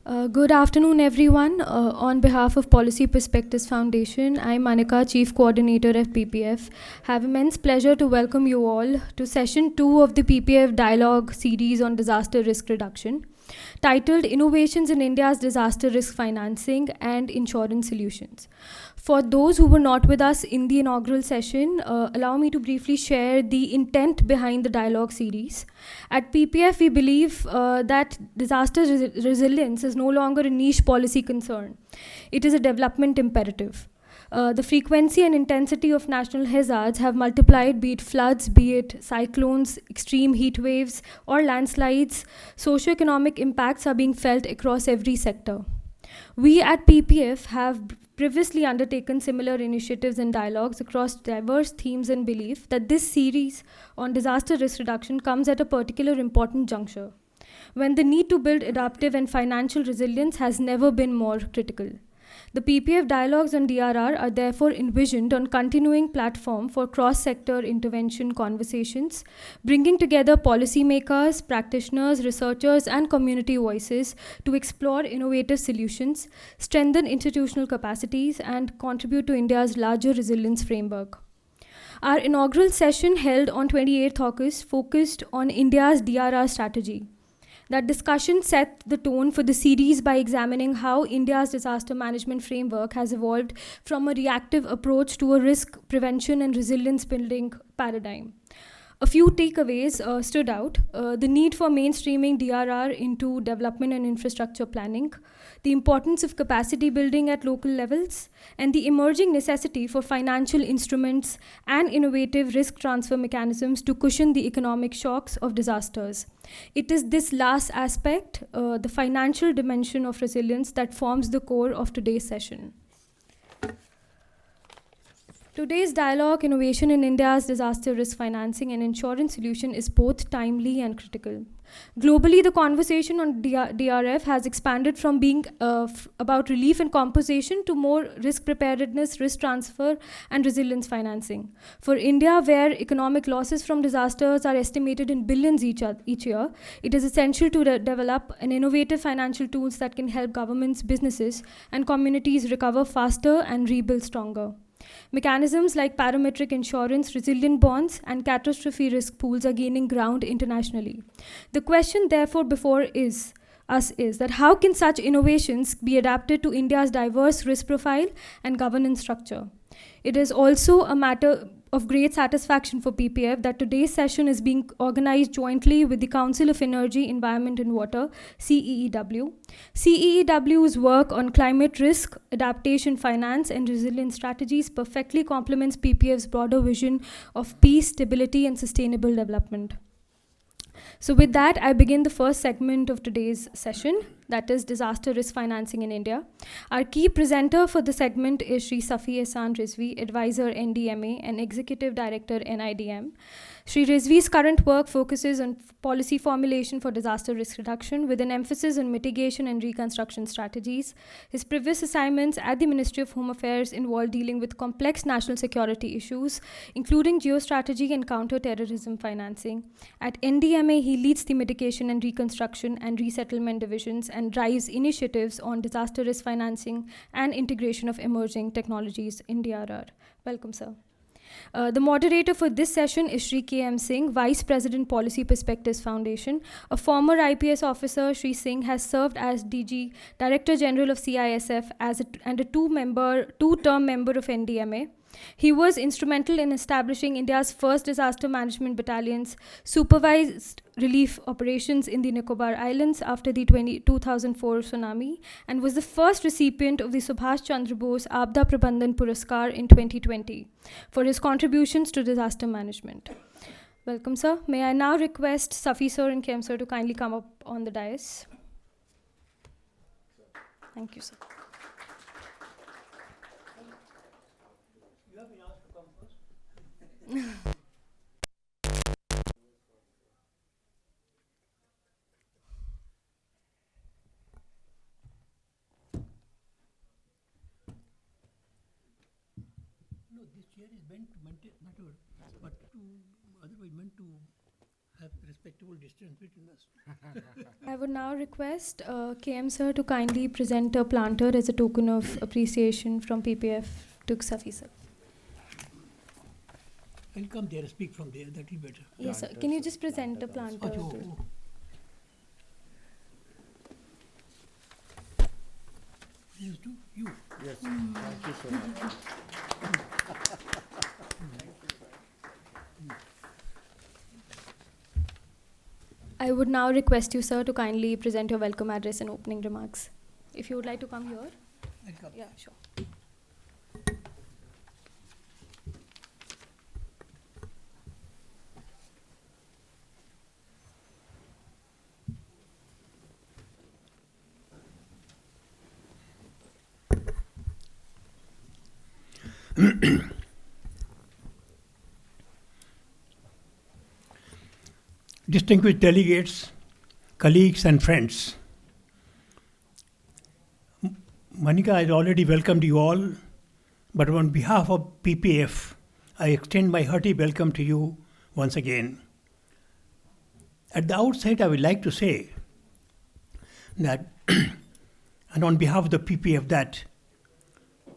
Good afternoon, everyone. On behalf of Policy Perspectives Foundation, I'm Manika, Chief Coordinator of PPF. Have immense pleasure to welcome you all to session 2 of the PPF Dialogue series on disaster risk reduction, titled Innovations in India's Disaster Risk Financing and Insurance Solutions. For those who were not with us in the inaugural session, allow me to briefly share the intent behind the dialogue series. At PPF, we believe that disaster resilience is no longer a niche policy concern. It is a development imperative. The frequency and intensity of national hazards have multiplied, be it floods, be it cyclones, extreme heat waves, or landslides. Socioeconomic impacts are being felt across every sector. We at PPF have previously undertaken similar initiatives and dialogues across diverse themes and belief that this series on disaster risk reduction comes at a particular important juncture, when the need to build adaptive and financial resilience has never been more critical. The PPF dialogues on DRR are therefore envisioned on continuing platform for cross-sector intervention conversations, bringing together policymakers, practitioners, researchers, and community voices to explore innovative solutions, strengthen institutional capacities, and contribute to India's larger resilience framework. Our inaugural session held on 28th August focused on India's DRR strategy. That discussion set the tone for the series by examining how India's disaster management framework has evolved from a reactive approach to a risk prevention and resilience building paradigm. A few takeaways stood out. The need for mainstreaming DRR into development and infrastructure planning, the importance of capacity building at local levels, and the emerging necessity for financial instruments and innovative risk transfer mechanisms to cushion the economic shocks of disasters. It is this last aspect, the financial dimension of resilience, that forms the core of today's session. Today's dialogue, Innovation in India's Disaster Risk Financing and Insurance Solution, is both timely and critical. Globally, the conversation on DRF has expanded from being about relief and compensation to more risk preparedness, risk transfer, and resilience financing. For India, where economic losses from disasters are estimated in billions each year, it is essential to develop an innovative financial tools that can help governments, businesses, and communities recover faster and rebuild stronger. Mechanisms like parametric insurance, resilient bonds, and catastrophe risk pools are gaining ground internationally. The question, therefore, before us is that how can such innovations be adapted to India's diverse risk profile and governance structure? It is also a matter of great satisfaction for PPF that today's session is being organized jointly with the Council of Energy, Environment and Water, CEEW. CEEW's work on climate risk, adaptation finance, and resilience strategies perfectly complements PPF's broader vision of peace, stability, and sustainable development. So with that, I begin the first segment of today's session, that is disaster risk financing in India. Our key presenter for the segment is Shri Safi Ahsan Rizvi, Advisor NDMA and Executive Director NIDM. Shri Rizvi's current work focuses on policy formulation for disaster risk reduction with an emphasis on mitigation and reconstruction strategies. His previous assignments at the Ministry of Home Affairs involved dealing with complex national security issues, including geostrategy and counter-terrorism financing. At NDMA, he leads the mitigation and reconstruction and resettlement divisions and drives initiatives on disaster risk financing and integration of emerging technologies in DRR. Welcome, sir. The moderator for this session is Shri K.M. Singh, Vice President Policy Perspectives Foundation. A former IPS officer, Shri Singh has served as DG, Director General of CISF and a two-term member of NDMA. He was instrumental in establishing India's first disaster management battalions, supervised relief operations in the Nicobar Islands after the 2004 tsunami, and was the first recipient of the Subhash Chandra Bose Abda Prabandhan Puraskar in 2020 for his contributions to disaster management. Welcome, sir. May I now request Safi sir and Kem sir to kindly come up on the dais. Thank you, sir. No, this chair is meant to maintain, not but to otherwise meant to have respectable distance between us. I would now request KM sir to kindly present a planter as a token of appreciation from PPF to Safi sir. I'll come there, speak from there, that will be better. Yes, sir. Can you just present a planter? Oh. Yes, to you. Yes, thank you so much. I would now request you, sir, to kindly present your welcome address and opening remarks. If you would like to come here. I'll come. Yeah, sure. Distinguished delegates, colleagues and friends, Manika has already welcomed you all, but on behalf of PPF, I extend my hearty welcome to you once again. At the outset, I would like to say that, and on behalf of the PPF, that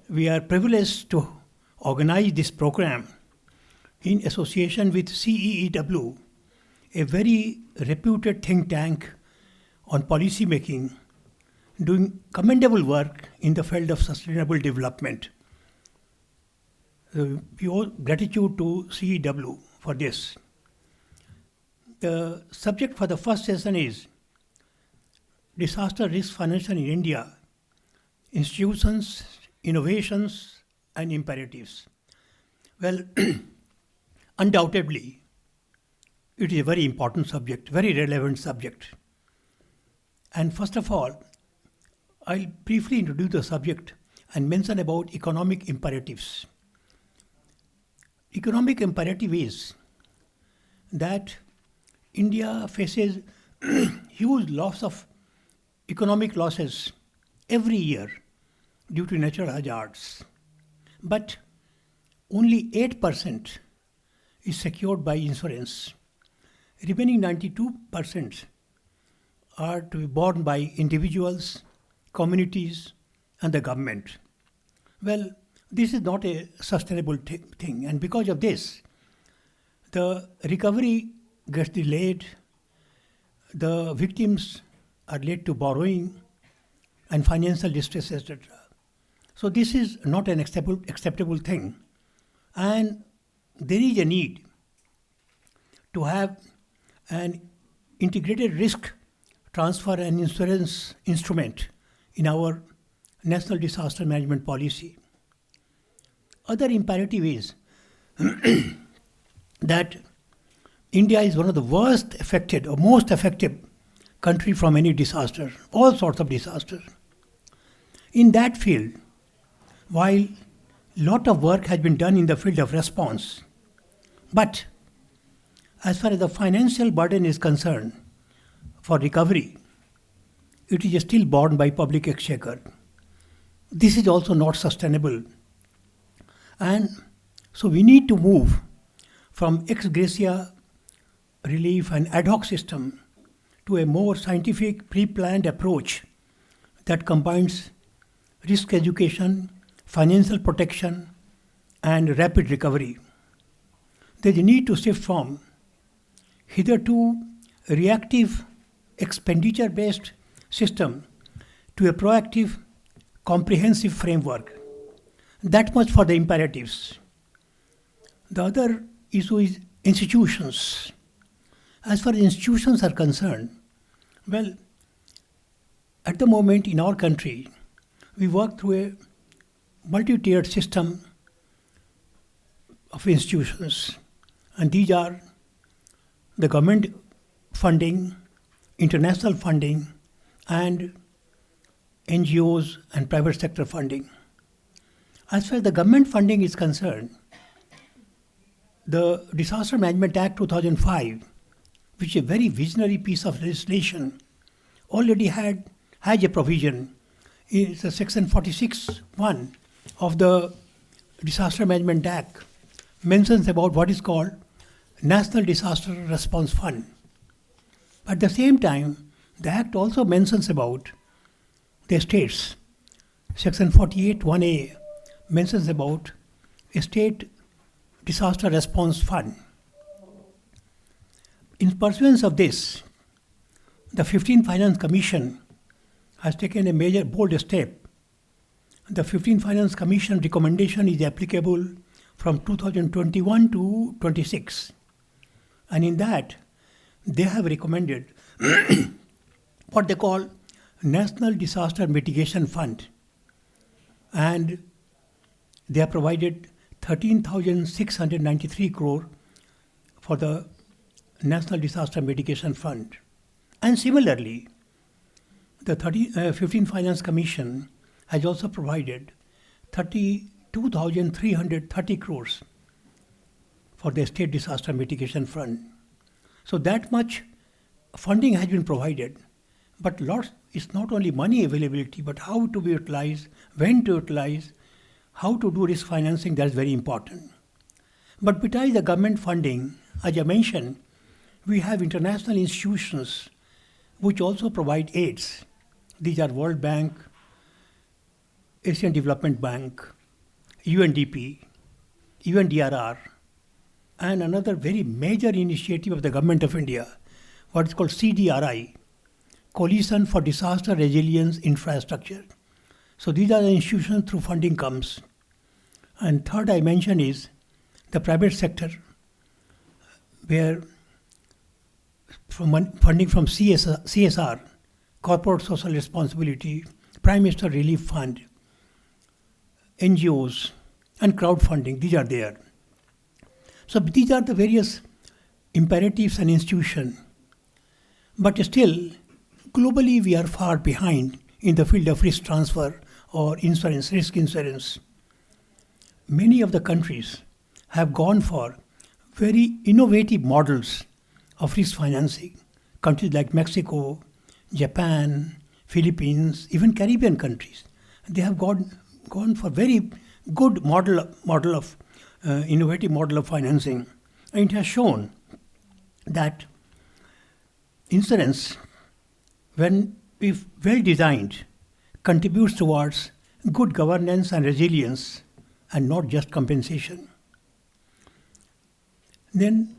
we are privileged to organize this program in association with CEEW, a very reputed think tank on policy making, doing commendable work in the field of sustainable development. We owe gratitude to CEEW for this. The subject for the first session is Disaster Risk Financing in India, Institutions, Innovations and Imperatives. Well, undoubtedly, it is a very important subject, very relevant subject. And first of all, I'll briefly introduce the subject and mention about economic imperatives. Economic imperative is that India faces huge loss of economic losses every year due to natural hazards. But only 8% is secured by insurance. Remaining 92% are to be borne by individuals, communities, and the government. Well, this is not a sustainable thing, and because of this, the recovery gets delayed, the victims are led to borrowing and financial distress, etc. So this is not an acceptable thing, and there is a need to have an integrated risk transfer and insurance instrument in our national disaster management policy. Other imperative is that India is one of the worst affected or most affected country from any disaster, all sorts of disasters. In that field, while a lot of work has been done in the field of response, but as far as the financial burden is concerned for recovery, it is still borne by public exchequer. This is also not sustainable. And so we need to move from ex gratia relief and ad hoc system to a more scientific, pre-planned approach that combines risk education, financial protection, and rapid recovery. There is a need to shift from hitherto reactive expenditure-based system to a proactive, comprehensive framework. That much for the imperatives. The other issue is institutions. As far as institutions are concerned, well, at the moment in our country, we work through a multi-tiered system of institutions, and these are the government funding, international funding, and NGOs and private sector funding. As far as the government funding is concerned, the Disaster Management Act 2005, which is a very visionary piece of legislation, already has a provision. It's a section 46(1) of the Disaster Management Act mentions about what is called National Disaster Response Fund. At the same time, the Act also mentions about the states. Section 48(1)(a) mentions about a state disaster response fund. In pursuance of this, the 15th Finance Commission has taken a major bold step. The 15th Finance Commission recommendation is applicable from 2021 to 26. And in that, they have recommended what they call National Disaster Mitigation Fund. And they have provided 13,693 crore for the National Disaster Mitigation Fund. And similarly, the 15th Finance Commission has also provided 32,330 crores for the State Disaster Mitigation Fund. So that much funding has been provided, but it's not only money availability, but how to be utilized, when to utilize, how to do risk financing, that's very important. But besides the government funding, as I mentioned, we have international institutions which also provide aids. These are World Bank, Asian Development Bank, UNDP, UNDRR, and another very major initiative of the Government of India, what is called CDRI, Coalition for Disaster Resilience Infrastructure. So these are the institutions through funding comes. And third I mention is the private sector, where funding from CSR, Corporate Social Responsibility, Prime Minister Relief Fund, NGOs, and crowdfunding, these are there. So these are the various imperatives and institutions. But still, globally we are far behind in the field of risk transfer or insurance, risk insurance. Many of the countries have gone for very innovative models of risk financing. Countries like Mexico, Japan, Philippines, even Caribbean countries, they have gone for very good innovative model of financing. And it has shown that insurance, if well designed, contributes towards good governance and resilience, and not just compensation. Then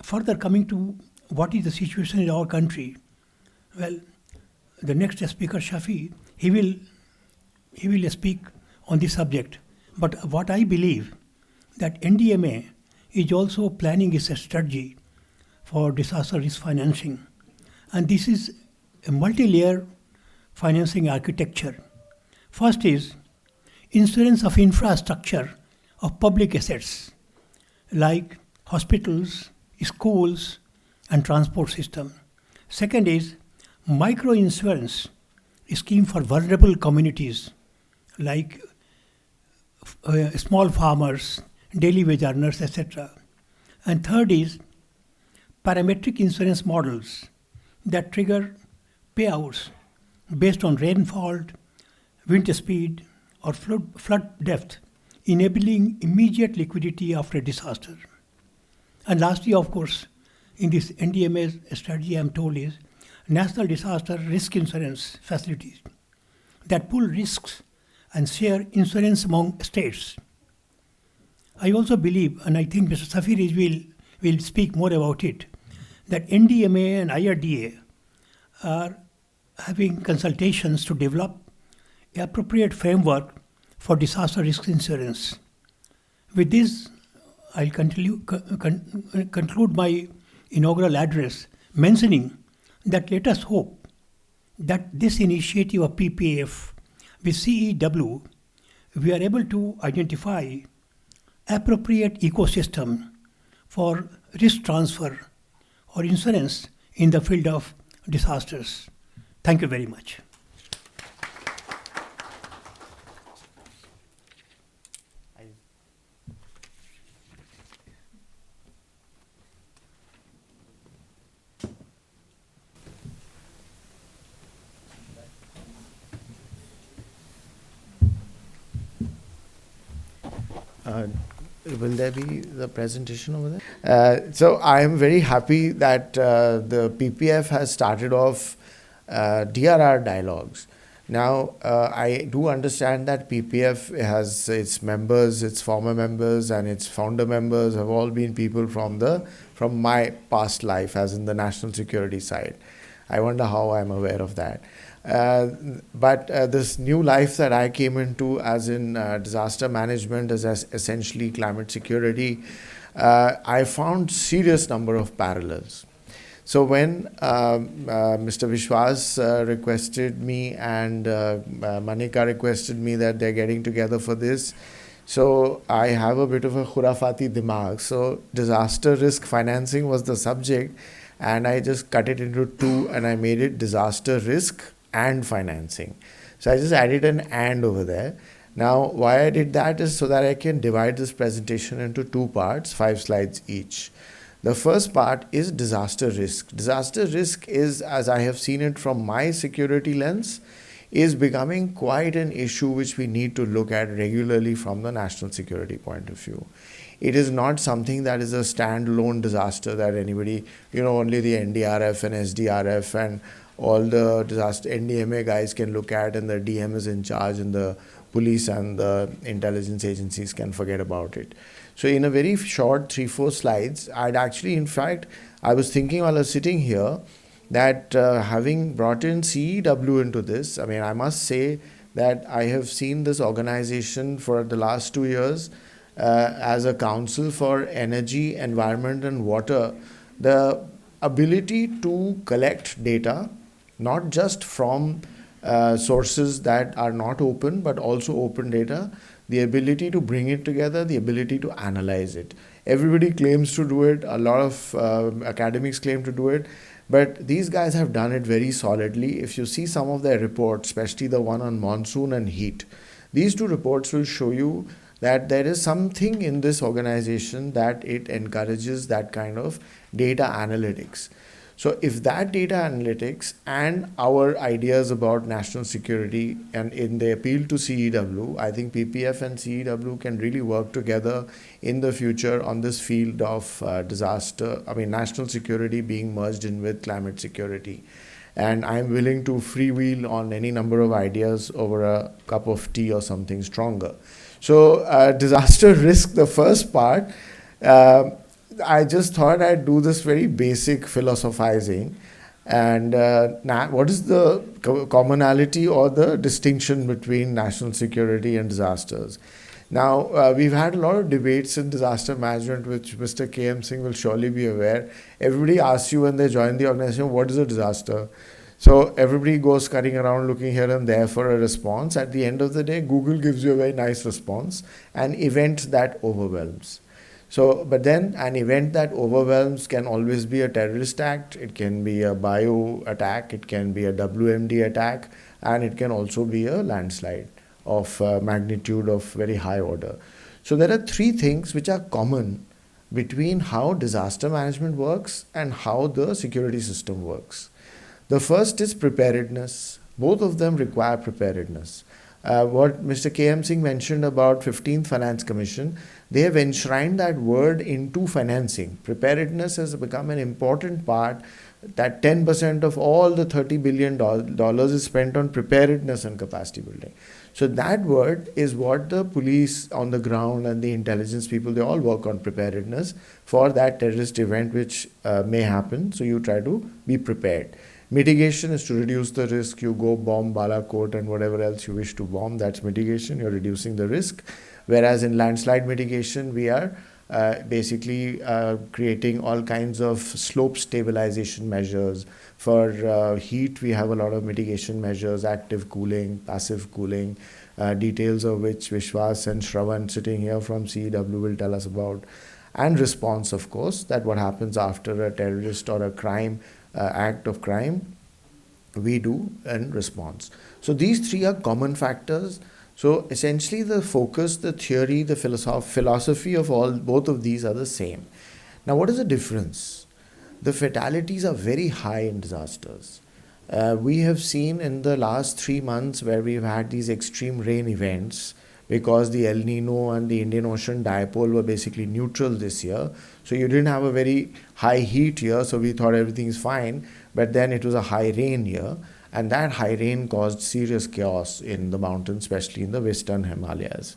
further coming to what is the situation in our country, well, the next speaker, Safi, he will speak on this subject. But what I believe, that NDMA is also planning its strategy for disaster risk financing. And this is a multi-layer financing architecture. First is insurance of infrastructure of public assets like hospitals, schools, and transport system. Second is micro-insurance scheme for vulnerable communities like small farmers, daily wage earners, etc. And third is parametric insurance models that trigger payouts based on rainfall, wind speed, or flood depth, enabling immediate liquidity after a disaster. And lastly, of course, in this NDMA strategy, I am told, is national disaster risk insurance facilities that pool risks and share insurance among states. I also believe, and I think Mr. Safi will speak more about it, that NDMA and IRDA are having consultations to develop an appropriate framework for disaster risk insurance. With this, I'll conclude my inaugural address mentioning that let us hope that this initiative of PPAF with CEEW, we are able to identify appropriate ecosystem for risk transfer or insurance in the field of disasters. Thank you very much. Will there be the presentation over there? So I am very happy that the PPF has started off DRR dialogues. Now, I do understand that PPF has its members, its former members, and its founder members have all been people from my past life, as in the national security side. I wonder how I'm aware of that. But this new life that I came into, as in disaster management, as essentially climate security, I found serious number of parallels. So when Mr. Vishwas requested me and Manika requested me that they're getting together for this, so I have a bit of a khurafati dimag. So disaster risk financing was the subject, and I just cut it into two and I made it disaster risk and financing. So I just added an and over there. Now, why I did that is so that I can divide this presentation into two parts, 5 slides each. The first part is disaster risk. Disaster risk is, as I have seen it from my security lens, is becoming quite an issue which we need to look at regularly from the national security point of view. It is not something that is a standalone disaster that anybody, only the NDRF and SDRF and all the disaster NDMA guys can look at, and the DM is in charge, and the police and the intelligence agencies can forget about it. So in a very short 3-4 slides, I was thinking while I was sitting here that having brought in CEEW into this, I must say that I have seen this organization for the last 2 years as a council for energy, environment and water. The ability to collect data, not just from sources that are not open, but also open data, the ability to bring it together, the ability to analyze it. Everybody claims to do it, a lot of academics claim to do it, but these guys have done it very solidly. If you see some of their reports, especially the one on monsoon and heat, these two reports will show you that there is something in this organization that it encourages that kind of data analytics. So if that data analytics and our ideas about national security and in the appeal to CEEW, I think PPF and CEEW can really work together in the future on this field of national security being merged in with climate security. And I'm willing to freewheel on any number of ideas over a cup of tea or something stronger. So disaster risk, the first part, I just thought I'd do this very basic philosophizing. And what is the commonality or the distinction between national security and disasters? Now, we've had a lot of debates in disaster management, which Mr. K.M. Singh will surely be aware. Everybody asks you when they join the organization, what is a disaster? So everybody goes scurrying around looking here and there for a response. At the end of the day, Google gives you a very nice response, an event that overwhelms. So, but then an event that overwhelms can always be a terrorist act, it can be a bio attack, it can be a WMD attack, and it can also be a landslide of magnitude of very high order. So there are 3 things which are common between how disaster management works and how the security system works. The first is preparedness. Both of them require preparedness. What Mr. K.M. Singh mentioned about 15th Finance Commission, they have enshrined that word into financing. Preparedness has become an important part, that 10% of all the $30 billion is spent on preparedness and capacity building. So that word is what the police on the ground and the intelligence people, they all work on preparedness for that terrorist event which may happen. So you try to be prepared. Mitigation is to reduce the risk. You go bomb Balakot and whatever else you wish to bomb. That's mitigation. You're reducing the risk. Whereas in landslide mitigation, we are basically creating all kinds of slope stabilization measures. For heat, we have a lot of mitigation measures, active cooling, passive cooling, details of which Vishwas and Shravan sitting here from CEEW will tell us about. And response, of course, that what happens after a terrorist or a crime act of crime, we do in response. So these 3 are common factors. So essentially the focus, the theory, the philosophy of both of these are the same. Now what is the difference? The fatalities are very high in disasters. We have seen in the last 3 months where we've had these extreme rain events, because the El Nino and the Indian Ocean dipole were basically neutral this year. So you didn't have a very high heat year, so we thought everything's fine. But then it was a high rain year, and that high rain caused serious chaos in the mountains, especially in the western Himalayas.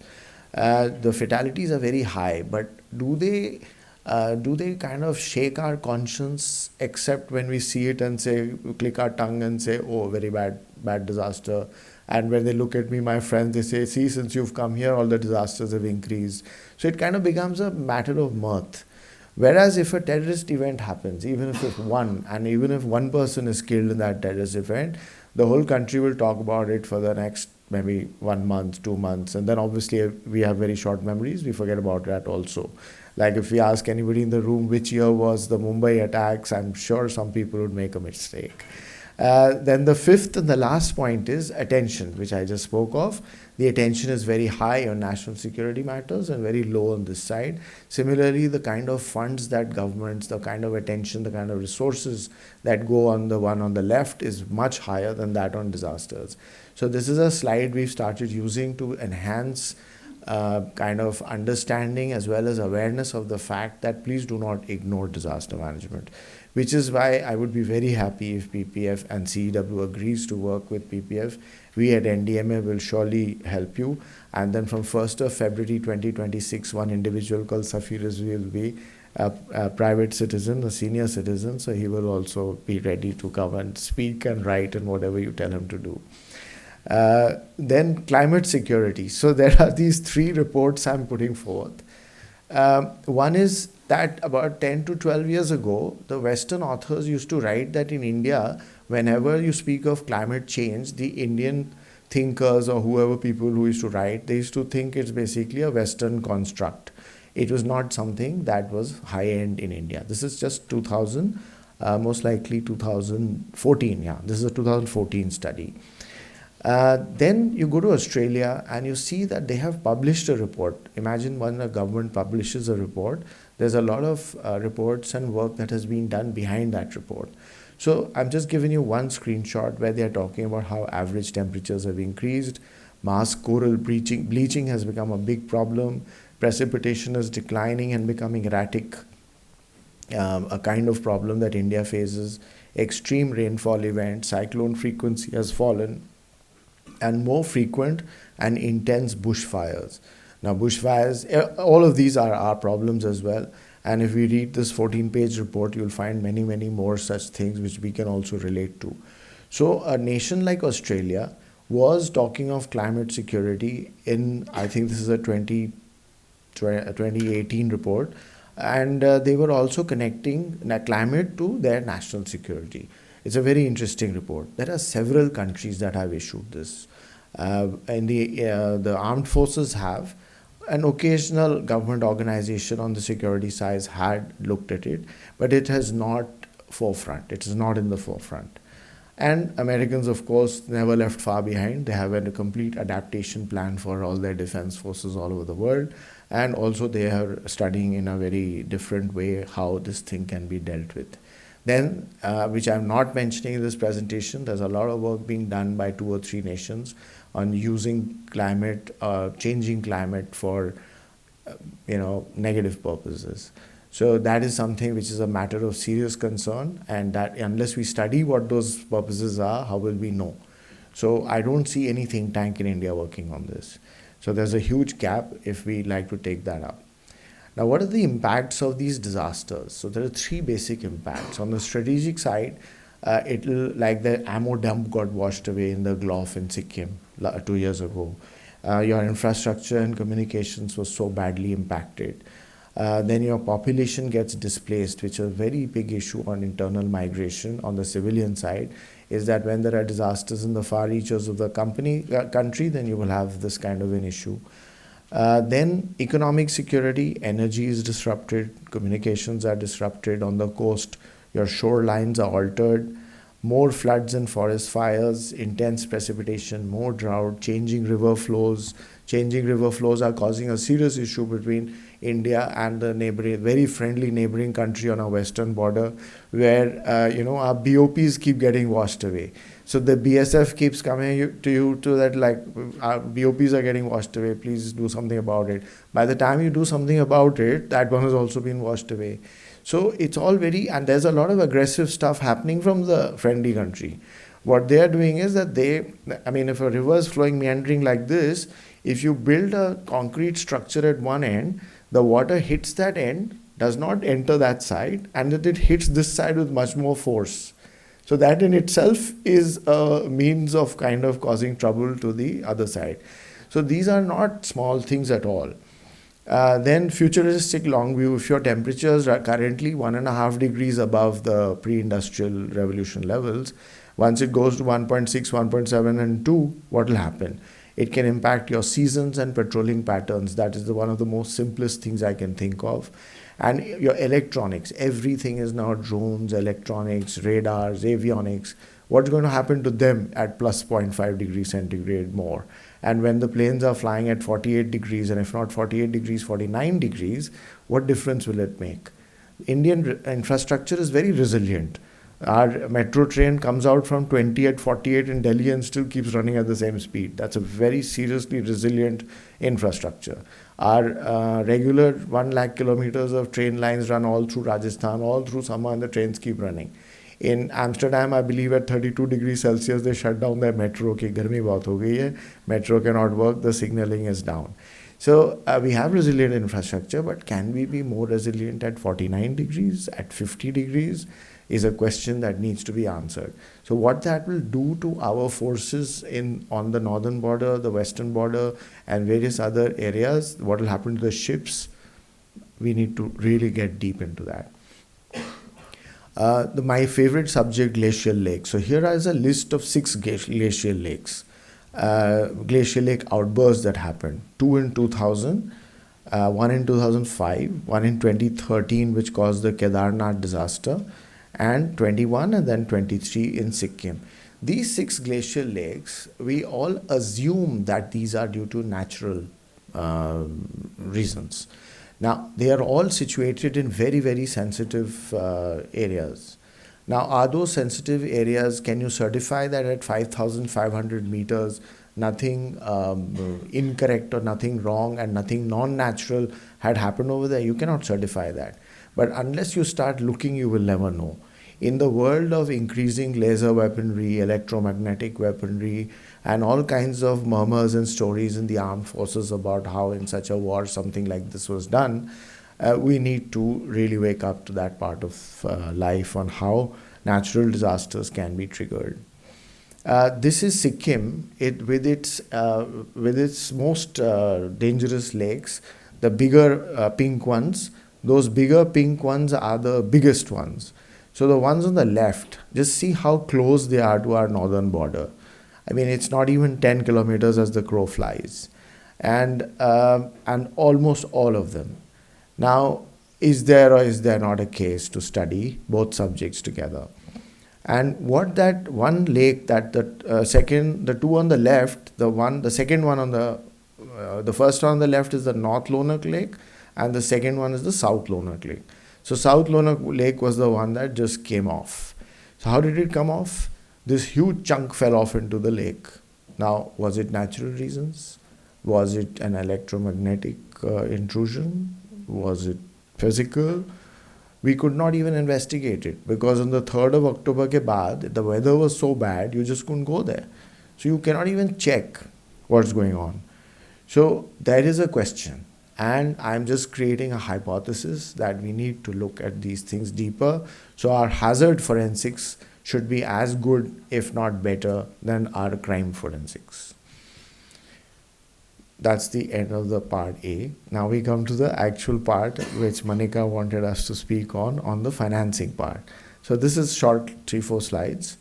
The fatalities are very high, but do they kind of shake our conscience, except when we see it and say, click our tongue and say, oh, very bad disaster? And when they look at me, my friends, they say, see, since you've come here, all the disasters have increased. So it kind of becomes a matter of mirth. Whereas if a terrorist event happens, even if it's one, and even if one person is killed in that terrorist event, the whole country will talk about it for the next maybe 1 month, 2 months. And then obviously we have very short memories, we forget about that also. Like if we ask anybody in the room which year was the Mumbai attacks, I'm sure some people would make a mistake. Then the fifth and the last point is attention, which I just spoke of. The attention is very high on national security matters and very low on this side. Similarly, the kind of funds that governments, the kind of attention, the kind of resources that go on the one on the left is much higher than that on disasters. So this is a slide we've started using to enhance kind of understanding as well as awareness of the fact that please do not ignore disaster management. Which is why I would be very happy if PPF and CEEW agrees to work with PPF. We at NDMA will surely help you. And then from 1st of February 2026, one individual called Safi Rizvi will be a private citizen, a senior citizen. So he will also be ready to come and speak and write and whatever you tell him to do. Then climate security. So there are these 3 reports I'm putting forth. One is that about 10 to 12 years ago, the Western authors used to write that in India, whenever you speak of climate change, the Indian thinkers or whoever people who used to write, they used to think it's basically a Western construct. It was not something that was high-end in India. This is just 2000, most likely 2014. Yeah, this is a 2014 study. Then you go to Australia and you see that they have published a report. Imagine when a government publishes a report, there's a lot of reports and work that has been done behind that report. So I'm just giving you one screenshot where they're talking about how average temperatures have increased, mass coral bleaching has become a big problem, precipitation is declining and becoming erratic, a kind of problem that India faces, extreme rainfall events, cyclone frequency has fallen, and more frequent and intense bushfires. Now bushfires, all of these are our problems as well. And if we read this 14-page report, you'll find many, many more such things which we can also relate to. So a nation like Australia was talking of climate security in, I think this is a 2018 report. And they were also connecting climate to their national security. It's a very interesting report. There are several countries that have issued this. And the armed forces have. An occasional government organization on the security side had looked at it, but it has not forefront. It is not in the forefront. And Americans, of course, never left far behind. They have a complete adaptation plan for all their defense forces all over the world. And also they are studying in a very different way how this thing can be dealt with. Then, which I'm not mentioning in this presentation, there's a lot of work being done by 2 or 3 nations on using climate, changing climate for, negative purposes. So that is something which is a matter of serious concern, and that unless we study what those purposes are, how will we know? So I don't see any think tank in India working on this. So there's a huge gap if we like to take that up. Now, what are the impacts of these disasters? So there are 3 basic impacts. On the strategic side, like the ammo dump got washed away in the Gulf in Sikkim 2 years ago. Your infrastructure and communications was so badly impacted. Then your population gets displaced, which is a very big issue on internal migration on the civilian side, is that when there are disasters in the far reaches of the country, then you will have this kind of an issue. Then economic security, energy is disrupted, communications are disrupted on the coast, your shorelines are altered, more floods and forest fires, intense precipitation, more drought, changing river flows. Changing river flows are causing a serious issue between India and the very friendly neighboring country on our western border, where our BOPs keep getting washed away. So the BSF keeps coming to you to that, like, our BOPs are getting washed away, please do something about it. By the time you do something about it, that one has also been washed away. So it's all and there's a lot of aggressive stuff happening from the friendly country. What they are doing is that if a river is flowing, meandering like this, if you build a concrete structure at one end, the water hits that end, does not enter that side, and that it hits this side with much more force. So that in itself is a means of kind of causing trouble to the other side. So these are not small things at all. Then futuristic long view, if your temperatures are currently 1.5 degrees above the pre-industrial revolution levels, once it goes to 1.6, 1.7 and 2, what will happen? It can impact your seasons and patrolling patterns. That is one of the most simplest things I can think of. And your electronics, everything is now drones, electronics, radars, avionics. What's going to happen to them at plus 0.5 degrees centigrade more? And when the planes are flying at 48 degrees, and if not 48 degrees, 49 degrees, what difference will it make? Indian infrastructure is very resilient. Our metro train comes out from 20 at 48 in Delhi and still keeps running at the same speed. That's a very seriously resilient infrastructure. Our regular 1 lakh kilometers of train lines run all through Rajasthan, all through summer, and the trains keep running. In Amsterdam, I believe at 32 degrees Celsius, they shut down their metro. Ki garmi bahut ho gayi hai. Metro cannot work, the signaling is down. So we have resilient infrastructure, but can we be more resilient at 49 degrees, at 50 degrees? Is a question that needs to be answered. So what that will do to our forces on the northern border, the western border, and various other areas, what will happen to the ships, we need to really get deep into that. My favorite subject, glacial lakes. So here is a list of 6 glacial lakes. Glacial lake outbursts that happened. 2 in 2000, 1 in 2005, 1 in 2013, which caused the Kedarnath disaster, and 21 and then 23 in Sikkim. These 6 glacial lakes, we all assume that these are due to natural reasons. Now, they are all situated in very, very sensitive areas. Now, are those sensitive areas, can you certify that at 5,500 meters, nothing incorrect or nothing wrong and nothing non-natural had happened over there? You cannot certify that. But unless you start looking, you will never know. In the world of increasing laser weaponry, electromagnetic weaponry, and all kinds of murmurs and stories in the armed forces about how in such a war something like this was done, we need to really wake up to that part of life on how natural disasters can be triggered. This is Sikkim, with its most dangerous lakes, the bigger pink ones. Those bigger pink ones are the biggest ones. So the ones on the left, just see how close they are to our northern border. I mean, it's not even 10 kilometers as the crow flies. And almost all of them. Now, is there or is there not a case to study both subjects together? And what that one lake, that the two on the left, the second one on the first one on the left is the North Lonak Lake, and the second one is the South Lonak Lake. So South Lonak Lake was the one that just came off. So how did it come off? This huge chunk fell off into the lake. Now, was it natural reasons? Was it an electromagnetic intrusion? Was it physical? We could not even investigate it, because on the 3rd of October ke baad, the weather was so bad, you just couldn't go there. So you cannot even check what's going on. So there is a question. And I'm just creating a hypothesis that we need to look at these things deeper. So our hazard forensics should be as good, if not better, than our crime forensics. That's the end of the part A. Now we come to the actual part which Manika wanted us to speak on the financing part. So this is short 3-4 slides,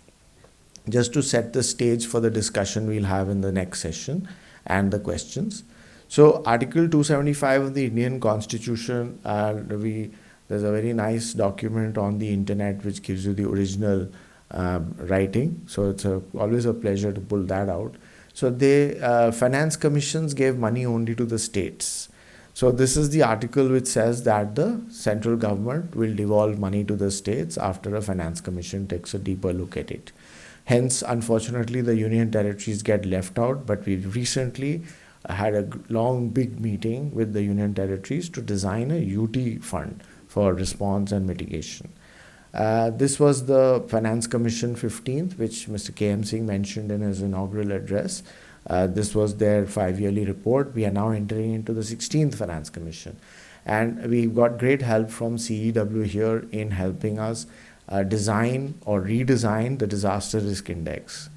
just to set the stage for the discussion we'll have in the next session and the questions. So Article 275 of the Indian Constitution, there's a very nice document on the internet which gives you the original writing. So it's always a pleasure to pull that out. So finance commissions gave money only to the states. So this is the article which says that the central government will devolve money to the states after a finance commission takes a deeper look at it. Hence, unfortunately, the union territories get left out, but we recently had a long, big meeting with the union territories to design a UT fund for response and mitigation. This was the Finance Commission 15th, which Mr. K.M. Singh mentioned in his inaugural address. This was their 5-yearly report. We are now entering into the 16th Finance Commission. And we got great help from CEEW here in helping us design or redesign the disaster risk index.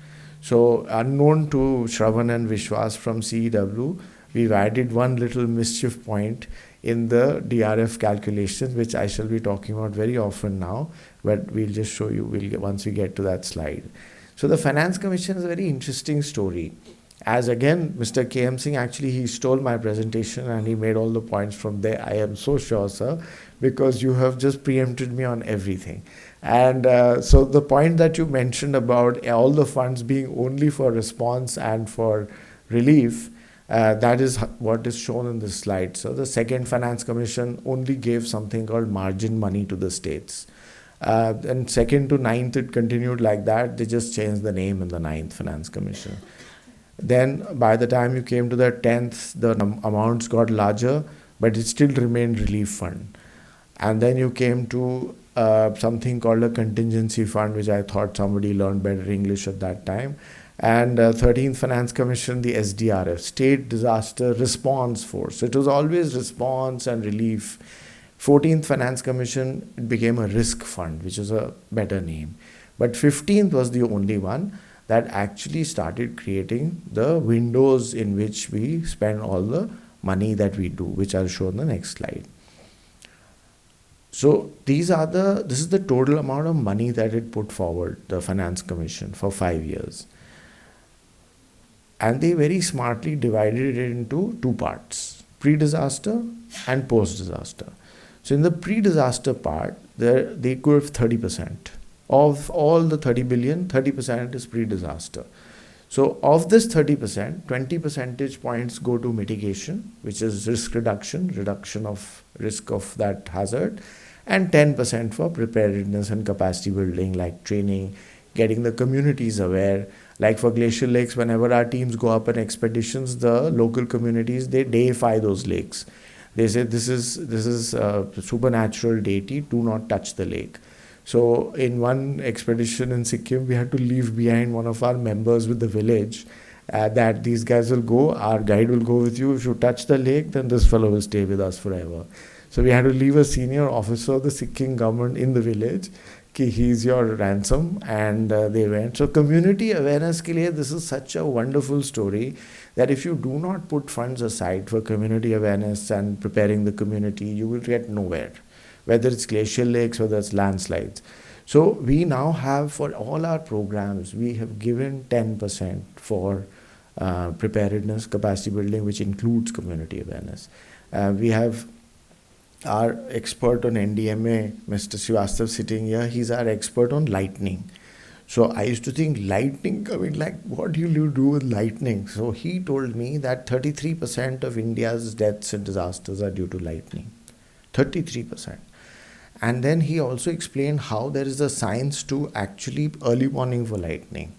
So unknown to Shravan and Vishwas from CEEW, we've added one little mischief point in the DRF calculations, which I shall be talking about very often now, but we'll just show you once we get to that slide. So the Finance Commission is a very interesting story. As again, Mr. K.M. Singh, actually he stole my presentation and he made all the points from there. I am so sure, sir, because you have just preempted me on everything. And so the point that you mentioned about all the funds being only for response and for relief, that is what is shown in this slide. So the second Finance Commission only gave something called margin money to the states. And second to ninth, it continued like that. They just changed the name in the ninth Finance Commission. Then by the time you came to the 10th, the amounts got larger, but it still remained relief fund. And then you came to something called a contingency fund, which I thought somebody learned better English at that time. And 13th Finance Commission, the SDRF, State Disaster Response Force. It was always response and relief. 14th Finance Commission, it became a risk fund, which is a better name. But 15th was the only one that actually started creating the windows in which we spend all the money that we do, which I'll show in the next slide. So this is the total amount of money that it put forward, the Finance Commission, for 5 years. And they very smartly divided it into two parts, pre-disaster and post-disaster. So in the pre-disaster part, they could have 30%. Of all the 30 billion, 30% is pre-disaster. So of this 30%, 20 percentage points go to mitigation, which is risk reduction of risk of that hazard, and 10% for preparedness and capacity building, like training, getting the communities aware. Like for glacial lakes, whenever our teams go up on expeditions, the local communities, they deify those lakes. They say this is a supernatural deity, do not touch the lake. So in one expedition in Sikkim, we had to leave behind one of our members with the village that these guys will go, our guide will go with you. If you touch the lake, then this fellow will stay with us forever. So we had to leave a senior officer of the Sikkim government in the village. He's your ransom, and they went. So community awareness ke liye, this is such a wonderful story that if you do not put funds aside for community awareness and preparing the community, you will get nowhere. Whether it's glacial lakes, whether it's landslides. So we now have, for all our programs, we have given 10% for preparedness, capacity building, which includes community awareness. We have our expert on NDMA, Mr. Srivastava, sitting here. He's our expert on lightning. So I used to think lightning, I mean, like, what do you do with lightning? So he told me that 33% of India's deaths and disasters are due to lightning. 33%. And then he also explained how there is a science to actually early warning for lightning.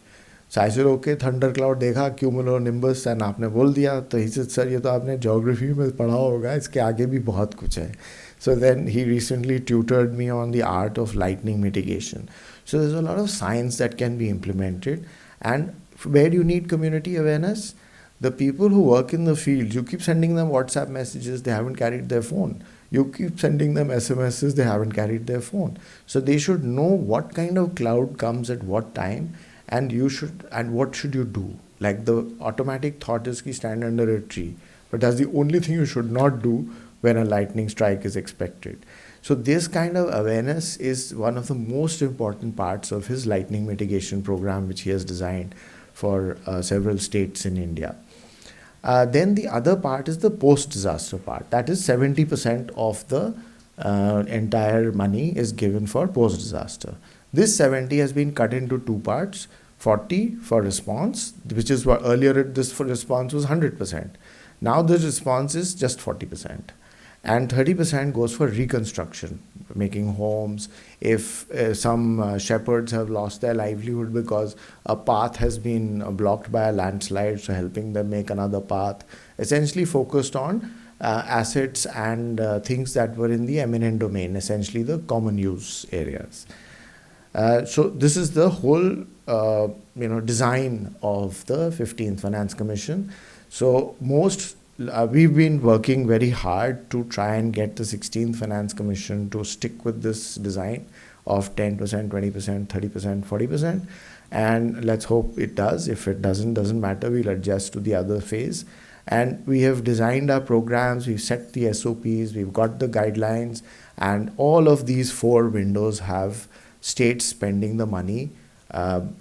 So I said, okay, thundercloud देखा, cumulonimbus, and आपने बोल दिया. तो he said, sir, ये तो आपने geography में पढ़ा होगा, इसके आगे भी बहुत कुछ है. So then he recently tutored me on the art of lightning mitigation. So there's a lot of science that can be implemented. And where do you need community awareness? The people who work in the field, you keep sending them WhatsApp messages, they haven't carried their phone. You keep sending them SMSs, they haven't carried their phone. So they should know what kind of cloud comes at what time, and what should you do. Like the automatic thought is ki stand under a tree. But that's the only thing you should not do when a lightning strike is expected. So this kind of awareness is one of the most important parts of his lightning mitigation program, which he has designed for several states in India. Then the other part is the post-disaster part. That is 70% of the entire money is given for post-disaster. This 70 has been cut into two parts. 40 for response, which is what earlier this for response was 100%. Now the response is just 40%. And 30% goes for reconstruction, making homes. If some shepherds have lost their livelihood because a path has been blocked by a landslide, so helping them make another path. Essentially focused on assets and things that were in the eminent domain, essentially the common use areas. So this is the whole design of the 15th Finance Commission. So we've been working very hard to try and get the 16th Finance Commission to stick with this design of 10%, 20%, 30%, 40%. And let's hope it does. If it doesn't matter, we'll adjust to the other phase. And we have designed our programs, we've set the SOPs, we've got the guidelines, and all of these 4 windows have states spending the money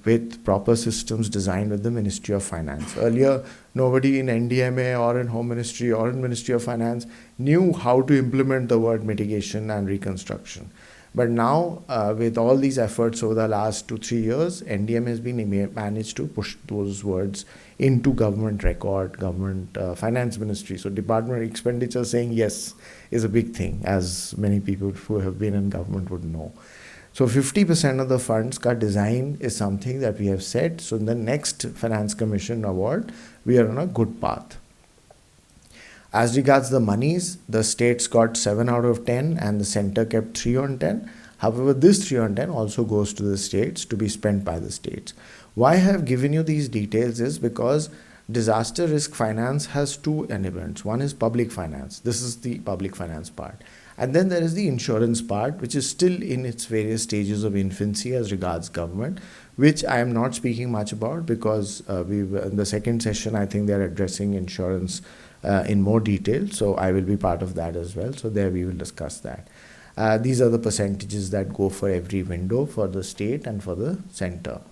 with proper systems designed with the Ministry of Finance. Earlier, nobody in NDMA or in Home Ministry or in Ministry of Finance knew how to implement the word mitigation and reconstruction. But now, with all these efforts over the last 2-3 years, NDMA has been managed to push those words into government record, government finance ministry. So department expenditure saying yes is a big thing, as many people who have been in government would know. So 50% of the funds ka design is something that we have set. So in the next Finance Commission award, we are on a good path. As regards the monies, the states got 7 out of 10 and the center kept 3 on 10. However, this 3 on 10 also goes to the states to be spent by the states. Why I have given you these details is because disaster risk finance has 2 elements. One is public finance. This is the public finance part. And then there is the insurance part, which is still in its various stages of infancy as regards government, which I am not speaking much about because in the second session, I think they are addressing insurance in more detail. So I will be part of that as well. So there we will discuss that. These are the percentages that go for every window for the state and for the center.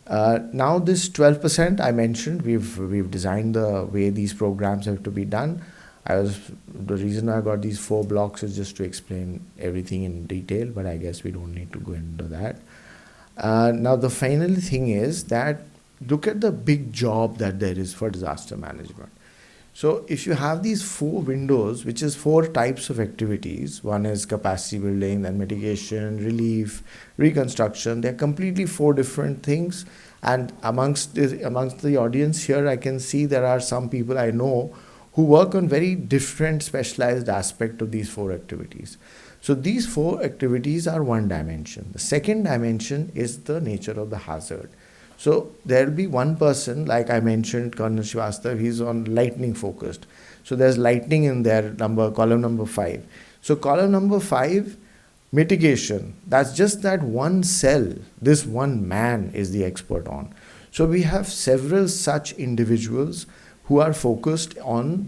Now this 12% I mentioned, we've designed the way these programs have to be done. The reason I got these 4 blocks is just to explain everything in detail, but I guess we don't need to go into that. Now the final thing is that look at the big job that there is for disaster management. So if you have these 4 windows, which is 4 types of activities, one is capacity building, then mitigation, relief, reconstruction, they're completely 4 different things. And amongst the audience here, I can see there are some people I know who work on very different specialized aspect of these 4 activities. So these 4 activities are one dimension. The second dimension is the nature of the hazard. So there will be one person, like I mentioned, Colonel Srivastav, he's on lightning focused. So there's lightning in there, column number 5. So column number 5, mitigation. That's just that one cell, this one man is the expert on. So we have several such individuals who are focused on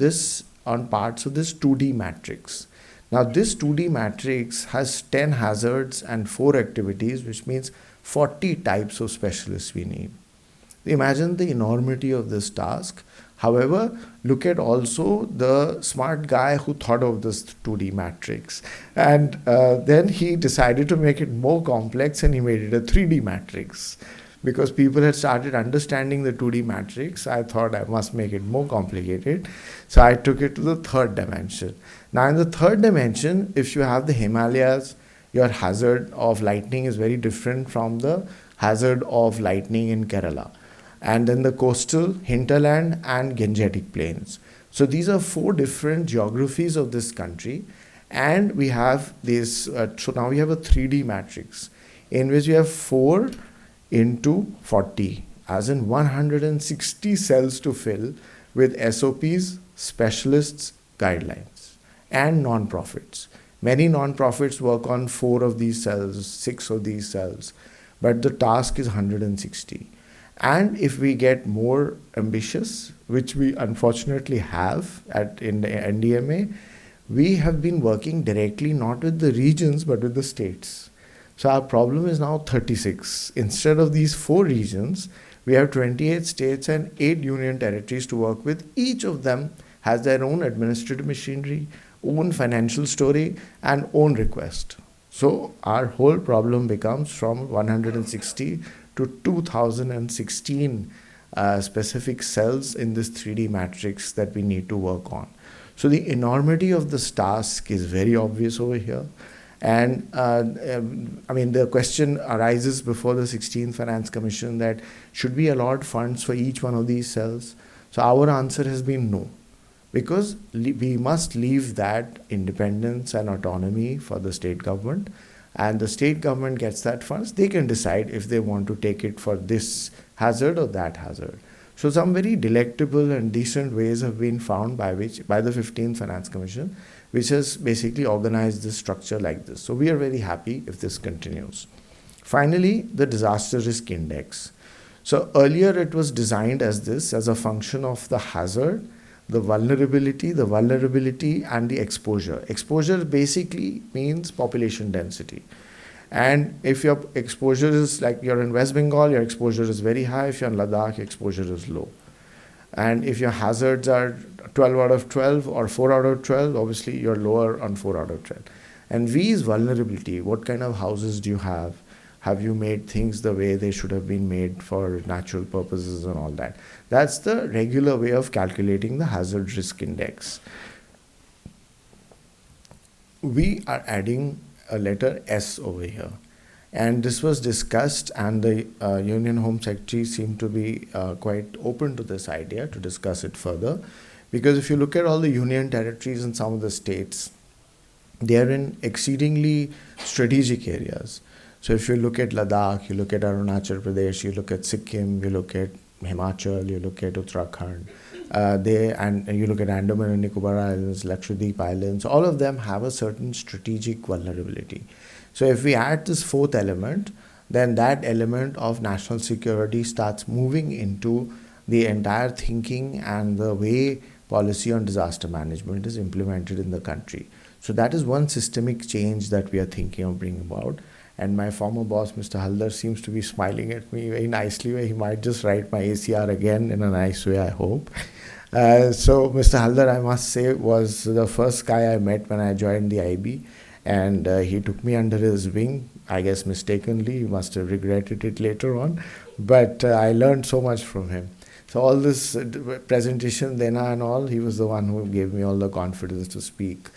parts of this 2D matrix. Now this 2D matrix has 10 hazards and 4 activities, which means 40 types of specialists we need. Imagine the enormity of this task. However, look at also the smart guy who thought of this 2D matrix. And then he decided to make it more complex and he made it a 3D matrix. Because people had started understanding the 2D matrix, I thought I must make it more complicated. So I took it to the 3rd dimension. Now in the 3rd dimension, if you have the Himalayas, your hazard of lightning is very different from the hazard of lightning in Kerala. And then the coastal, hinterland and Gangetic plains. So these are 4 different geographies of this country. And we have this, so now we have a 3D matrix in which we have 4 into 40, as in 160 cells to fill with SOPs, specialists, guidelines, and non-profits. Many non-profits work on 4 of these cells, 6 of these cells, but the task is 160. And if we get more ambitious, which we unfortunately have in the NDMA, we have been working directly not with the regions but with the states. So our problem is now 36. Instead of these 4 regions, we have 28 states and 8 union territories to work with. Each of them has their own administrative machinery, own financial story, and own request. So our whole problem becomes from 160 to 2016 specific cells in this 3D matrix that we need to work on. So the enormity of this task is very obvious over here. And the question arises before the 16th Finance Commission that should we allot funds for each one of these cells? So our answer has been no, because we must leave that independence and autonomy for the state government, and the state government gets that funds. They can decide if they want to take it for this hazard or that hazard. So some very delectable and decent ways have been found by the 15th Finance Commission, which has basically organized this structure like this. So we are very happy if this continues. Finally, the disaster risk index. So earlier it was designed as this, as a function of the hazard, the vulnerability and the exposure. Exposure basically means population density. And if your exposure is, like you're in West Bengal, your exposure is very high. If you're in Ladakh, exposure is low. And if your hazards are 12 out of 12 or 4 out of 12, obviously you're lower on 4 out of 12. And V is vulnerability. What kind of houses do you have? Have you made things the way they should have been made for natural purposes and all that? That's the regular way of calculating the hazard risk index. We are adding a letter S over here. And this was discussed, and the Union Home Secretary seemed to be quite open to this idea to discuss it further. Because if you look at all the union territories in some of the states, they are in exceedingly strategic areas. So if you look at Ladakh, you look at Arunachal Pradesh, you look at Sikkim, you look at Himachal, you look at Uttarakhand, and you look at Andaman and Nicobar Islands, Lakshadweep Islands, all of them have a certain strategic vulnerability. So if we add this fourth element, then that element of national security starts moving into the entire thinking and the way policy on disaster management is implemented in the country. So that is one systemic change that we are thinking of bringing about. And my former boss, Mr. Haldar, seems to be smiling at me very nicely, where he might just write my ACR again in a nice way, I hope. So Mr. Haldar, I must say, was the first guy I met when I joined the IB. And he took me under his wing, I guess mistakenly. He must have regretted it later on. But I learned so much from him. So all this presentation, Dena and all, he was the one who gave me all the confidence to speak.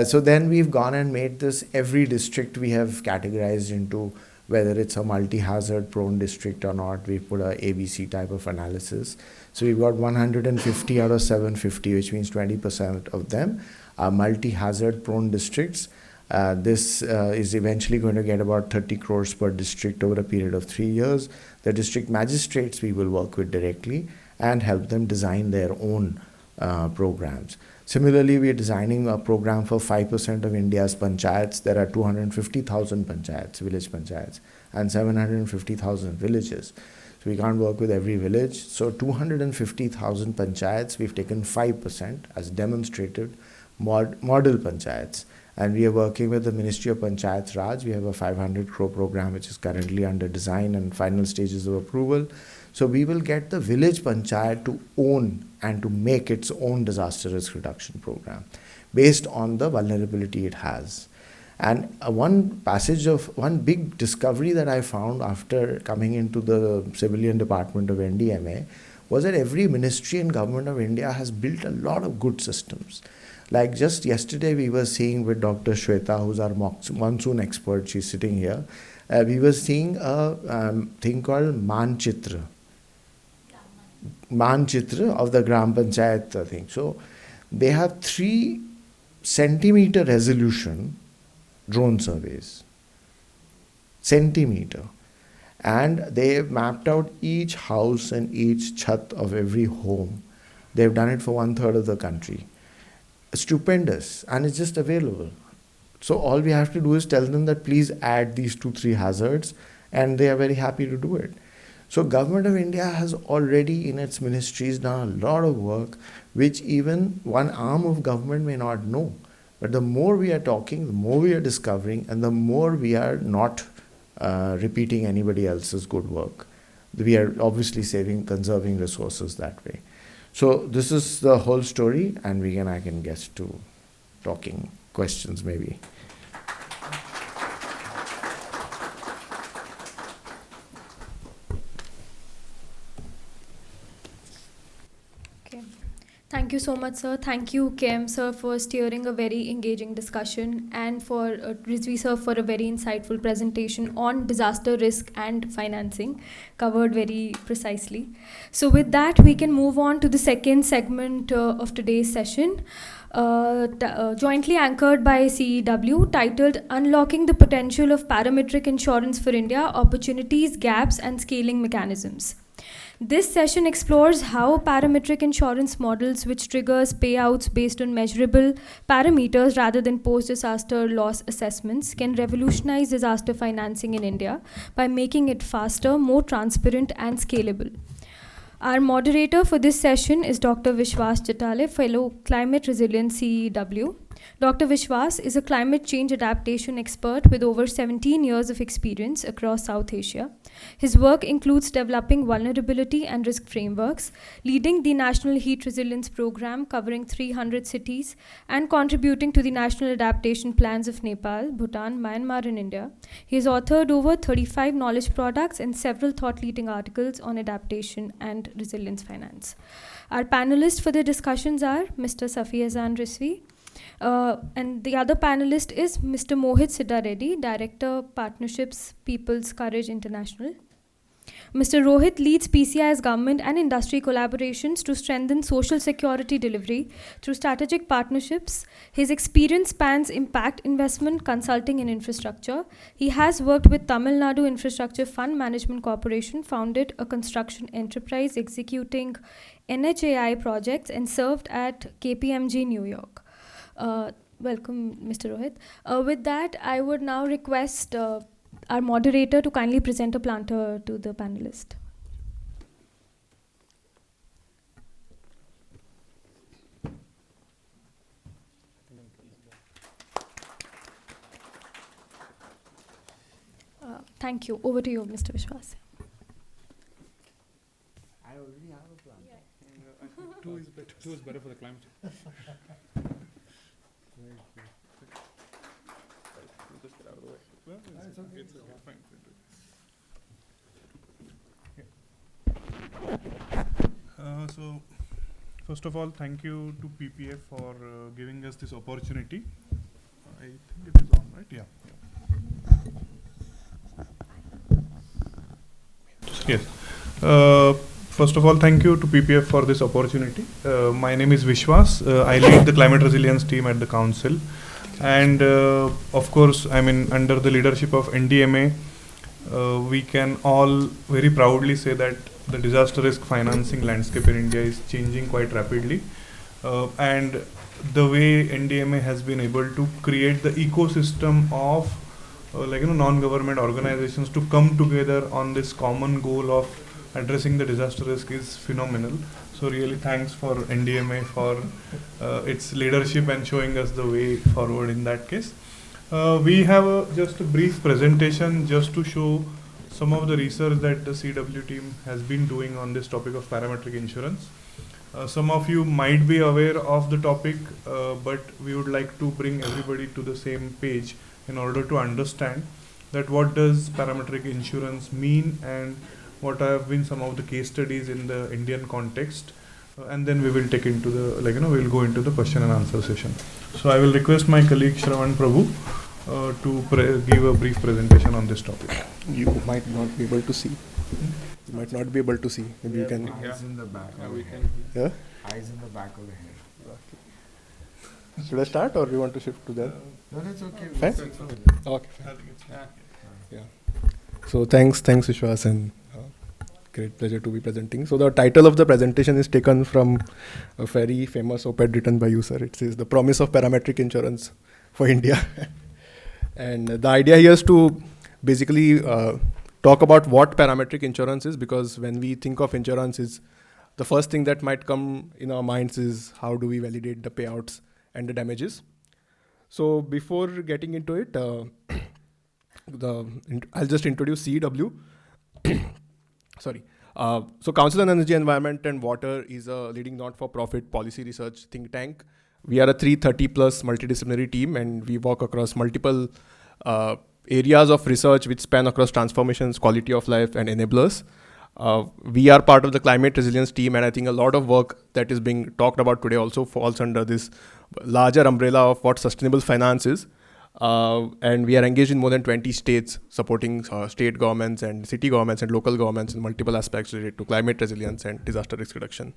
So then we've gone and made this, every district we have categorized into whether it's a multi-hazard prone district or not. We've put a ABC type of analysis. So we've got 150 out of 750, which means 20% of them are multi-hazard prone districts. This is eventually going to get about 30 crores per district over a period of 3 years. The district magistrates we will work with directly and help them design their own programs. Similarly, we are designing a program for 5% of India's panchayats. There are 250,000 panchayats, village panchayats, and 750,000 villages. So we can't work with every village. So 250,000 panchayats, we've taken 5% as demonstrated model panchayats. And we are working with the Ministry of Panchayat Raj. We have a 500 crore program which is currently under design and final stages of approval. So we will get the village panchayat to own and to make its own disaster risk reduction program based on the vulnerability it has. And one big discovery that I found after coming into the civilian department of NDMA was that every ministry and government of India has built a lot of good systems. Like just yesterday we were seeing with Dr. Shweta, who's our monsoon expert, she's sitting here, we were seeing a thing called Manchitra of the Gram Panchayat thing. So they have 3 centimeter resolution drone surveys. Centimeter. And they've mapped out each house and each chhat of every home. They've done it for 1/3 of the country. Stupendous, and it's just available. So all we have to do is tell them that please add these 2-3 hazards, and they are very happy to do it. So Government of India has already in its ministries done a lot of work which even one arm of government may not know. But the more we are talking, the more we are discovering, and the more we are not repeating anybody else's good work. We are obviously conserving resources that way. So this is the whole story, and I can guess to talking questions maybe. Okay. Thank you so much, sir. Thank you, Kim, sir, for steering a very engaging discussion, and for Rizvi, sir, for a very insightful presentation on disaster risk and financing, covered very precisely. So with that, we can move on to the second segment of today's session, jointly anchored by CEEW, titled Unlocking the Potential of Parametric Insurance for India, Opportunities, Gaps, and Scaling Mechanisms. This session explores how parametric insurance models, which triggers payouts based on measurable parameters rather than post-disaster loss assessments, can revolutionize disaster financing in India by making it faster, more transparent, and scalable. Our moderator for this session is Dr. Vishwas Chitale, Fellow Climate Resilience CEEW. Dr. Vishwas is a climate change adaptation expert with over 17 years of experience across South Asia. His work includes developing vulnerability and risk frameworks, leading the National Heat Resilience Program covering 300 cities, and contributing to the national adaptation plans of Nepal, Bhutan, Myanmar, and India. He has authored over 35 knowledge products and several thought-leading articles on adaptation and resilience finance. Our panelists for the discussions are Mr. Safi, Ahsan, Rizvi, and the other panelist is Mr. Mohit Siddareddy, Director, Partnerships, People's Courage International. Mr. Rohit leads PCI's government and industry collaborations to strengthen social security delivery through strategic partnerships. His experience spans impact investment, consulting, and infrastructure. He has worked with Tamil Nadu Infrastructure Fund Management Corporation, founded a construction enterprise executing NHAI projects, and served at KPMG New York. Welcome, Mr. Rohit. With that, I would now request our moderator to kindly present a planter to the panelist. Thank you. Over to you, Mr. Vishwas. I already have a plan. Yeah. Two is better for the climate. Just get out of the way. Well, it's okay. It's fine. So, first of all, thank you to PPF for giving us this opportunity. I think it is on, right? Yeah. Yes. First of all, thank you to PPF for this opportunity. My name is Vishwas. I lead the climate resilience team at the council. And of course, I mean, under the leadership of NDMA, we can all very proudly say that the disaster risk financing landscape in India is changing quite rapidly. And the way NDMA has been able to create the ecosystem of non-government organizations to come together on this common goal of addressing the disaster risk is phenomenal. So really thanks for NDMA for its leadership and showing us the way forward in that case. We have just a brief presentation just to show some of the research that the CEEW team has been doing on this topic of parametric insurance. Some of you might be aware of the topic, but we would like to bring everybody to the same page in order to understand that what does parametric insurance mean and what have been some of the case studies in the Indian context, and then we will take into the we'll go into the question and answer session. So I will request my colleague Shravan Prabhu to give a brief presentation on this topic. You might not be able to see. You might not be able to see. Maybe you can. Eyes in the back. Yeah, we can. Yeah. Eyes in the back of the head. Okay. Should I start or do you want to shift to that? No, that's okay. Fine? Okay. I think it's Yeah. So thanks Vishwas, and great pleasure to be presenting. So the title of the presentation is taken from a very famous op-ed written by you, sir. It says The Promise of Parametric Insurance for India. And the idea here is to basically talk about what parametric insurance is, because when we think of insurance, is the first thing that might come in our minds is how do we validate the payouts and the damages. So before getting into it, I'll just introduce CEEW. Sorry. So Council on Energy, Environment and Water is a leading not-for-profit policy research think tank. We are a 330 plus multidisciplinary team, and we work across multiple areas of research which span across transformations, quality of life, and enablers. We are part of the climate resilience team, and I think a lot of work that is being talked about today also falls under this larger umbrella of what sustainable finance is. And we are engaged in more than 20 states, supporting state governments and city governments and local governments in multiple aspects related to climate resilience and disaster risk reduction.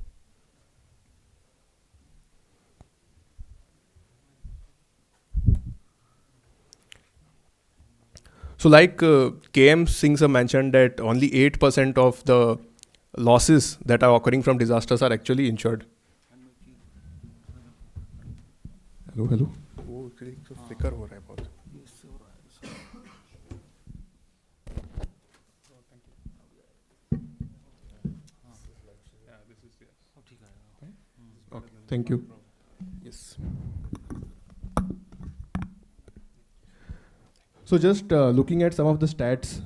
So like KM Singh sir mentioned that only 8% of the losses that are occurring from disasters are actually insured. Hello. Oh, flicker हो रहा है बहुत. Okay, thank you. Yes. So just looking at some of the stats,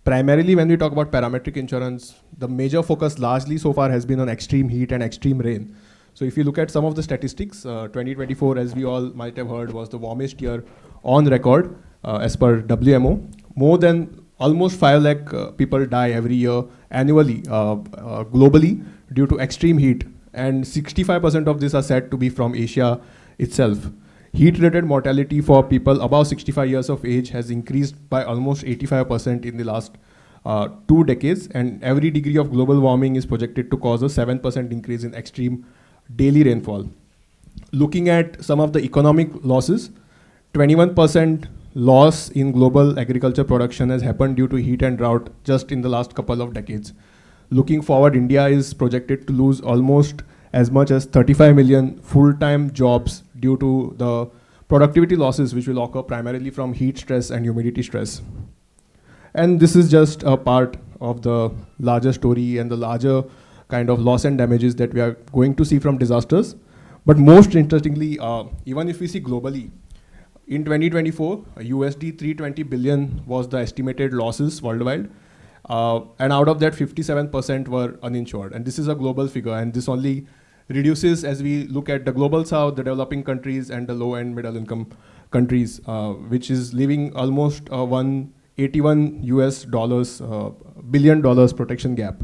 primarily when we talk about parametric insurance, the major focus largely so far has been on extreme heat and extreme rain. So if you look at some of the statistics, 2024, as we all might have heard, was the warmest year on record as per WMO. More than almost 5 lakh people die every year annually globally due to extreme heat, and 65% of this are said to be from Asia itself. Heat-related mortality for people above 65 years of age has increased by almost 85% in the last 2 decades, and every degree of global warming is projected to cause a 7% increase in extreme daily rainfall. Looking at some of the economic losses, 21% loss in global agriculture production has happened due to heat and drought just in the last couple of decades. Looking forward, India is projected to lose almost as much as 35 million full-time jobs due to the productivity losses which will occur primarily from heat stress and humidity stress. And this is just a part of the larger story and the larger kind of loss and damages that we are going to see from disasters. But most interestingly, even if we see globally, in 2024, USD 320 billion was the estimated losses worldwide. And out of that, 57% were uninsured. And this is a global figure, and this only reduces as we look at the global south, the developing countries, and the low and middle income countries, which is leaving almost $181 billion protection gap.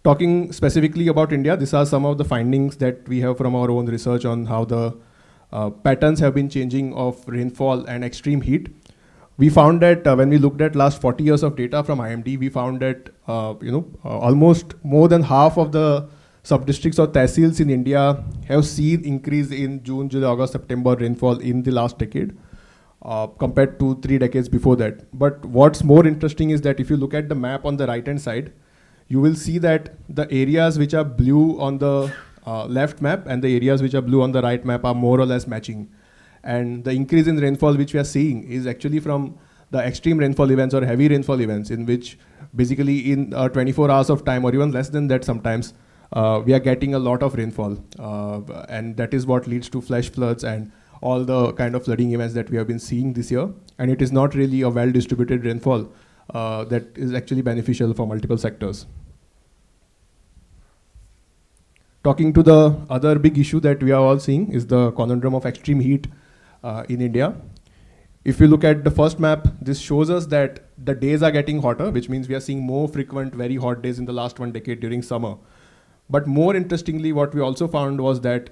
Talking specifically about India, these are some of the findings that we have from our own research on how the patterns have been changing of rainfall and extreme heat. We found that when we looked at last 40 years of data from IMD, we found that almost more than half of the sub-districts or tehsils in India have seen increase in June, July, August, September rainfall in the last decade compared to 3 decades before that. But what's more interesting is that if you look at the map on the right-hand side, you will see that the areas which are blue on the left map and the areas which are blue on the right map are more or less matching. And the increase in rainfall which we are seeing is actually from the extreme rainfall events or heavy rainfall events, in which basically in 24 hours of time or even less than that sometimes, we are getting a lot of rainfall. And that is what leads to flash floods and all the kind of flooding events that we have been seeing this year. And it is not really a well-distributed rainfall that is actually beneficial for multiple sectors. Talking to the other big issue that we are all seeing is the conundrum of extreme heat in India. If you look at the first map, this shows us that the days are getting hotter, which means we are seeing more frequent, very hot days in the last 1 decade during summer. But more interestingly, what we also found was that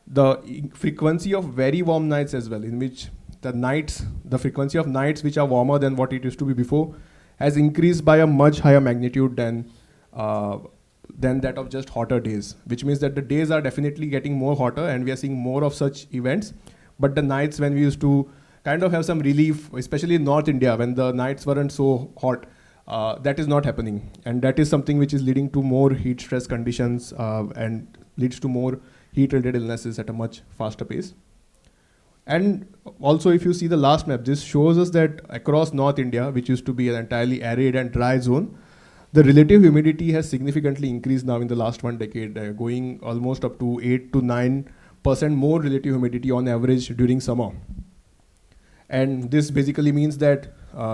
the frequency of very warm nights as well, in which the frequency of nights which are warmer than what it used to be before, has increased by a much higher magnitude than that of just hotter days, which means that the days are definitely getting more hotter and we are seeing more of such events. But the nights, when we used to kind of have some relief, especially in North India, when the nights weren't so hot, that is not happening. And that is something which is leading to more heat stress conditions and leads to more heat-related illnesses at a much faster pace. And also, if you see the last map, this shows us that across North India, which used to be an entirely arid and dry zone, the relative humidity has significantly increased now in the last 1 decade, going almost up to 8 to 9% more relative humidity on average during summer. And this basically means that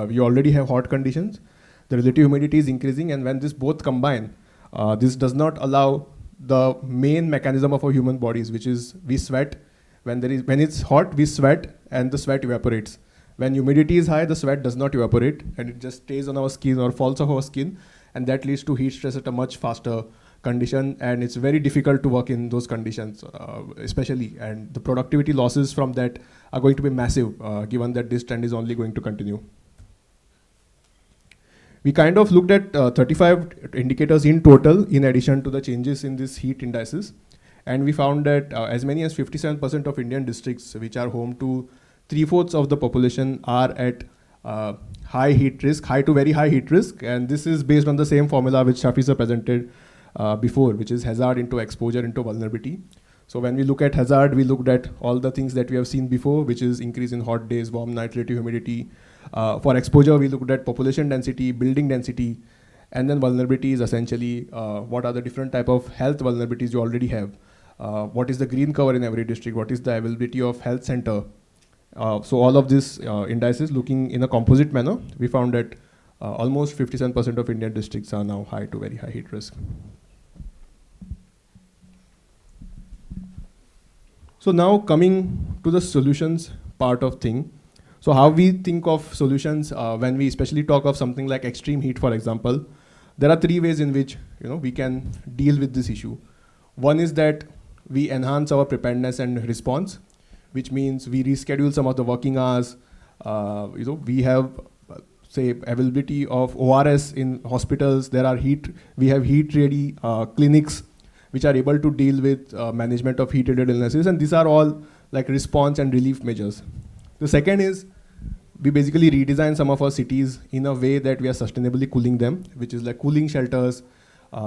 we already have hot conditions, the relative humidity is increasing, and when this both combine, this does not allow the main mechanism of our human bodies, which is we sweat. When it's hot, we sweat and the sweat evaporates. When humidity is high, the sweat does not evaporate and it just stays on our skin or falls off our skin, and that leads to heat stress at a much faster condition, and it's very difficult to work in those conditions, especially, and the productivity losses from that are going to be massive, given that this trend is only going to continue. We kind of looked at 35 indicators in total, in addition to the changes in these heat indices, and we found that as many as 57% of Indian districts, which are home to 3/4 of the population, are at high heat risk, high to very high heat risk, and this is based on the same formula which Safi sir presented before, which is hazard into exposure into vulnerability. So when we look at hazard, we looked at all the things that we have seen before, which is increase in hot days, warm night, relative humidity. For exposure, we looked at population density, building density, and then vulnerability is essentially what are the different type of health vulnerabilities you already have. What is the green cover in every district? What is the availability of health center? So all of these indices looking in a composite manner, we found that almost 57% of Indian districts are now high to very high heat risk. So now coming to the solutions part of thing. So how we think of solutions when we especially talk of something like extreme heat, for example, there are three ways in which we can deal with this issue. One is that we enhance our preparedness and response, which means we reschedule some of the working hours. We have say availability of ORS in hospitals. We have heat-ready clinics which are able to deal with management of heat-related illnesses, and these are all like response and relief measures. The second is we basically redesign some of our cities in a way that we are sustainably cooling them, which is like cooling shelters,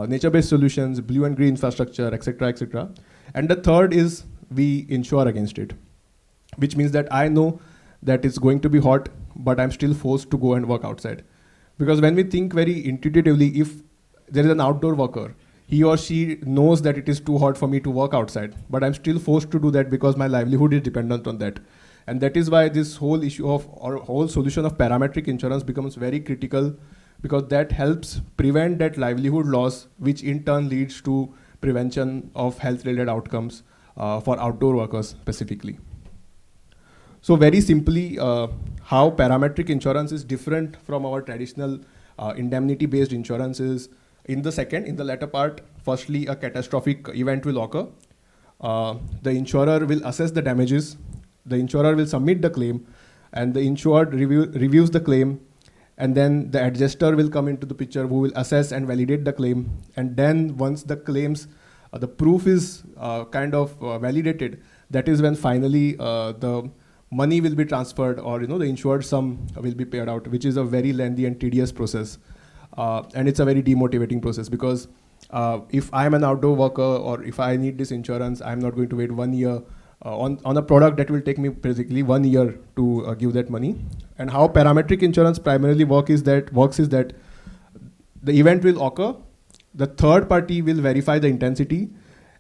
nature-based solutions, blue and green infrastructure, etc., etc. And the third is we insure against it, which means that I know that it's going to be hot, but I'm still forced to go and work outside. Because when we think very intuitively, if there is an outdoor worker, he or she knows that it is too hot for me to work outside, but I'm still forced to do that because my livelihood is dependent on that. And that is why this whole issue of, or whole solution of parametric insurance becomes very critical, because that helps prevent that livelihood loss, which in turn leads to prevention of health-related outcomes for outdoor workers specifically. So very simply, how parametric insurance is different from our traditional indemnity-based insurances. In the latter part, firstly, a catastrophic event will occur. The insurer will assess the damages. The insurer will submit the claim, and the insured reviews the claim, and then the adjuster will come into the picture who will assess and validate the claim. And then once the claims, the proof is validated, that is when finally the money will be transferred, or the insured sum will be paid out, which is a very lengthy and tedious process. And it's a very demotivating process, because if I'm an outdoor worker or if I need this insurance, I'm not going to wait 1 year on a product that will take me basically 1 year to give that money. And how parametric insurance primarily works is that the event will occur, the third party will verify the intensity,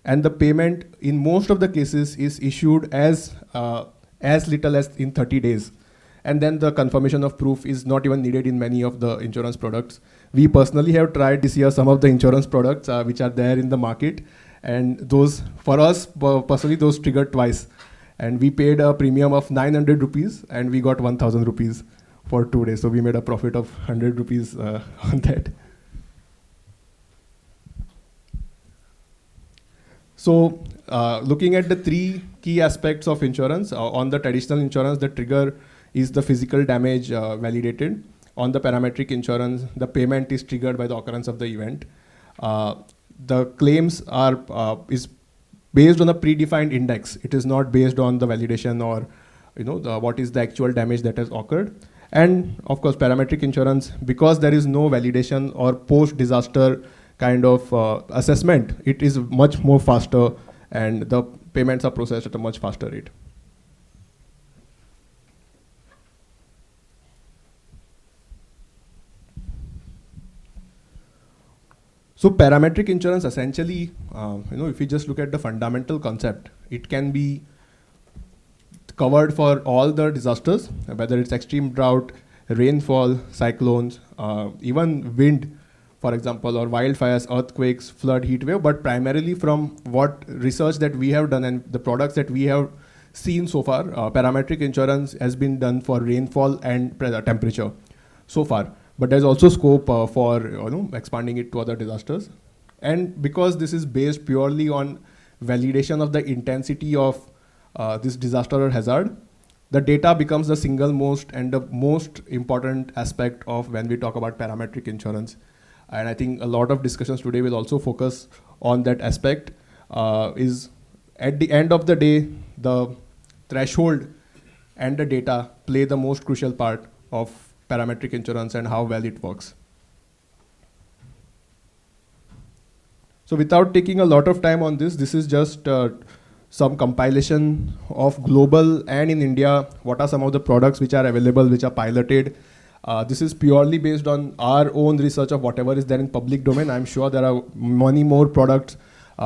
and the payment in most of the cases is issued as little as in 30 days. And then the confirmation of proof is not even needed in many of the insurance products. We personally have tried this year some of the insurance products which are there in the market. And those, for us personally, those triggered twice. And we paid a premium of 900 rupees and we got 1,000 rupees for 2 days. So we made a profit of 100 rupees on that. So looking at the three key aspects of insurance, on the traditional insurance, the trigger is the physical damage validated. On the parametric insurance, the payment is triggered by the occurrence of the event. The claims is based on a predefined index. It is not based on the validation or what is the actual damage that has occurred. And of course, parametric insurance, because there is no validation or post-disaster kind of assessment, it is much more faster and the payments are processed at a much faster rate. So parametric insurance essentially, if you just look at the fundamental concept, it can be covered for all the disasters, whether it's extreme drought, rainfall, cyclones, even wind, for example, or wildfires, earthquakes, flood, heat wave, but primarily from what research that we have done and the products that we have seen so far. Parametric insurance has been done for rainfall and temperature so far, but there's also scope for expanding it to other disasters. And because this is based purely on validation of the intensity of this disaster or hazard, the data becomes the single most and the most important aspect of when we talk about parametric insurance. And I think a lot of discussions today will also focus on that aspect. Is at the end of the day, the threshold and the data play the most crucial part of parametric insurance and how well it works. So without taking a lot of time on this is just some compilation of global and in India, what are some of the products which are available, which are piloted. This is purely based on our own research of whatever is there in public domain. I'm sure there are many more products,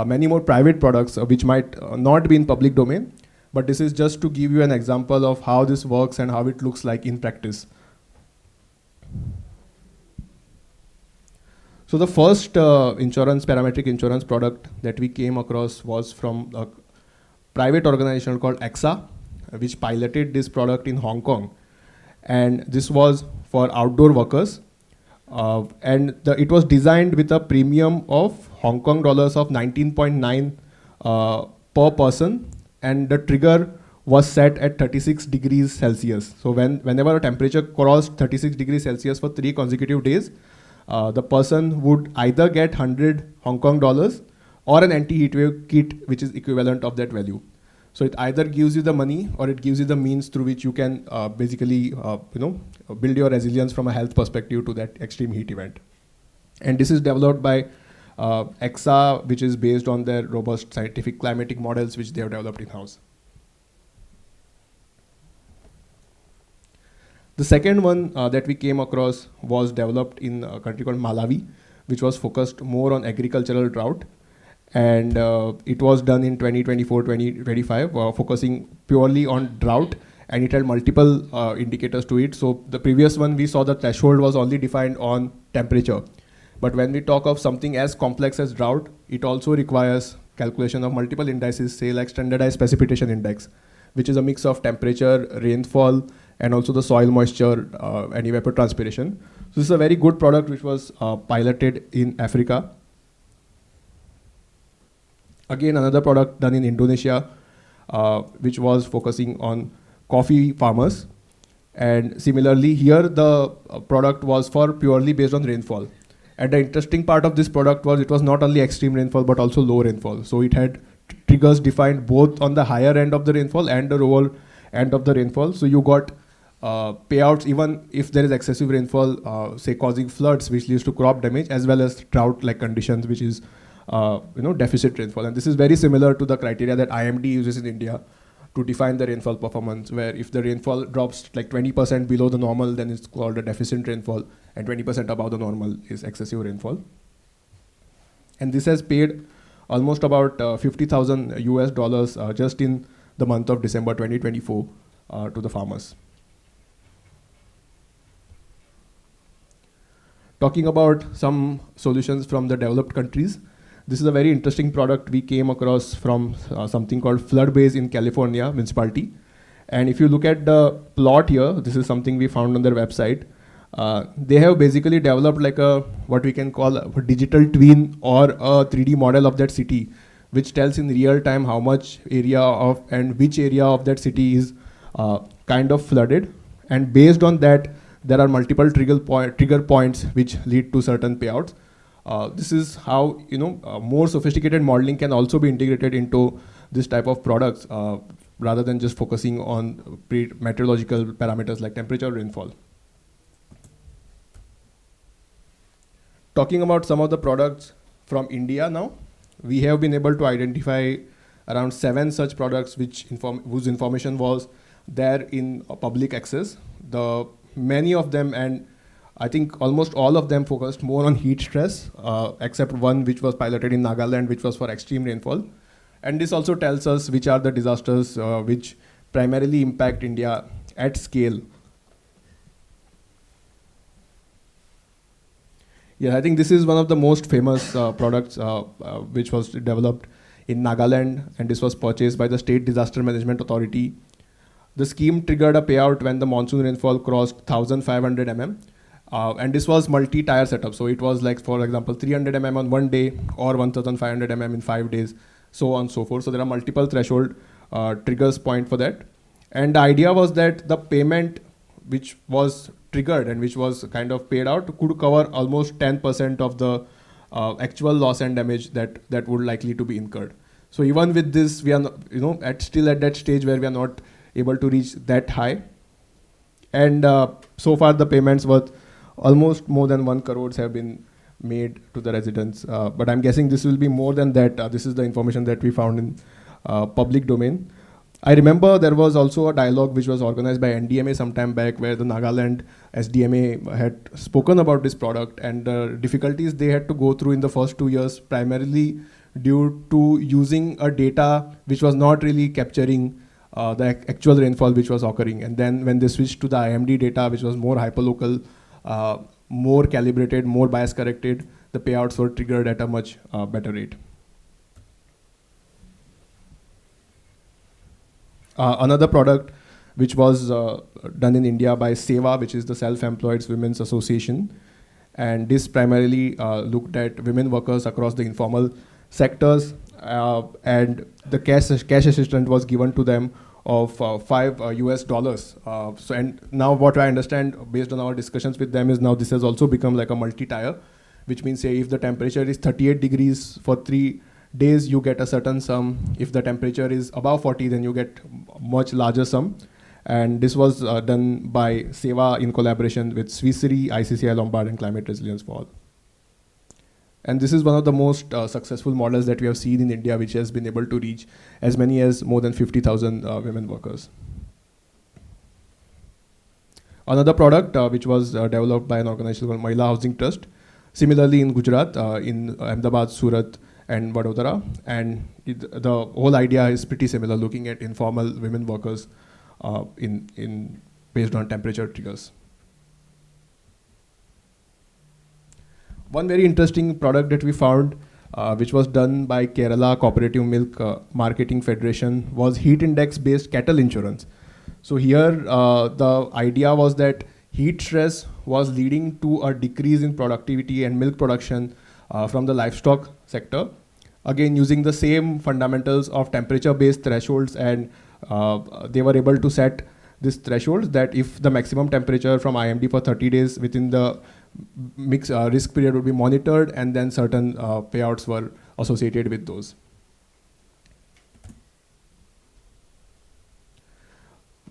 many more private products which might not be in public domain. But this is just to give you an example of how this works and how it looks like in practice. So the first parametric insurance product that we came across was from a private organization called EXA, which piloted this product in Hong Kong. And this was for outdoor workers. And it was designed with a premium of Hong Kong dollars of 19.9 per person. And the trigger was set at 36 degrees Celsius. So whenever a temperature crossed 36 degrees Celsius for 3 consecutive days, the person would either get 100 Hong Kong dollars or an anti-heat wave kit, which is equivalent of that value. So it either gives you the money or it gives you the means through which you can basically build your resilience from a health perspective to that extreme heat event. And this is developed by EXA, which is based on their robust scientific climatic models, which they have developed in-house. The second one that we came across was developed in a country called Malawi, which was focused more on agricultural drought. And it was done in 2024-2025, focusing purely on drought, and it had multiple indicators to it. So the previous one, we saw the threshold was only defined on temperature. But when we talk of something as complex as drought, it also requires calculation of multiple indices, say like standardized precipitation index, which is a mix of temperature, rainfall, and also the soil moisture and evapotranspiration. So this is a very good product which was piloted in Africa. Again, another product done in Indonesia, which was focusing on coffee farmers. And similarly, here the product was for purely based on rainfall. And the interesting part of this product was it was not only extreme rainfall, but also low rainfall. So it had triggers defined both on the higher end of the rainfall and the lower end of the rainfall. So you got payouts even if there is excessive rainfall, say causing floods, which leads to crop damage, as well as drought-like conditions, which is deficit rainfall. And this is very similar to the criteria that IMD uses in India to define the rainfall performance, where if the rainfall drops like 20% below the normal, then it's called a deficient rainfall, and 20% above the normal is excessive rainfall. And this has paid almost about $50,000 US just in the month of December 2024 to the farmers. Talking about some solutions from the developed countries, this is a very interesting product we came across from something called Floodbase in California municipality. And if you look at the plot here, this is something we found on their website. They have basically developed like what we can call a digital twin or a 3D model of that city, which tells in real time how much area of and which area of that city is kind of flooded. And based on that, there are multiple trigger points which lead to certain payouts. This is how more sophisticated modeling can also be integrated into this type of products rather than just focusing on meteorological parameters like temperature, rainfall. Talking about some of the products from India now, we have been able to identify around 7 such products whose information was there in public access. Many of them, and I think almost all of them, focused more on heat stress, except one which was piloted in Nagaland, which was for extreme rainfall. And this also tells us which are the disasters which primarily impact India at scale. Yeah, I think this is one of the most famous products which was developed in Nagaland, and this was purchased by the State Disaster Management Authority. The scheme triggered a payout when the monsoon rainfall crossed 1,500 mm. And this was multi-tier setup. So it was like, for example, 300 mm on one day or 1,500 mm in 5 days, so on and so forth. So there are multiple threshold triggers point for that. And the idea was that the payment which was triggered and which was kind of paid out could cover almost 10% of the actual loss and damage that would likely to be incurred. So even with this, we are not, still at that stage where we are not able to reach that high. And so far the payments worth almost more than 1 crores have been made to the residents. But I'm guessing this will be more than that. This is the information that we found in public domain. I remember there was also a dialogue which was organized by NDMA some time back, where the Nagaland SDMA had spoken about this product and the difficulties they had to go through in the first 2 years, primarily due to using a data which was not really capturing the actual rainfall which was occurring. And then when they switched to the IMD data, which was more hyperlocal, more calibrated, more bias corrected, the payouts were triggered at a much better rate. Another product which was done in India by CEEW, which is the Self-Employed Women's Association. And this primarily looked at women workers across the informal sectors, and the cash assistance was given to them of $5 US. So, and now what I understand based on our discussions with them is now this has also become like a multi-tier, which means say if the temperature is 38 degrees for 3 days, you get a certain sum. If the temperature is above 40, then you get much larger sum. And this was done by CEEW in collaboration with Swiss Re, ICCI Lombard, and Climate Resilience for All. And this is one of the most successful models that we have seen in India, which has been able to reach as many as more than 50,000 women workers. Another product which was developed by an organization called Mahila Housing Trust, similarly in Gujarat, in Ahmedabad, Surat, and Vadodara. And the whole idea is pretty similar, looking at informal women workers based on temperature triggers. One very interesting product that we found, which was done by Kerala Cooperative Milk Marketing Federation, was heat index based cattle insurance. So here the idea was that heat stress was leading to a decrease in productivity and milk production from the livestock sector. Again, using the same fundamentals of temperature based thresholds, and they were able to set this threshold that if the maximum temperature from IMD for 30 days within the mix risk period would be monitored, and then certain payouts were associated with those.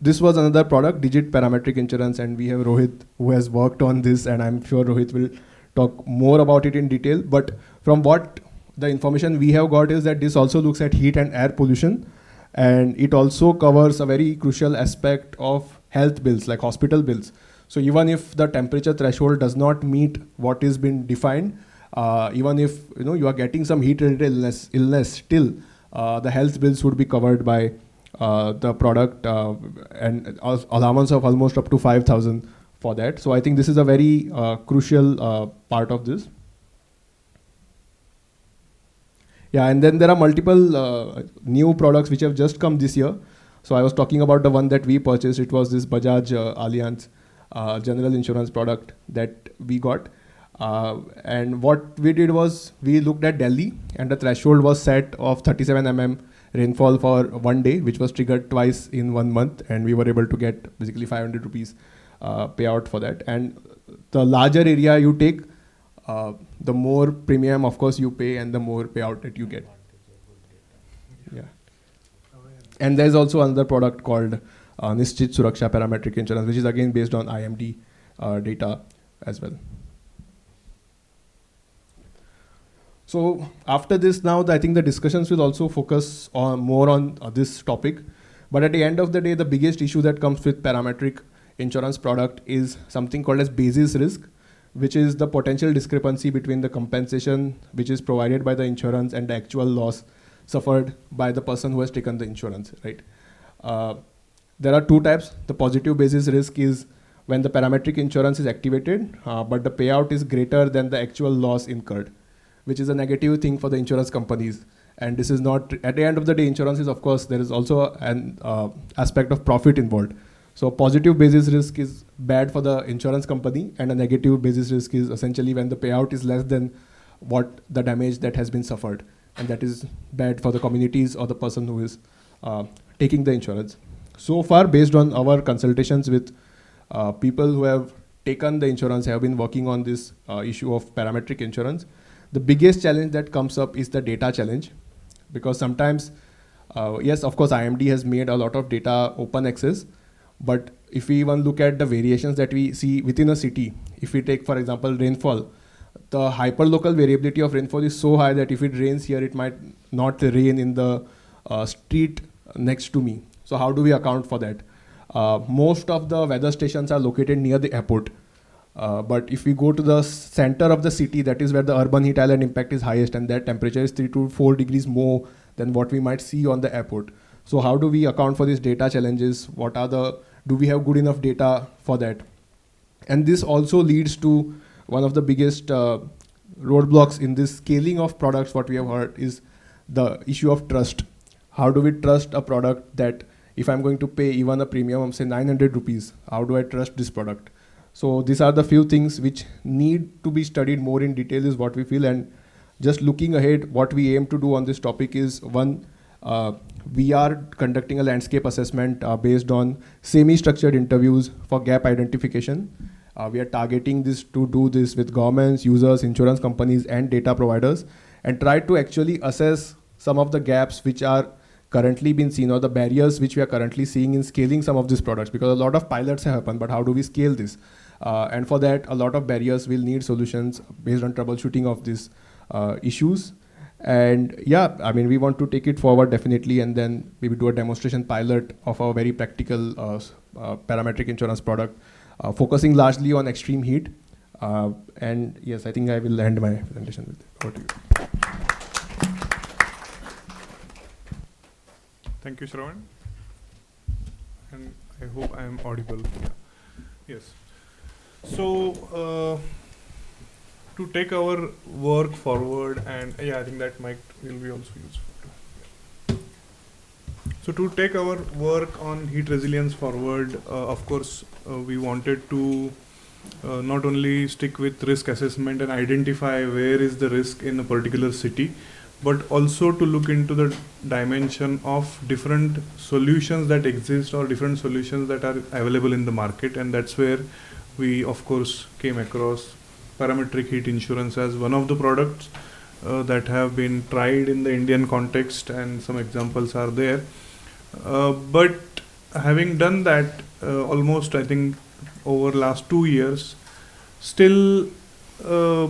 This was another product, Digit Parametric Insurance, and we have Rohit who has worked on this, and I'm sure Rohit will talk more about it in detail. But from what the information we have got is that this also looks at heat and air pollution, and it also covers a very crucial aspect of health bills like hospital bills. So even if the temperature threshold does not meet what is been defined, even if you are getting some heat-related illness, still the health bills would be covered by the product, and allowance of almost up to 5,000 for that. So I think this is a very crucial part of this. Yeah, and then there are multiple new products which have just come this year. So I was talking about the one that we purchased. It was this Bajaj Allianz general insurance product that we got. And what we did was we looked at Delhi, and the threshold was set of 37 mm rainfall for 1 day, which was triggered twice in 1 month, and we were able to get basically 500 rupees payout for that. And the larger area you take, the more premium of course you pay and the more payout that you get. Yeah. And there's also another product called Nishchit Suraksha Parametric Insurance, which is again based on IMD data as well. So after this now, I think the discussions will also focus more on this topic. But at the end of the day, the biggest issue that comes with parametric insurance product is something called as basis risk, which is the potential discrepancy between the compensation which is provided by the insurance and the actual loss suffered by the person who has taken the insurance, right? There are two types. The positive basis risk is when the parametric insurance is activated, but the payout is greater than the actual loss incurred, which is a negative thing for the insurance companies. And this is not, at the end of the day, insurance is, of course, there is also an aspect of profit involved. So positive basis risk is bad for the insurance company, and a negative basis risk is essentially when the payout is less than what the damage that has been suffered. And that is bad for the communities or the person who is taking the insurance. So far, based on our consultations with people who have taken the insurance, have been working on this issue of parametric insurance, the biggest challenge that comes up is the data challenge. Because sometimes, yes, of course, IMD has made a lot of data open access, but if we even look at the variations that we see within a city, if we take, for example, rainfall, the hyperlocal variability of rainfall is so high that if it rains here, it might not rain in the street next to me. So how do we account for that? Most of the weather stations are located near the airport. But if we go to the center of the city, that is where the urban heat island impact is highest, and that temperature is 3 to 4 degrees more than what we might see on the airport. So how do we account for these data challenges? Do we have good enough data for that? And this also leads to one of the biggest roadblocks in this scaling of products. What we have heard is the issue of trust. How do we trust a product that if I'm going to pay even a premium of say 900 rupees, how do I trust this product? So these are the few things which need to be studied more in detail is what we feel. And just looking ahead, what we aim to do on this topic is one, we are conducting a landscape assessment based on semi-structured interviews for gap identification. We are targeting this to do this with governments, users, insurance companies, and data providers, and try to actually assess some of the gaps which are currently being seen, or the barriers which we are currently seeing in scaling some of these products, because a lot of pilots have happened, but how do we scale this? And for that, a lot of barriers will need solutions based on troubleshooting of these issues. And yeah, I mean, we want to take it forward definitely, and then maybe do a demonstration pilot of a very practical parametric insurance product, focusing largely on extreme heat. And yes, I think I will end my presentation with it. Over to you. Thank you, Shravan. And I hope I am audible. Yes. So, to take our work forward, and yeah, I think that mic will be also useful too. So to take our work on heat resilience forward, of course, we wanted to not only stick with risk assessment and identify where is the risk in a particular city, but also to look into the dimension of different solutions that exist or different solutions that are available in the market. And that's where we, of course, came across parametric heat insurance as one of the products that have been tried in the Indian context, and some examples are there. But having done that almost, I think, over last 2 years, still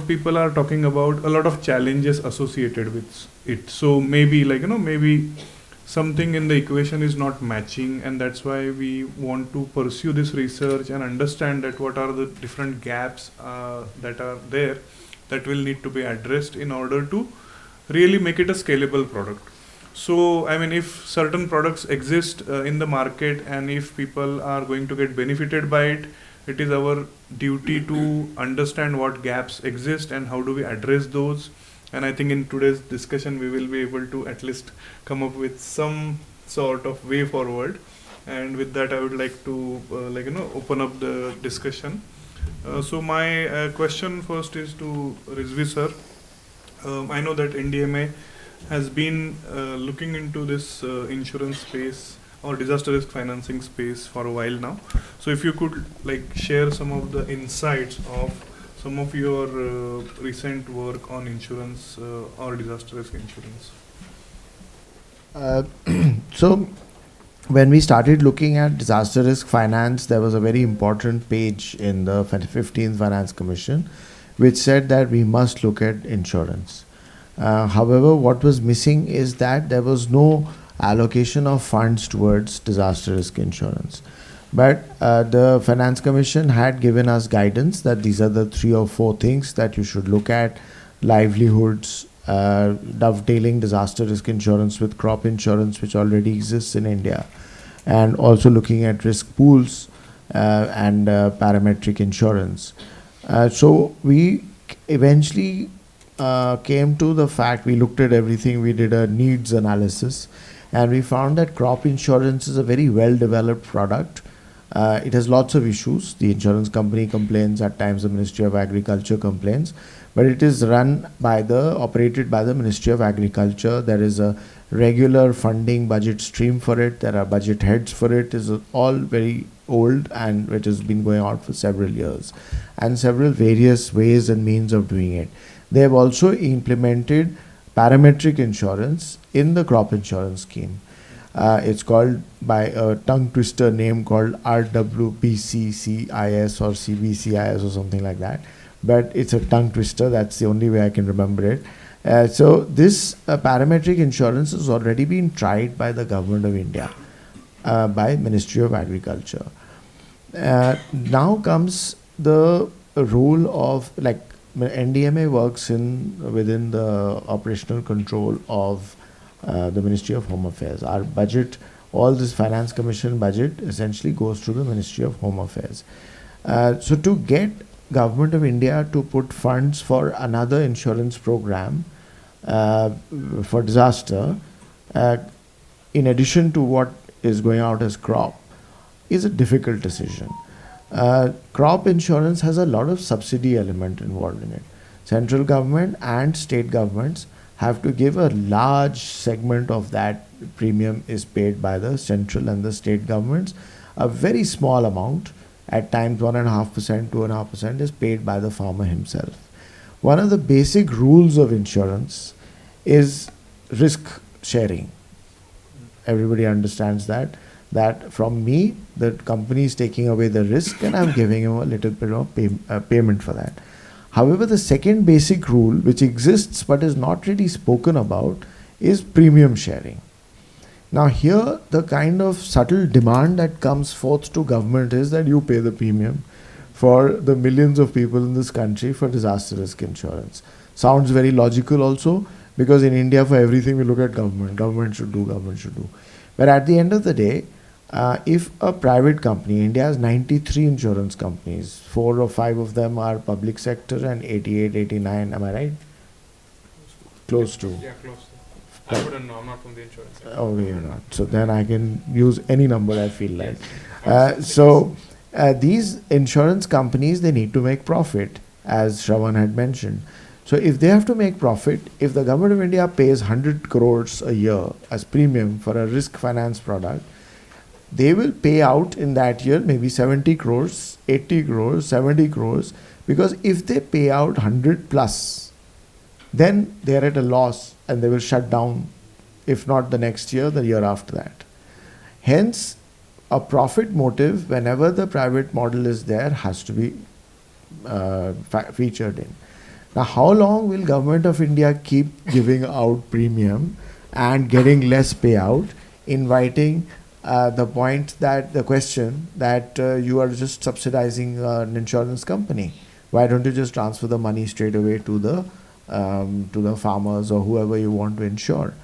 people are talking about a lot of challenges associated with it. So maybe maybe something in the equation is not matching, and that's why we want to pursue this research and understand that what are the different gaps that are there that will need to be addressed in order to really make it a scalable product. So, I mean, if certain products exist in the market, and if people are going to get benefited by it, it is our duty to understand what gaps exist and how do we address those. And I think in today's discussion, we will be able to at least come up with some sort of way forward. And with that, I would like to open up the discussion. So my question first is to Rizvi sir. I know that NDMA has been looking into this insurance space or disaster risk financing space for a while now. So if you could share some of the insights of some of your recent work on insurance or disaster risk insurance. So when we started looking at disaster risk finance, there was a very important page in the 15th Finance Commission which said that we must look at insurance. However, what was missing is that there was no allocation of funds towards disaster risk insurance. But the Finance Commission had given us guidance that these are the 3 or 4 things that you should look at: livelihoods, dovetailing disaster risk insurance with crop insurance, which already exists in India, and also looking at risk pools and parametric insurance. So we eventually came to the fact, we looked at everything, we did a needs analysis, and we found that crop insurance is a very well developed product. It has lots of issues. The insurance company complains, at times the Ministry of Agriculture complains, but it is operated by the Ministry of Agriculture. There is a regular funding budget stream for it. There are budget heads for it. It is all very old, and it has been going on for several years, and several various ways and means of doing it. They have also implemented parametric insurance in the crop insurance scheme. It's called by a tongue twister name called RWBCCIS or CBCIS or something like that. But it's a tongue twister. That's the only way I can remember it. So this parametric insurance has already been tried by the government of India, by Ministry of Agriculture. Now comes the role of, like, NDMA works within the operational control of the Ministry of Home Affairs. Our budget, all this Finance Commission budget essentially goes to the Ministry of Home Affairs. So to get Government of India to put funds for another insurance program for disaster, in addition to what is going out as crop, is a difficult decision. Crop insurance has a lot of subsidy element involved in it. Central government and state governments have to give a large segment of that premium is paid by the central and the state governments. A very small amount, at times 1.5%, 2.5%, is paid by the farmer himself. One of the basic rules of insurance is risk sharing. Everybody understands that from me, the company is taking away the risk and I'm giving him a little bit of payment for that. However, the second basic rule, which exists but is not really spoken about, is premium sharing. Now here, the kind of subtle demand that comes forth to government is that you pay the premium for the millions of people in this country for disaster risk insurance. Sounds very logical also, because in India, for everything we look at government. Government should do, government should do. But at the end of the day, if a private company, India has 93 insurance companies, 4 or 5 of them are public sector and 88, 89, am I right? Close to. Yeah, close to. I wouldn't know, I'm not from the insurance sector. Oh, you're not. So then I can use any number I feel like. These insurance companies, they need to make profit, as Shravan had mentioned. So if they have to make profit, if the government of India pays 100 crores a year as premium for a risk finance product, they will pay out in that year maybe 70 crores, 80 crores, 70 crores, because if they pay out 100 plus, then they are at a loss and they will shut down, if not the next year, the year after that. Hence, a profit motive, whenever the private model is there, has to be featured in. Now, how long will Government of India keep giving out premium and getting less payout, inviting the question that you are just subsidizing an insurance company? Why don't you just transfer the money straight away to the farmers or whoever you want to insure?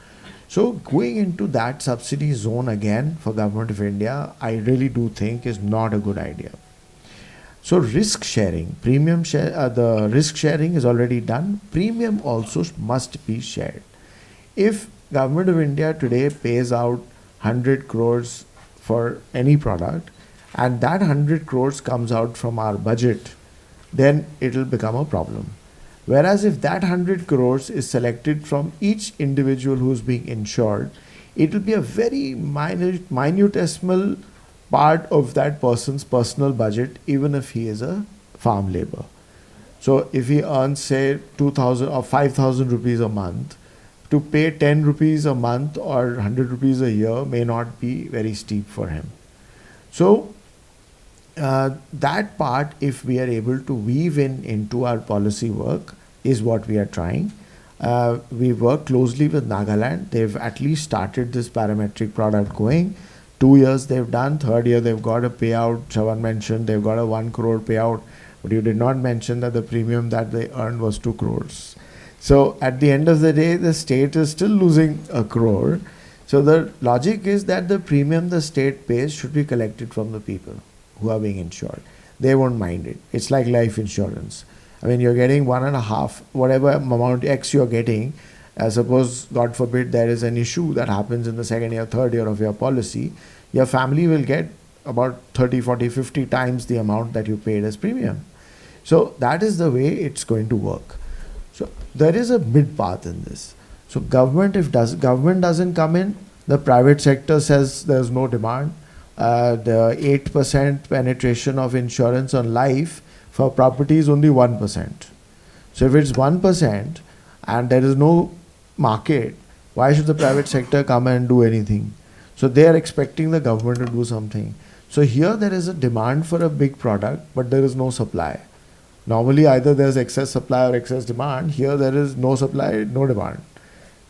So going into that subsidy zone again for Government of India, I really do think is not a good idea. So risk sharing, the risk sharing is already done. Premium also must be shared. If Government of India today pays out 100 crores for any product, and that 100 crores comes out from our budget, then it will become a problem. Whereas if that 100 crores is selected from each individual who is being insured, it will be a very minutesimal part of that person's personal budget, even if he is a farm labor. So if he earns, say, 2,000 or 5,000 rupees a month, to pay 10 rupees a month or 100 rupees a year may not be very steep for him. So that part, if we are able to weave into our policy work, is what we are trying. We work closely with Nagaland. They've at least started this parametric product going. 2 years they've done, 3rd year they've got a payout. Shravan mentioned they've got a 1 crore payout, but you did not mention that the premium that they earned was 2 crores. So at the end of the day, the state is still losing 1 crore. So the logic is that the premium the state pays should be collected from the people who are being insured. They won't mind it. It's like life insurance. I mean, you're getting 1.5, whatever amount X you're getting. Suppose, God forbid, there is an issue that happens in the second year, third year of your policy, your family will get about 30, 40, 50 times the amount that you paid as premium. So that is the way it's going to work. So there is a mid path in this. So government doesn't come in, the private sector says there's no demand. The 8% penetration of insurance on life for property is only 1%. So if it's 1% and there is no market, why should the private sector come and do anything? So they are expecting the government to do something. So here there is a demand for a big product, but there is no supply. Normally either there's excess supply or excess demand. Here there is no supply, no demand.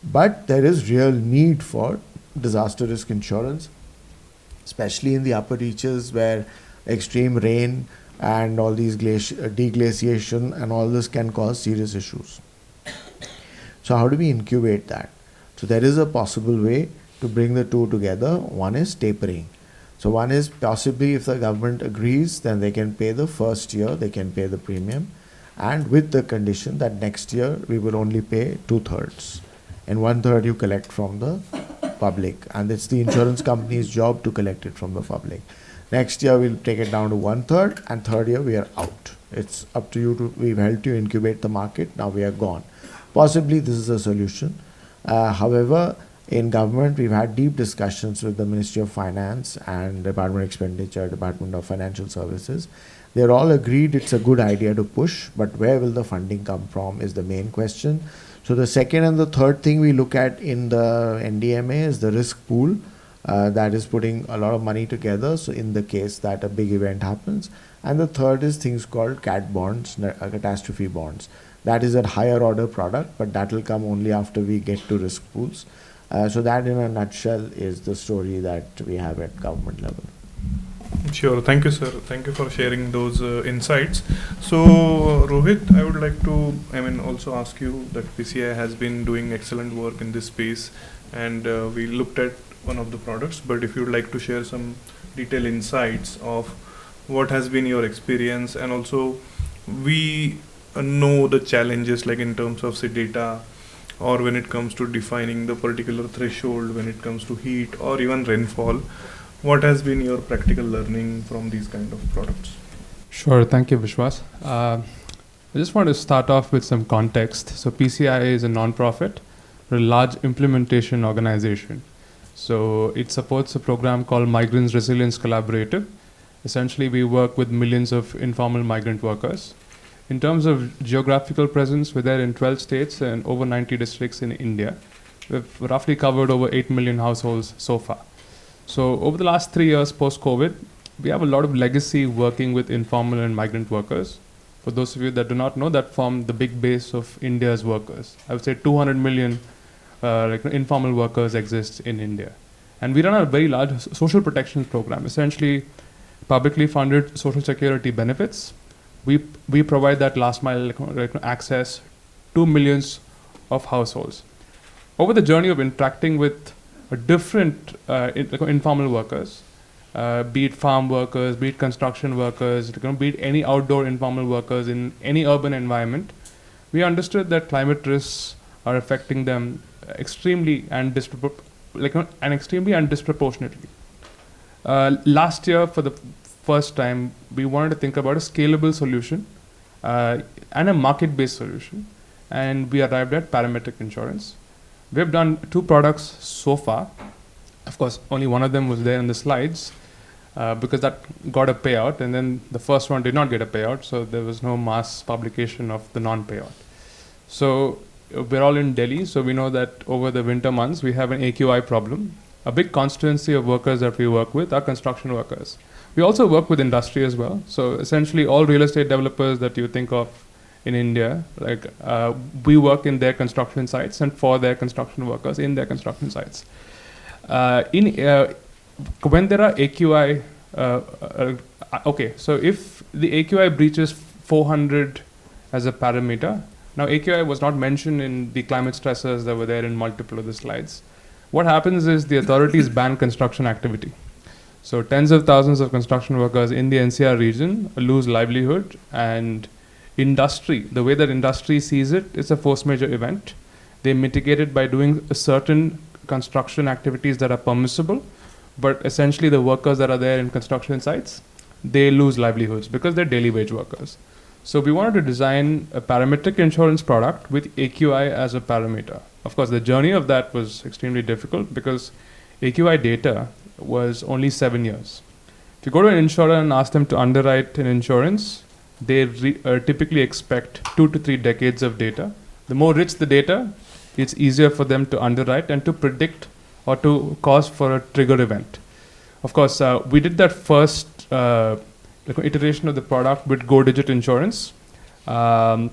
But there is real need for disaster risk insurance, especially in the upper reaches where extreme rain and all these deglaciation and all this can cause serious issues. So how do we incubate that? So there is a possible way to bring the two together. One is tapering. So one is possibly if the government agrees, then they can pay the first year, they can pay the premium, and with the condition that next year we will only pay 2/3 and 1/3 you collect from the public, and it's the insurance company's job to collect it from the public. Next year we'll take it down to 1/3, and third year we are out. It's up to you we've helped you incubate the market, now we are gone. Possibly this is a solution. However, in government, we've had deep discussions with the Ministry of Finance and Department of Expenditure, Department of Financial Services. They're all agreed it's a good idea to push, but where will the funding come from is the main question. So the second and the third thing we look at in the NDMA is the risk pool that is putting a lot of money together. So in the case that a big event happens, and the third is things called CAT bonds, catastrophe bonds. That is a higher order product, but that will come only after we get to risk pools. So that in a nutshell is the story that we have at government level. Sure, thank you, sir. Thank you for sharing those insights. So, Rohit, I would like to, also ask you that PCI has been doing excellent work in this space, and we looked at one of the products. But if you would like to share some detailed insights of what has been your experience, and also we know the challenges like in terms of say data, or when it comes to defining the particular threshold when it comes to heat or even rainfall. What has been your practical learning from these kind of products? Sure, thank you, Vishwas. I just want to start off with some context. So PCI is a non-profit, a large implementation organization. So it supports a program called Migrants Resilience Collaborative. Essentially, we work with millions of informal migrant workers. In terms of geographical presence, we're there in 12 states and over 90 districts in India. We've roughly covered over 8 million households so far. So over the last 3 years post-COVID, we have a lot of legacy working with informal and migrant workers. For those of you that do not know, that form the big base of India's workers. I would say 200 million informal workers exist in India. And we run a very large social protection program, essentially publicly funded social security benefits. We provide that last mile access to millions of households. Over the journey of interacting with different informal workers, be it farm workers, be it construction workers, be it any outdoor informal workers in any urban environment, we understood that climate risks are affecting them extremely and disproportionately. Last year, for the first time, we wanted to think about a scalable solution and a market-based solution, and we arrived at parametric insurance. We've done 2 products so far. Of course, only one of them was there in the slides because that got a payout, and then the first one did not get a payout, so there was no mass publication of the non-payout. So we're all in Delhi, so we know that over the winter months, we have an AQI problem. A big constituency of workers that we work with are construction workers. We also work with industry as well. So essentially all real estate developers that you think of in India, we work in their construction sites and for their construction workers in their construction sites. When there are AQI, so if the AQI breaches 400 as a parameter, now AQI was not mentioned in the climate stressors that were there in multiple of the slides. What happens is the authorities ban construction activity. So tens of thousands of construction workers in the NCR region lose livelihood, and industry, the way that industry sees it, is a force majeure event. They mitigate it by doing certain construction activities that are permissible, but essentially the workers that are there in construction sites, they lose livelihoods because they're daily wage workers. So we wanted to design a parametric insurance product with AQI as a parameter. Of course, the journey of that was extremely difficult because AQI data was only 7 years. If you go to an insurer and ask them to underwrite an insurance, they typically expect 2 to 3 decades of data. The more rich the data, it's easier for them to underwrite and to predict or to cause for a trigger event. Of course, we did that first iteration of the product with Go Digit Insurance. The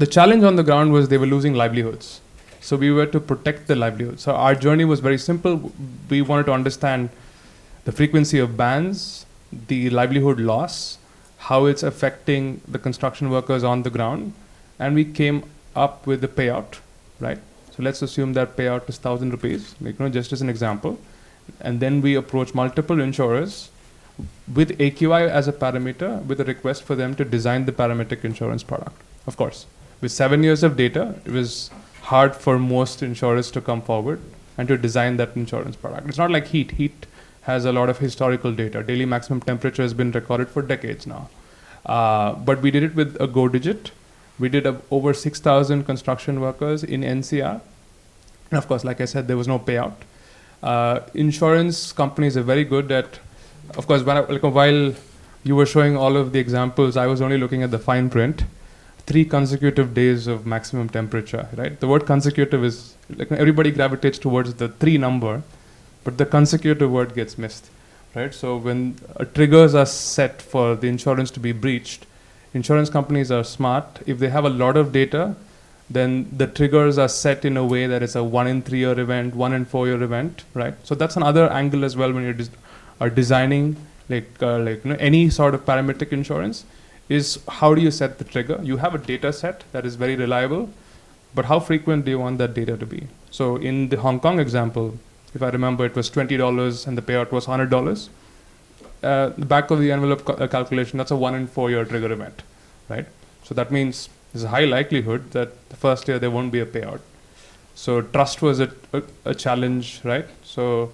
challenge on the ground was they were losing livelihoods. So we were to protect the livelihood. So our journey was very simple. We wanted to understand the frequency of bans, the livelihood loss, how it's affecting the construction workers on the ground, and we came up with the payout, right? So let's assume that payout is 1,000 rupees, just as an example. And then we approach multiple insurers with AQI as a parameter with a request for them to design the parametric insurance product. Of course, with 7 years of data, it was hard for most insurers to come forward and to design that insurance product. It's not like heat. Heat has a lot of historical data. Daily maximum temperature has been recorded for decades now. But we did it with a Go Digit. We did over 6,000 construction workers in NCR. And of course, like I said, there was no payout. Insurance companies are very good at, of course, while you were showing all of the examples, I was only looking at the fine print. 3 consecutive days of maximum temperature, right? The word consecutive is, everybody gravitates towards the 3 number, but the consecutive word gets missed, right? So when triggers are set for the insurance to be breached, insurance companies are smart. If they have a lot of data, then the triggers are set in a way that it's a 1 in 3 year event, 1 in 4 year event, right? So that's another angle as well when you are designing any sort of parametric insurance, is how do you set the trigger? You have a data set that is very reliable, but how frequent do you want that data to be? So in the Hong Kong example, if I remember, it was $20 and the payout was $100. The back of the envelope calculation, that's a 1 in 4 year trigger event, right? So that means there's a high likelihood that the first year there won't be a payout. So trust was a challenge, right? So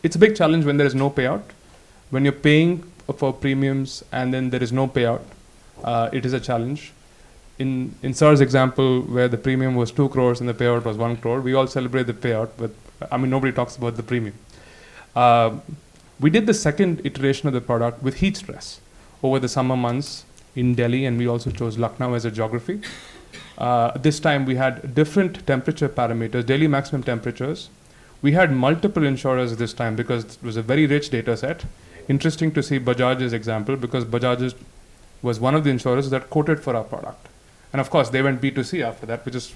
it's a big challenge when there is no payout. When you're paying for premiums and then there is no payout, it is a challenge. In Sir's example, where the premium was 2 crores and the payout was 1 crore, we all celebrate the payout, but nobody talks about the premium. We did the second iteration of the product with heat stress over the summer months in Delhi, and we also chose Lucknow as a geography. This time we had different temperature parameters, daily maximum temperatures. We had multiple insurers this time because it was a very rich data set. Interesting to see Bajaj's example, because Bajaj was one of the insurers that quoted for our product. And of course, they went B2C after that, which is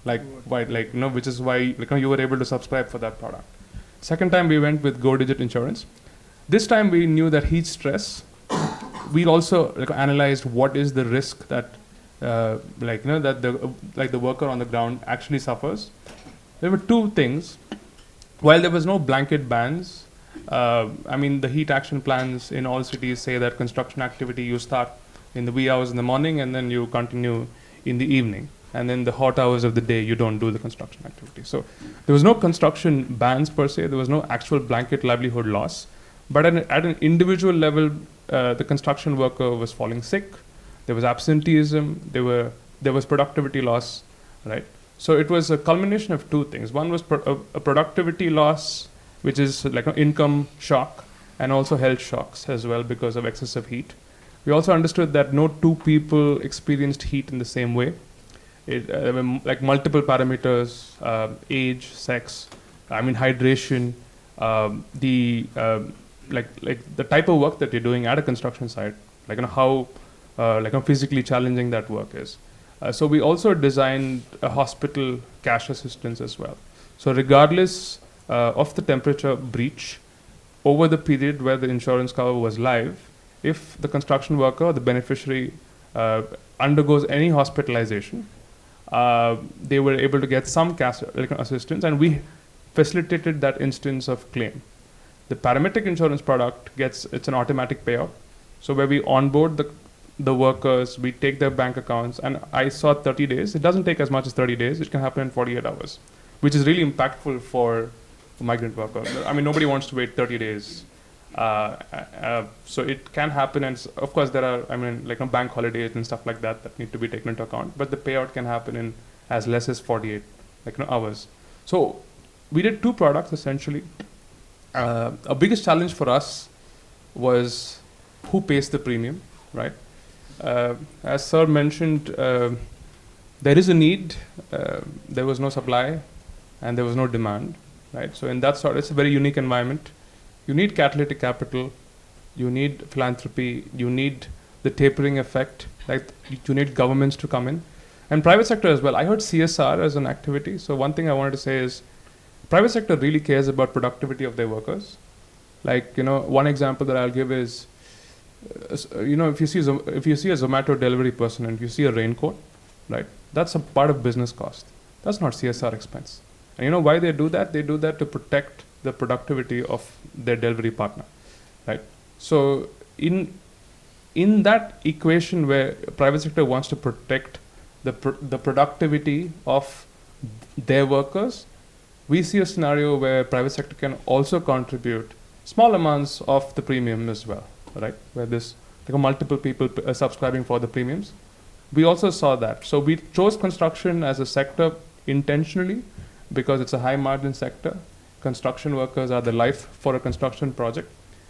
which is why you were able to subscribe for that product. Second time we went with Go Digit Insurance. This time we knew that heat stress, we also analyzed what is the risk that that the worker on the ground actually suffers. There were 2 things. While there was no blanket bans, the heat action plans in all cities say that construction activity you start in the wee hours in the morning and then you continue in the evening. And then the hot hours of the day, you don't do the construction activity. So there was no construction bans per se. There was no actual blanket livelihood loss. But at an individual level, the construction worker was falling sick. There was absenteeism. There was productivity loss, right? So it was a culmination of 2 things. One was a productivity loss, which is like an income shock, and also health shocks as well because of excessive heat. We also understood that no 2 people experienced heat in the same way. Multiple parameters, age, sex, hydration, the type of work that you're doing at a construction site, how physically challenging that work is. So we also designed a hospital cash assistance as well. So regardless of the temperature breach, over the period where the insurance cover was live, if the construction worker or the beneficiary undergoes any hospitalization, they were able to get some cash assistance, and we facilitated that instance of claim. The parametric insurance product it's an automatic payout. So where we onboard the workers, we take their bank accounts, and I saw 30 days. It doesn't take as much as 30 days. It can happen in 48 hours, which is really impactful for migrant workers. I mean, nobody wants to wait 30 days. So it can happen, and of course there are, like bank holidays and stuff like that need to be taken into account, but the payout can happen in as less as 48 hours. So we did 2 products essentially. A biggest challenge for us was who pays the premium, right? As Sir mentioned, there is a need, there was no supply, and there was no demand, right? So in that sort, it's a very unique environment. You need catalytic capital, you need philanthropy, you need the tapering effect, like you need governments to come in, and private sector as well. I heard CSR as an activity. So one thing I wanted to say is, private sector really cares about productivity of their workers. Like, one example that I'll give is, if you see a Zomato delivery person and you see a raincoat, right? That's a part of business cost. That's not CSR expense. And you know why they do that? They do that to protect the productivity of their delivery partner, right? So in that equation where private sector wants to protect the productivity of their workers, we see a scenario where private sector can also contribute small amounts of the premium as well, right? Where there's multiple people subscribing for the premiums. We also saw that. So we chose construction as a sector intentionally because it's a high margin sector. Construction workers are the life for a construction project.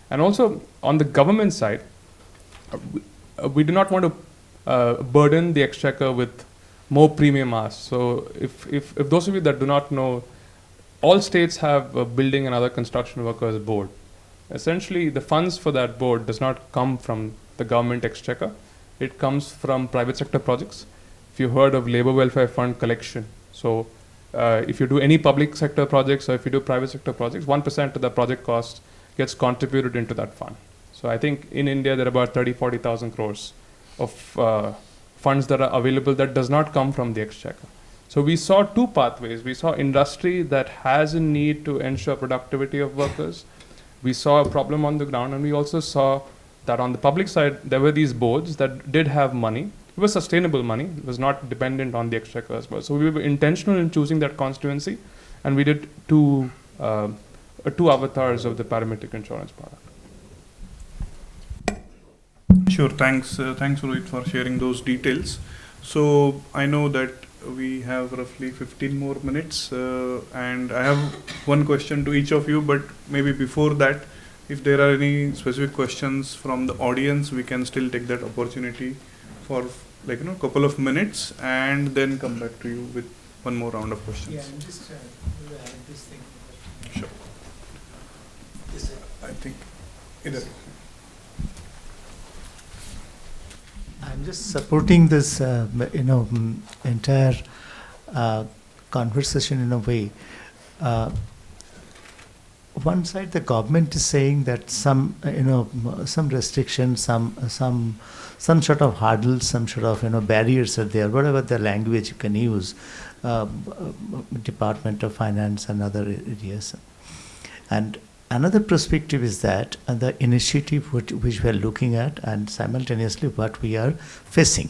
And also on the government side, we do not want to burden the exchequer with more premium asks. So if those of you that do not know, all states have a building and other construction workers board. Essentially, the funds for that board does not come from the government exchequer. It comes from private sector projects. If you heard of labor welfare fund collection, so if you do any public sector projects or if you do private sector projects, 1% of the project cost gets contributed into that fund. So I think in India there are about 40,000 crores of funds that are available that does not come from the exchequer. So we saw 2 pathways. We saw industry that has a need to ensure productivity of workers. We saw a problem on the ground, and we also saw that on the public side, there were these boards that did have money. It was sustainable money. It was not dependent on the exchequer as well. So we were intentional in choosing that constituency, and we did two avatars of the parametric insurance product. Sure, thanks Rohit for sharing those details. So I know that we have roughly 15 more minutes, and I have one question to each of you, but maybe before that, if there are any specific questions from the audience, we can still take that opportunity for a couple of minutes and then come back to you with one more round of questions. Yeah, I'm just add this thing. Sure. I think either. I'm just supporting this, entire conversation in a way. One side, the government is saying that some restrictions, some sort of hurdles, some sort of barriers are there. Whatever the language you can use, Department of Finance and other areas, and another perspective is that the initiative which we are looking at, and simultaneously what we are facing.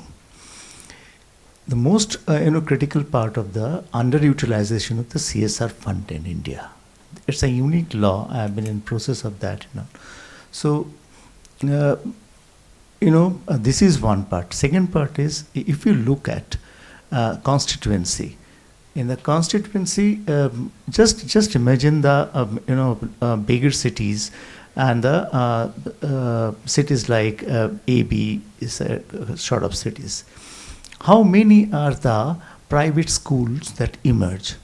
The most critical part of the underutilization of the CSR fund in India. It's a unique law. I have been in process of that. So, this is one part. Second part is, if you look at constituency. In the constituency, just imagine the bigger cities and the cities like AB is a sort of cities. How many are the private schools that emerge?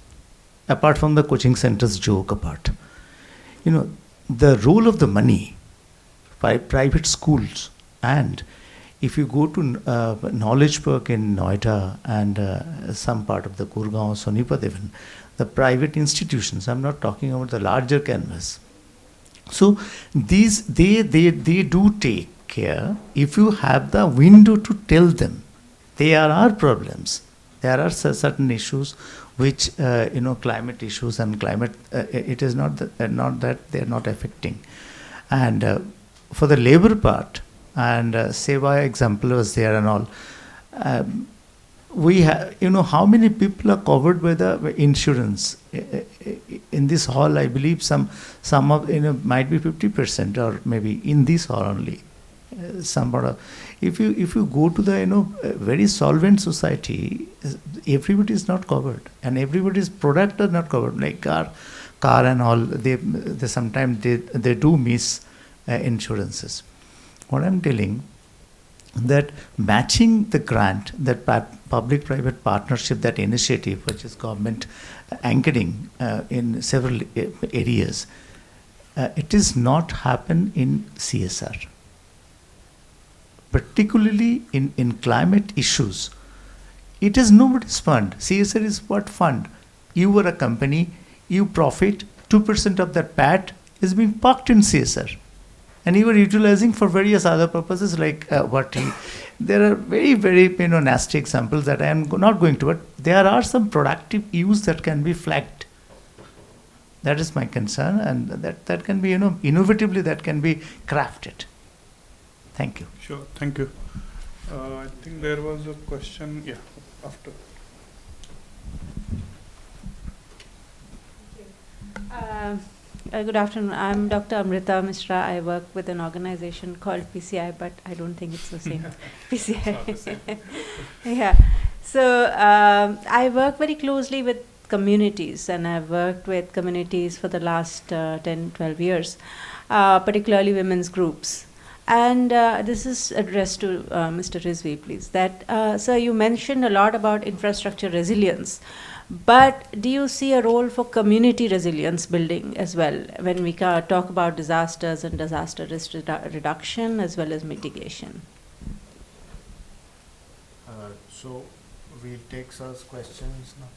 Apart from the coaching centers joke apart. The role of the money by private schools, and if you go to Knowledge Park in Noida and some part of the Gurgaon, Sonipat even, the private institutions, I'm not talking about the larger canvas. So these, they do take care. If you have the window to tell them, there are problems. There are certain issues which, climate issues and climate, it is not that they are not affecting. And for the labor part, and Seva example was there and all. We have, how many people are covered by the insurance? In this hall, I believe some of, might be 50%, or maybe in this hall only. If you go to the, very solvent society, everybody is not covered, and everybody's product are not covered, like car and all. They sometimes they do miss insurances. What I'm telling, that matching the grant, that public-private partnership, that initiative, which is government anchoring in several areas, it is not happen in CSR. Particularly in climate issues, it is nobody's fund. CSR is what fund? You are a company, you profit, 2% of that PAT is being parked in CSR. And you are utilizing for various other purposes, like there are very, very nasty examples that I am not going to, but there are some productive use that can be flagged. That is my concern, and that can be, innovatively that can be crafted. Thank you. Sure, thank you. I think there was a question, after. Good afternoon. I'm Dr. Amrita Mishra. I work with an organization called PCI, but I don't think it's the same. PCI. Yeah. So I work very closely with communities, and I've worked with communities for the last 10, 12 years, particularly women's groups. And this is addressed to Mr. Rizvi, please. Sir, you mentioned a lot about infrastructure resilience. But do you see a role for community resilience building as well when we talk about disasters and disaster risk reduction as well as mitigation? So we'll take Sir's questions now.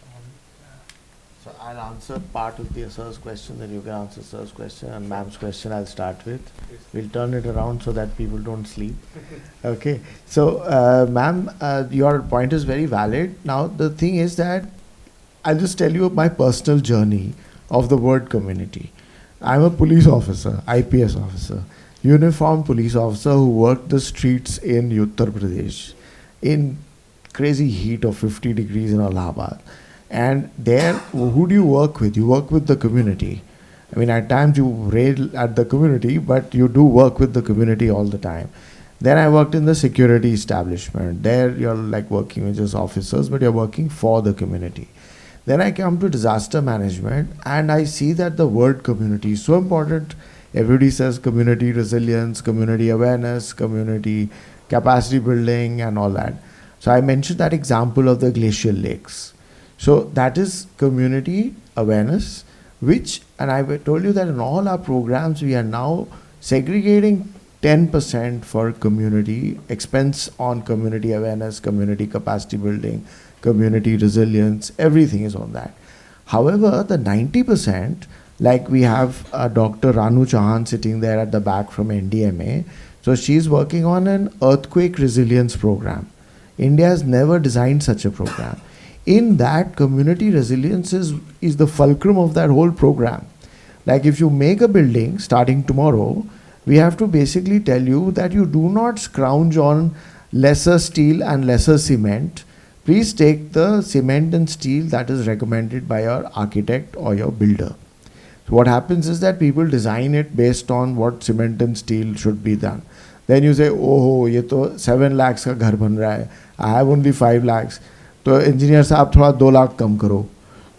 So I'll answer part of the Sir's question, then you can answer Sir's question, and Ma'am's question I'll start with. We'll turn it around so that people don't sleep. Okay. So Ma'am, your point is very valid. Now the thing is that I'll just tell you my personal journey of the word community. I'm a police officer, IPS officer, uniformed police officer who worked the streets in Uttar Pradesh in crazy heat of 50 degrees in Allahabad. And there, who do you work with? You work with the community. I mean, at times you rail at the community, but you do work with the community all the time. Then I worked in the security establishment. There you're like working with just officers, but you're working for the community. Then I come to disaster management, and I see that the word community is so important. Everybody says community resilience, community awareness, community capacity building, and all that. So I mentioned that example of the glacial lakes. So that is community awareness, which, and I told you that in all our programs, we are now segregating 10% for community, expense on community awareness, community capacity building, community resilience, everything is on that. However, the 90%, like we have Dr. Ranu Chauhan sitting there at the back from NDMA, so she's working on an earthquake resilience program. India has never designed such a program. In that, community resilience is the fulcrum of that whole program. Like if you make a building starting tomorrow, we have to basically tell you that you do not scrounge on lesser steel and lesser cement. Please take the cement and steel that is recommended by your architect or your builder. So what happens is that people design it based on what cement and steel should be done. Then you say, oh, ye to 7 lakhs ka ghar ban raha hai. I have only 5 lakhs. So engineer साहब थोड़ा 2 लाख कम करो.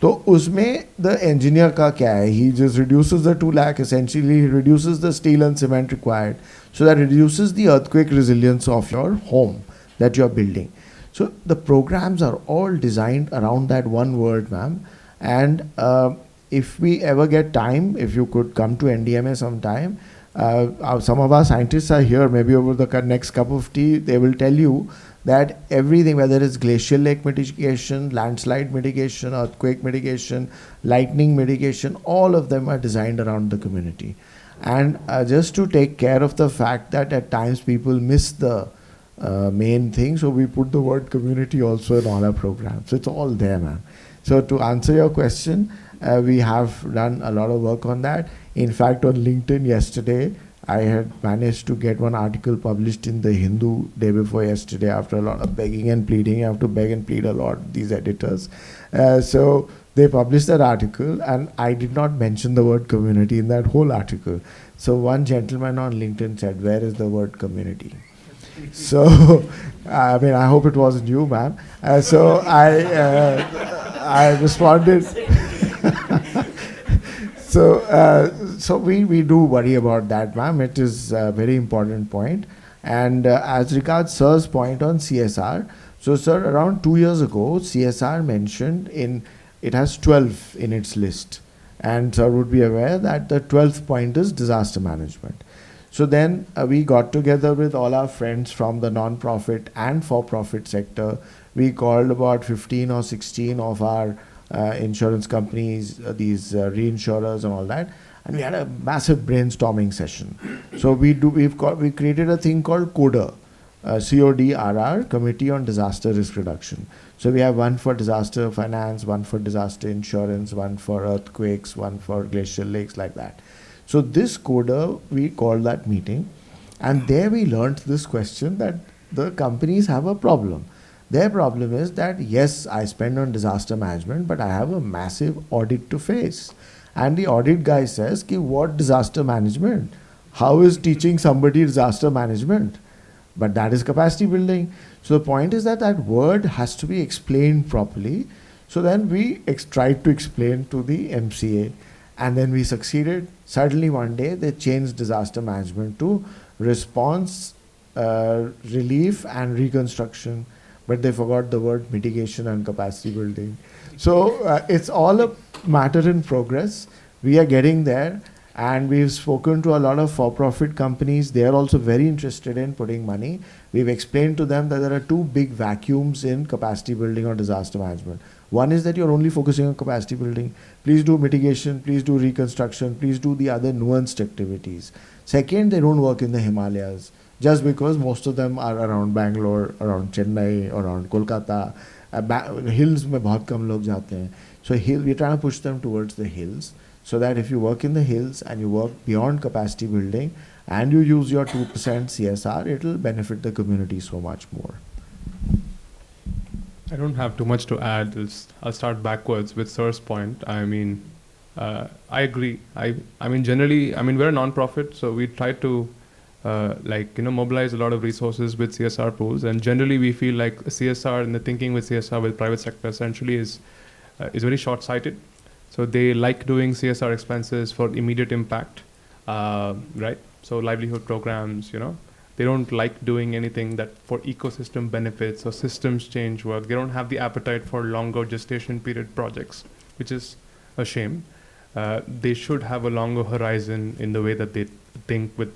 तो उसमें the engineer का क्या है? He just reduces the 2 lakh, essentially he reduces the steel and cement required. So that reduces the earthquake resilience of your home that you are building. So the programs are all designed around that one word, ma'am. And if we ever get time, if you could come to NDMA sometime, some of our scientists are here, maybe over the next cup of tea, they will tell you that everything, whether it's glacial lake mitigation, landslide mitigation, earthquake mitigation, lightning mitigation, all of them are designed around the community. And just to take care of the fact that at times people miss the main thing, so we put the word community also in all our programs. So it's all there, ma'am. So to answer your question, we have done a lot of work on that. In fact, on LinkedIn yesterday, I had managed to get one article published in the Hindu day before yesterday after a lot of begging and pleading. You have to beg and plead a lot, these editors. So they published that article, and I did not mention the word community in that whole article. So one gentleman on LinkedIn said, "Where is the word community?" So, I mean, I hope it wasn't you, ma'am. So I responded. So we do worry about that, ma'am. It is a very important point. And as regards Sir's point on CSR, so sir, around 2 years ago, CSR mentioned it has 12 in its list. And sir would be aware that the 12th point is disaster management. So then we got together with all our friends from the non-profit and for-profit sector. We called about 15 or 16 of our insurance companies, these reinsurers and all that, and we had a massive brainstorming session. So we created a thing called CODRR, CODRR, Committee on Disaster Risk Reduction. So we have one for disaster finance, one for disaster insurance, one for earthquakes, one for glacial lakes, like that. So this CODRR, we called that meeting, and there we learned this question that the companies have a problem. Their problem is that, yes, I spend on disaster management, but I have a massive audit to face. And the audit guy says, what disaster management? How is teaching somebody disaster management? But that is capacity building. So the point is that that word has to be explained properly. So then we tried to explain to the MCA, and then we succeeded. Suddenly one day they changed disaster management to response, relief and reconstruction. But they forgot the word mitigation and capacity building. So it's all a matter in progress. We are getting there, and we've spoken to a lot of for-profit companies. They are also very interested in putting money. We've explained to them that there are two big vacuums in capacity building or disaster management. One is that you're only focusing on capacity building. Please do mitigation, please do reconstruction, please do the other nuanced activities. Second, they don't work in the Himalayas, just because most of them are around Bangalore, around Chennai, around Kolkata. Hills mein bahut kam log jate hain. So we're trying to push them towards the hills, so that if you work in the hills and you work beyond capacity building and you use your 2% CSR, it will benefit the community so much more. I don't have too much to add. I'll start backwards with Sir's point. I mean, I agree. I mean, generally, we're a non-profit, so we try to mobilize a lot of resources with CSR pools, and generally we feel like CSR and the thinking with CSR with private sector essentially is very short-sighted. So they like doing CSR expenses for immediate impact, right? So livelihood programs, they don't like doing anything that for ecosystem benefits or systems change work. They don't have the appetite for longer gestation period projects, which is a shame. They should have a longer horizon in the way that they think when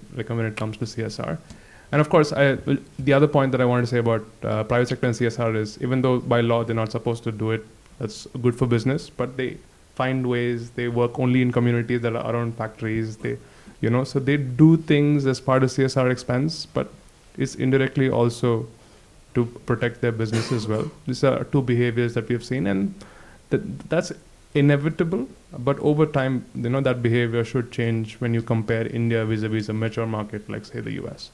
it comes to CSR. And of course, the other point that I wanted to say about private sector and CSR is, even though by law they're not supposed to do it, that's good for business, but they find ways. They work only in communities that are around factories. So they do things as part of CSR expense, but it's indirectly also to protect their business as well. These are two behaviors that we have seen, and that's inevitable. But over time, that behavior should change when you compare India vis-a-vis a mature market like, say, the US.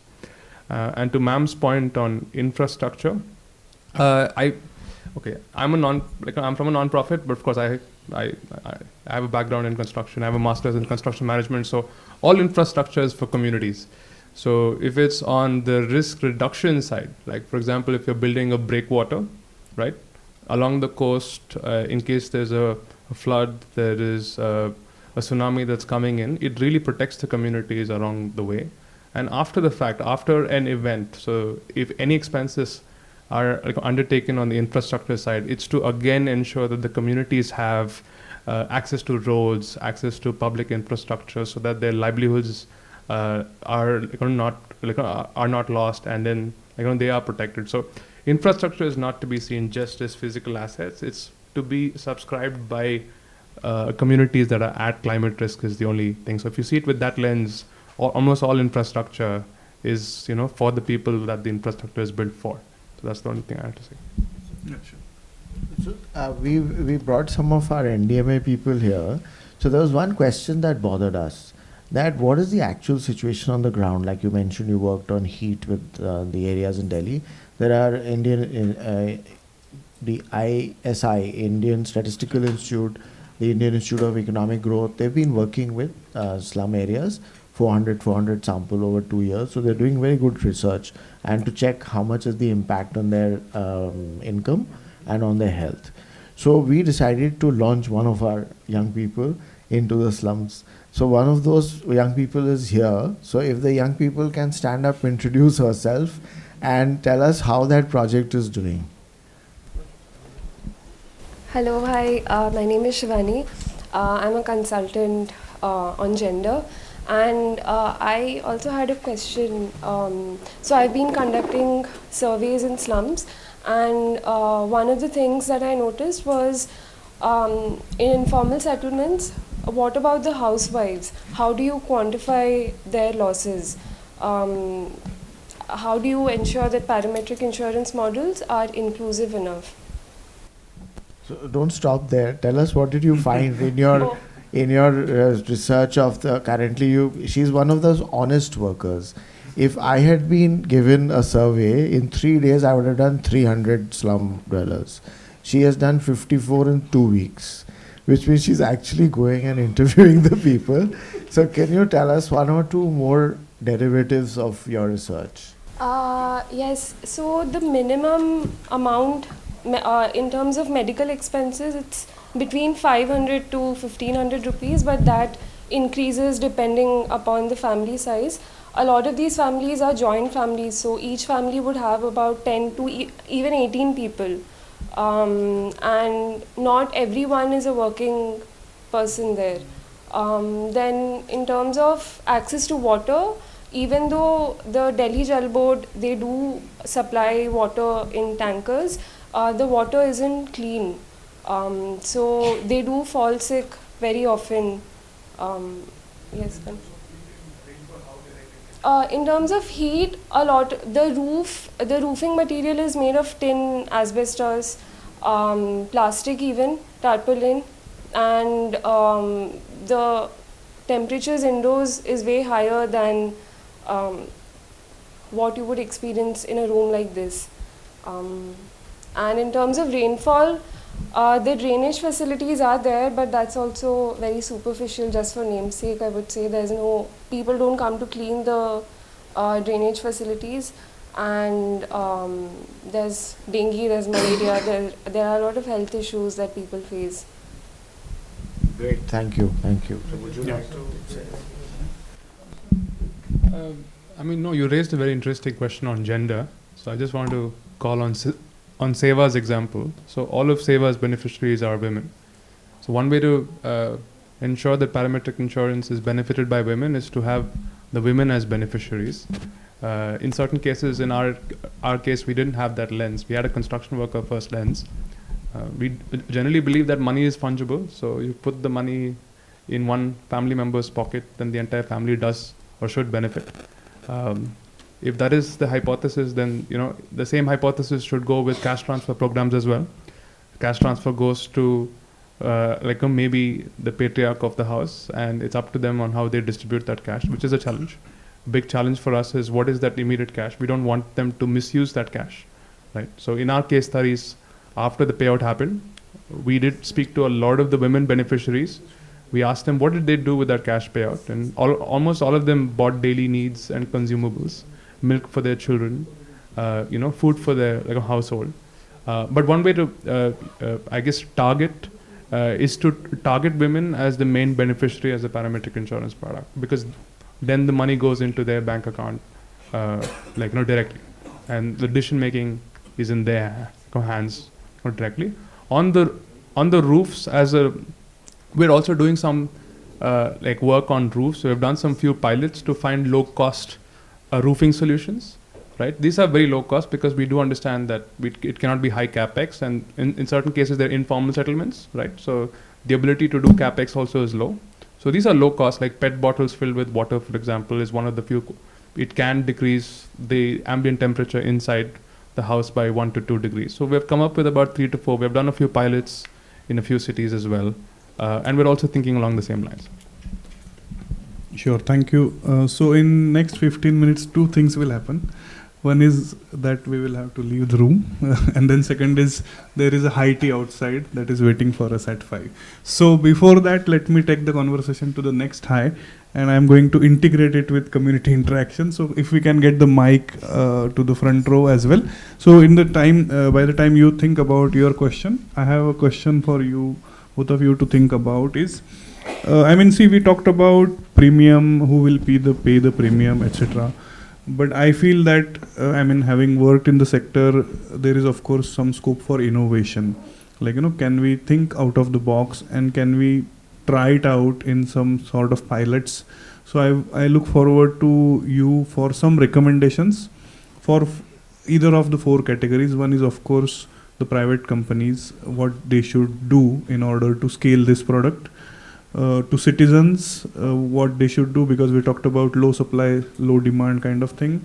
And to ma'am's point on infrastructure, I'm from a non-profit, but of course I have a background in construction. I have a master's in construction management. So all infrastructure is for communities. So if it's on the risk reduction side, like for example, if you're building a breakwater, right, along the coast, in case there's a flood, there is a tsunami that's coming in, it really protects the communities along the way. And after the fact, after an event, so if any expenses are undertaken on the infrastructure side, it's to again ensure that the communities have access to roads, access to public infrastructure, so that their livelihoods are not lost, and then they are protected. So infrastructure is not to be seen just as physical assets. It's to be subscribed by communities that are at climate risk is the only thing. So if you see it with that lens, almost all infrastructure is for the people that the infrastructure is built for. So that's the only thing I have to say. Yeah, sure. So we brought some of our NDMA people here. So there was one question that bothered us. that what is the actual situation on the ground. Like you mentioned, you worked on heat with the areas in Delhi. There are the IIC, Indian Statistical Institute, the Indian Institute of Economic Growth, they've been working with slum areas, 400 sample over 2 years. So they're doing very good research and to check how much is the impact on their income and on their health. So we decided to launch one of our young people into the slums. So one of those young people is here. So if the young people can stand up, introduce herself and tell us how that project is doing. Hello, hi, my name is Shivani. I'm a consultant on gender, and I also had a question. So I've been conducting surveys in slums, and one of the things that I noticed was in informal settlements, what about the housewives? How do you quantify their losses? How do you ensure that parametric insurance models are inclusive enough? So don't stop there. Tell us, what did you find in your research of the currently she's one of those honest workers. If I had been given a survey in 3 days, I would have done 300 slum dwellers. She has done 54 in 2 weeks, which means she's actually going and interviewing the people. So can you tell us 1 or 2 more derivatives of your research? Yes, so the minimum amount in terms of medical expenses, it's between 500 to 1500 rupees, but that increases depending upon the family size. A lot of these families are joint families, so each family would have about 10 to even 18 people. And not everyone is a working person there. Then in terms of access to water, even though the Delhi Jal Board, they do supply water in tankers, the water isn't clean. So they do fall sick very often. Yes. In terms of heat, the roofing material is made of tin, asbestos, plastic even, tarpaulin, and the temperatures indoors is way higher than what you would experience in a room like this. And in terms of rainfall, the drainage facilities are there, but that's also very superficial, just for namesake. I would say people don't come to clean the drainage facilities, and there's dengue, there's malaria, there are a lot of health issues that people face. Great, thank you. So would you like to say? No, you raised a very interesting question on gender. So I just want to call on SEWA's example. So all of SEWA's beneficiaries are women. So one way to ensure that parametric insurance is benefited by women is to have the women as beneficiaries. In certain cases, in our case, we didn't have that lens. We had a construction worker first lens. We generally believe that money is fungible. So you put the money in one family member's pocket, then the entire family does or should benefit. If that is the hypothesis, then the same hypothesis should go with cash transfer programs as well. Cash transfer goes to maybe the patriarch of the house, and it's up to them on how they distribute that cash, which is a challenge. Big challenge for us is, what is that immediate cash? We don't want them to misuse that cash, right? So in our case studies, after the payout happened, we did speak to a lot of the women beneficiaries. We asked them what did they do with that cash payout, and almost all of them bought daily needs and consumables. Milk for their children, food for their household. But one way to, target is to target women as the main beneficiary as a parametric insurance product, because then the money goes into their bank account, directly, and the decision making is in their hands directly. On the roofs, we're also doing some work on roofs. So we've done some few pilots to find low cost roofing solutions, right? These are very low cost because we do understand that it cannot be high capex, and in certain cases they're informal settlements, right? So the ability to do capex also is low. So these are low cost, like PET bottles filled with water, for example, is one of the few. It can decrease the ambient temperature inside the house by 1 to 2 degrees. So we've come up with about 3 to 4. We've done a few pilots in a few cities as well, and we're also thinking along the same lines. Sure, thank you. So in next 15 minutes, two things will happen. One is that we will have to leave the room, and then second is there is a high tea outside that is waiting for us at 5. So before that, let me take the conversation to the next high, and I'm going to integrate it with community interaction. So if we can get the mic to the front row as well. So in the time, by the time you think about your question, I have a question for you, both of you, to think about is, we talked about premium, who will pay the premium, etc. But I feel that, having worked in the sector, there is of course some scope for innovation. Like, can we think out of the box and can we try it out in some sort of pilots? So I look forward to you for some recommendations for either of the 4 categories. One is of course the private companies, what they should do in order to scale this product. To citizens, what they should do, because we talked about low supply, low demand kind of thing.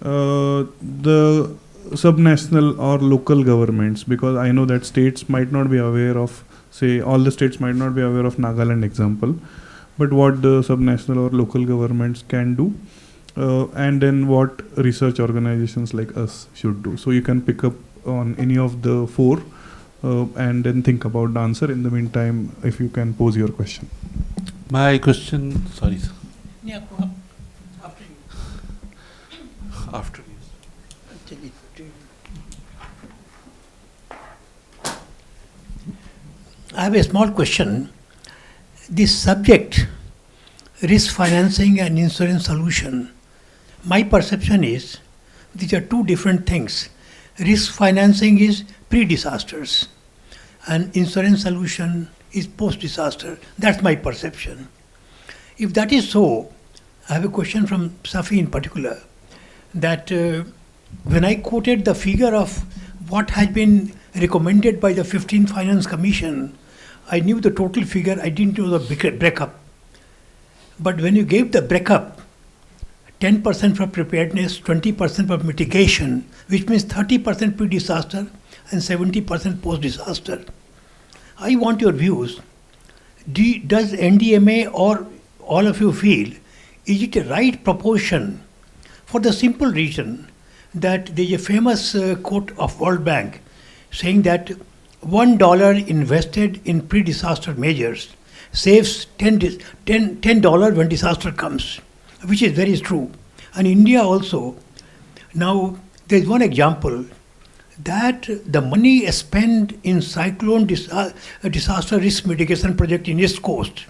The subnational or local governments, because I know that states might not be aware of, say, all the states might not be aware of Nagaland example, but what the subnational or local governments can do, and then what research organizations like us should do. So you can pick up on any of the 4. And then think about the answer. In the meantime, if you can pose your question. My question, sorry sir. Yeah, after you. After you. I have a small question. This subject, risk financing and insurance solution, my perception is these are 2 different things. Risk financing is pre-disasters and insurance solution is post-disaster. That's my perception. If that is so, I have a question from Safi in particular, that when I quoted the figure of what has been recommended by the 15th Finance Commission, I knew the total figure, I didn't know the breakup. But when you gave the breakup, 10% for preparedness, 20% for mitigation, which means 30% pre-disaster and 70% post-disaster. I want your views. Does NDMA or all of you feel, is it a right proportion? For the simple reason that there is a famous quote of World Bank saying that $1 invested in pre-disaster measures saves $10 when disaster comes, which is very true. And India also, now there is one example that the money spent in cyclone disaster risk mitigation project in East Coast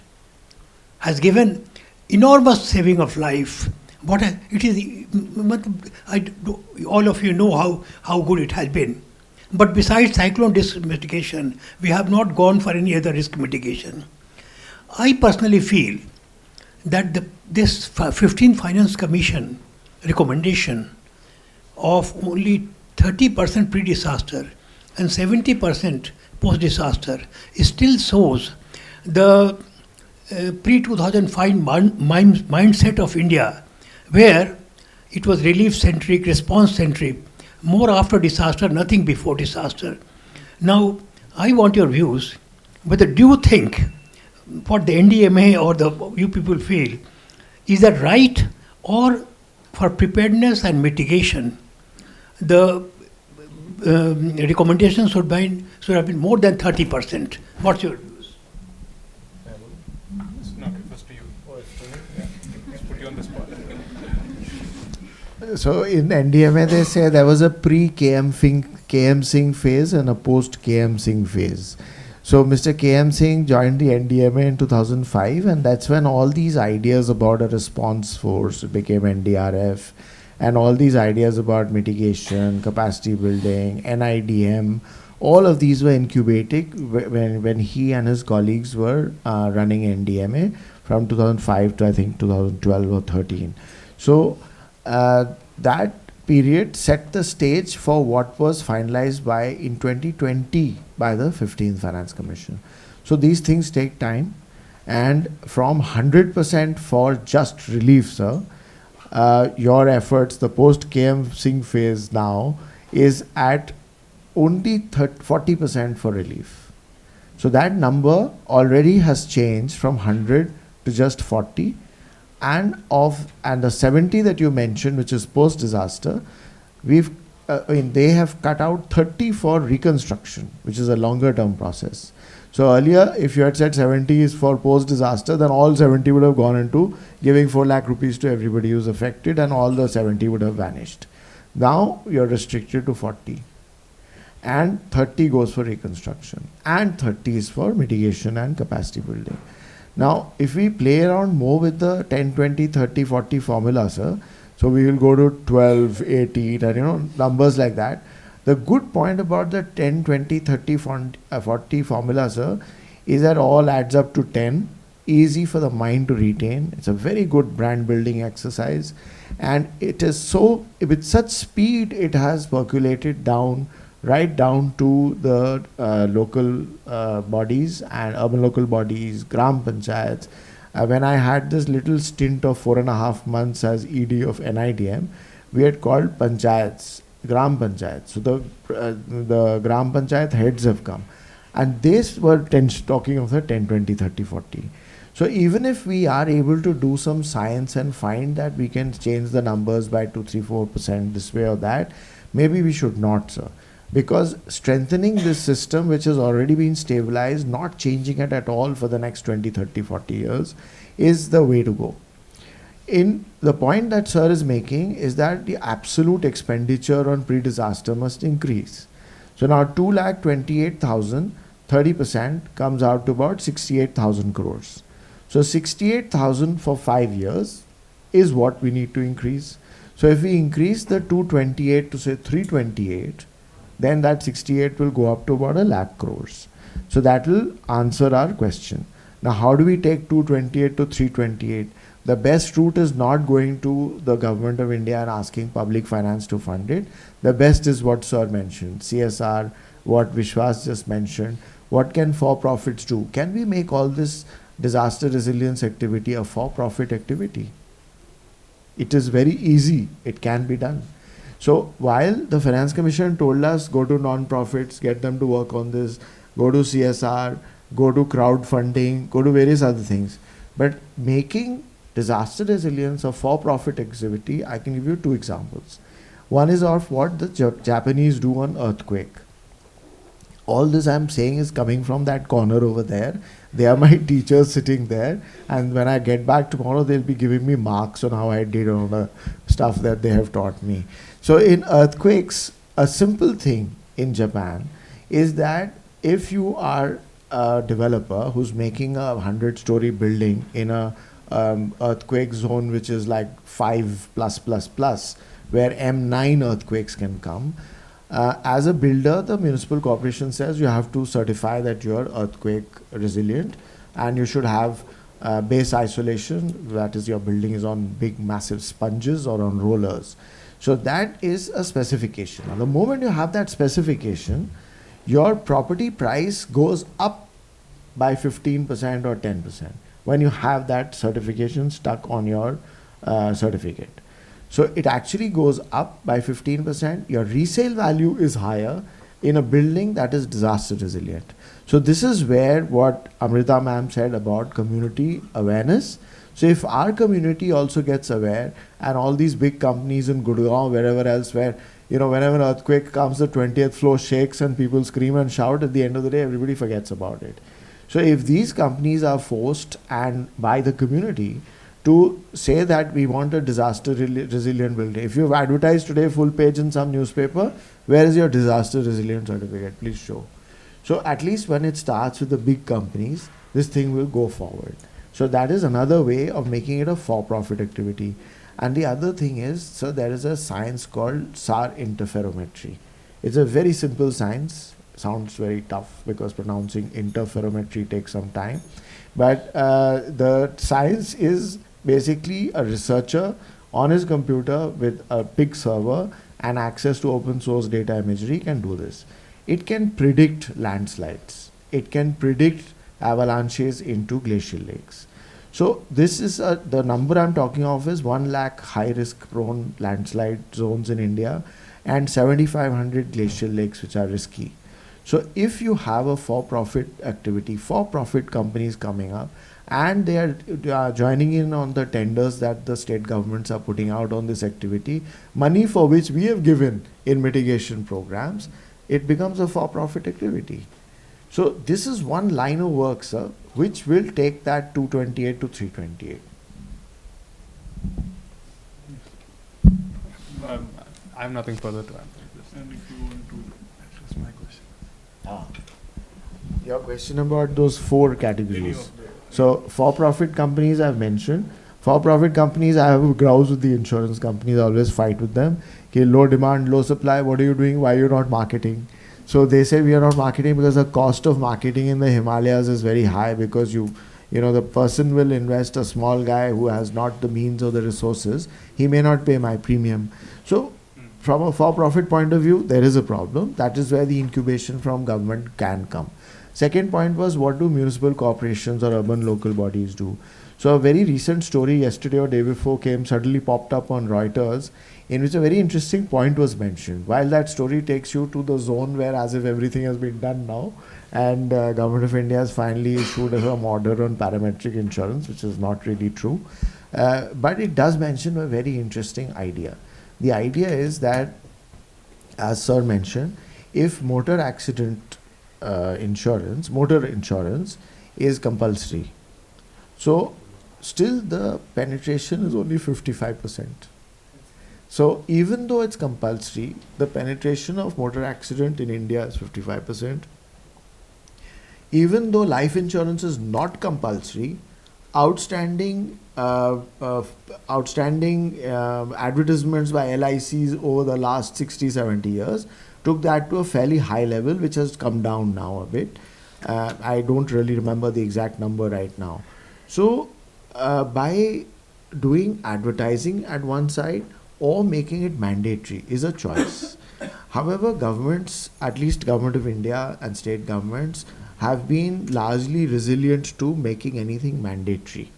has given enormous saving of life. It is, all of you know how good it has been. But besides cyclone risk mitigation, we have not gone for any other risk mitigation. I personally feel that this 15th Finance Commission recommendation of only 30% pre-disaster and 70% post-disaster still shows the pre-2005 mindset of India, where it was relief-centric, response-centric, more after disaster, nothing before disaster. Now, I want your views. Whether do you think what the NDMA or you people feel, is that right, or for preparedness and mitigation, the recommendations should have been more than 30%. What's your views? It's not first to you. Let's put you on the spot. So in NDMA, they say there was a pre-KM Singh phase and a post-KM Singh phase. So Mr. KM Singh joined the NDMA in 2005, and that's when all these ideas about a response force became NDRF, and all these ideas about mitigation, capacity building, NIDM, all of these were incubating when he and his colleagues were running NDMA from 2005 to I think 2012 or 13. So that period set the stage for what was finalized in 2020 by the 15th Finance Commission. So these things take time, and from 100% for just relief, sir, your efforts, the post-KM Singh phase now is at only 40% for relief. So that number already has changed from 100 to just 40. and the 70 that you mentioned, which is post-disaster, they have cut out 30 for reconstruction, which is a longer term process. So earlier, if you had said 70 is for post-disaster, then all 70 would have gone into giving 4 lakh rupees to everybody who's affected, and all the 70 would have vanished. Now you're restricted to 40. And 30 goes for reconstruction. And 30 is for mitigation and capacity building. Now, if we play around more with the 10, 20, 30, 40 formula, sir, so we will go to 12, 18, and numbers like that. The good point about the 10, 20, 30, 40 formula, sir, is that all adds up to 10, easy for the mind to retain. It's a very good brand building exercise. And it is so, with such speed, it has percolated down, right down to the local bodies and urban local bodies, gram panchayats. When I had this little stint of 4.5 months as ED of NIDM, we had called panchayats, gram panchayats. So the gram panchayat heads have come. And they were talking of the 10, 20, 30, 40. So even if we are able to do some science and find that we can change the numbers by 2, 3, 4% this way or that, maybe we should not, sir. Because strengthening this system, which has already been stabilized, not changing it at all for the next 20, 30, 40 years, is the way to go. In the point that sir is making is that the absolute expenditure on pre-disaster must increase. So now 2,28,000, 30% comes out to about 68,000 crores. So 68,000 for 5 years is what we need to increase. So if we increase the 228 to say 328, then that 68 will go up to about 1 lakh crores. So that will answer our question. Now, how do we take 228 to 328? The best route is not going to the government of India and asking public finance to fund it. The best is what sir mentioned, CSR, what Vishwas just mentioned. What can for-profits do? Can we make all this disaster resilience activity a for-profit activity? It is very easy. It can be done. So while the Finance Commission told us go to non-profits, get them to work on this, go to CSR, go to crowdfunding, go to various other things, but making disaster resilience a for-profit activity, I can give you 2 examples. One is of what the Japanese do on earthquake. All this I'm saying is coming from that corner over there. They are my teachers sitting there, and when I get back tomorrow, they'll be giving me marks on how I did on the stuff that they have taught me. So in earthquakes, a simple thing in Japan is that if you are a developer who's making a 100-story building in a earthquake zone which is like 5+++, where M9 earthquakes can come, as a builder, the municipal corporation says you have to certify that you're earthquake resilient, and you should have base isolation, that is your building is on big massive sponges or on rollers. So that is a specification. Now, the moment you have that specification, your property price goes up by 15% or 10% when you have that certification stuck on your certificate. So it actually goes up by 15%. Your resale value is higher in a building that is disaster resilient. So this is where what Amrita ma'am said about community awareness. So if our community also gets aware, and all these big companies in Gurgaon, wherever else, where whenever an earthquake comes, the 20th floor shakes and people scream and shout, at the end of the day, everybody forgets about it. So if these companies are forced and by the community to say that we want a disaster resilient building. If you've advertised today full page in some newspaper, where is your disaster resilient certificate? Please show. So at least when it starts with the big companies, this thing will go forward. So that is another way of making it a for-profit activity. And the other thing is, so there is a science called SAR interferometry. It's a very simple science. Sounds very tough because pronouncing interferometry takes some time. But the science is basically a researcher on his computer with a big server and access to open source data imagery can do this. It can predict landslides. It can predict avalanches into glacial lakes. So this is the number I'm talking of is 1 lakh high risk prone landslide zones in India and 7,500 glacial lakes which are risky. So if you have a for-profit activity, for-profit companies coming up, and they are joining in on the tenders that the state governments are putting out on this activity, money for which we have given in mitigation programs, it becomes a for-profit activity. So this is one line of work, sir, which will take that 228 to 328. I have nothing further to add. And if you want to address my question. Your question about those four categories. So for-profit companies I've mentioned. For-profit companies, I have a grouse with the insurance companies, I always fight with them. Okay, low demand, low supply, what are you doing? Why are you not marketing? So they say we are not marketing because the cost of marketing in the Himalayas is very high, because you know, the person will invest, a small guy who has not the means or the resources, he may not pay my premium. So from a for-profit point of view, there is a problem. That is where the incubation from government can come. Second point was, what do municipal corporations or urban local bodies do? So a very recent story yesterday or day before suddenly popped up on Reuters, in which a very interesting point was mentioned. While that story takes you to the zone where as if everything has been done now, and Government of India has finally issued some order on parametric insurance, which is not really true. But it does mention a very interesting idea. The idea is that, as sir mentioned, if motor insurance is compulsory, so still the penetration is only 55%. So even though it's compulsory, the penetration of motor accident in India is 55%. Even though life insurance is not compulsory, outstanding advertisements by LICs over the last 60-70 years took that to a fairly high level, which has come down now a bit. I don't really remember the exact number right now. So by doing advertising at one side or making it mandatory is a choice. However, governments, at least Government of India and state governments, have been largely resilient to making anything mandatory.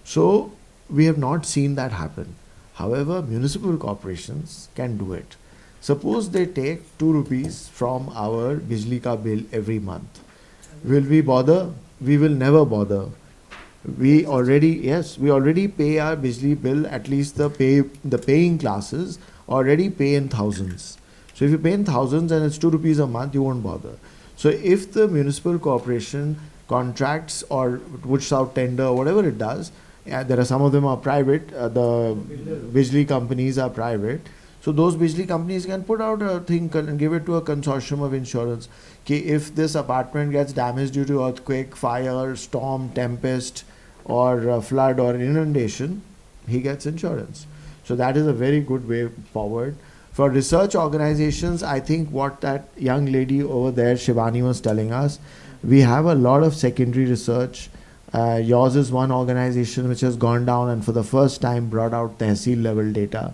So we have not seen that happen. However, municipal corporations can do it. Suppose they take 2 rupees from our Bijli ka bill every month. Will we bother? We will never bother. We already pay our Bijli bill, at least the paying classes already pay in thousands. So if you pay in thousands and it's 2 rupees a month, you won't bother. So if the municipal corporation contracts or puts out tender or whatever it does, there are some of them are private, the Bijli companies are private. So those Bijli companies can put out a thing and give it to a consortium of insurance. If this apartment gets damaged due to earthquake, fire, storm, tempest, or flood or inundation, he gets insurance. So that is a very good way forward. For research organizations, I think what that young lady over there, Shivani, was telling us, we have a lot of secondary research. Yours is one organization which has gone down and for the first time brought out Tehsil level data.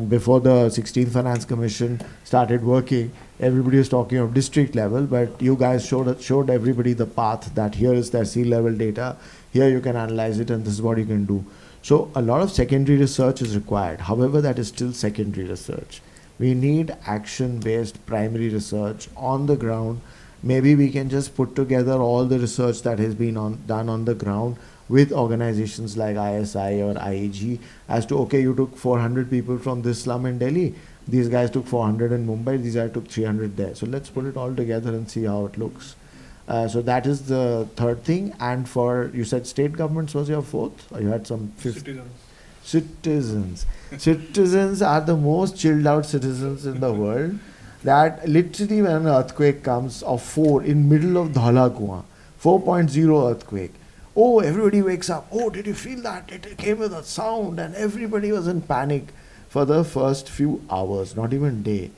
Before the 16th Finance Commission started working, everybody was talking of district level, but you guys showed everybody the path that here is Tehsil level data, here you can analyze it and this is what you can do. So a lot of secondary research is required. However, that is still secondary research. We need action-based primary research on the ground. Maybe we can just put together all the research that has been done on the ground with organizations like IIC or IIG as to, okay, you took 400 people from this slum in Delhi, these guys took 400 in Mumbai, these guys took 300 there. So let's put it all together and see how it looks. So that is the third thing. And for, you said state governments was your fourth, or you had some fifth? Citizens. Citizens are the most chilled out citizens in the world, that literally when an earthquake comes of 4 in middle of Dhala Kuan, 4.0 earthquake, oh, everybody wakes up, oh, did you feel that? It came with a sound, and everybody was in panic for the first few hours, not even day.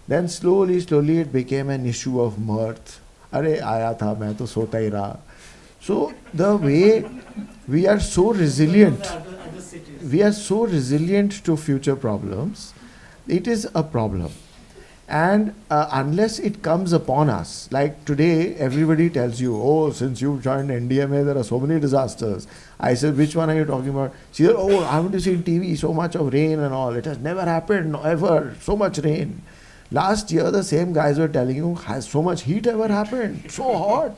Then slowly it became an issue of mirth. Are aaya tha, main to sota hi raha. So the way we are so resilient to future problems, it is a problem. And unless it comes upon us, like today, everybody tells you, oh, since you've joined NDMA, there are so many disasters. I said, which one are you talking about? She said, oh, I haven't seen TV, so much of rain and all. It has never happened, ever, so much rain. Last year, the same guys were telling you, has so much heat ever happened? So hot.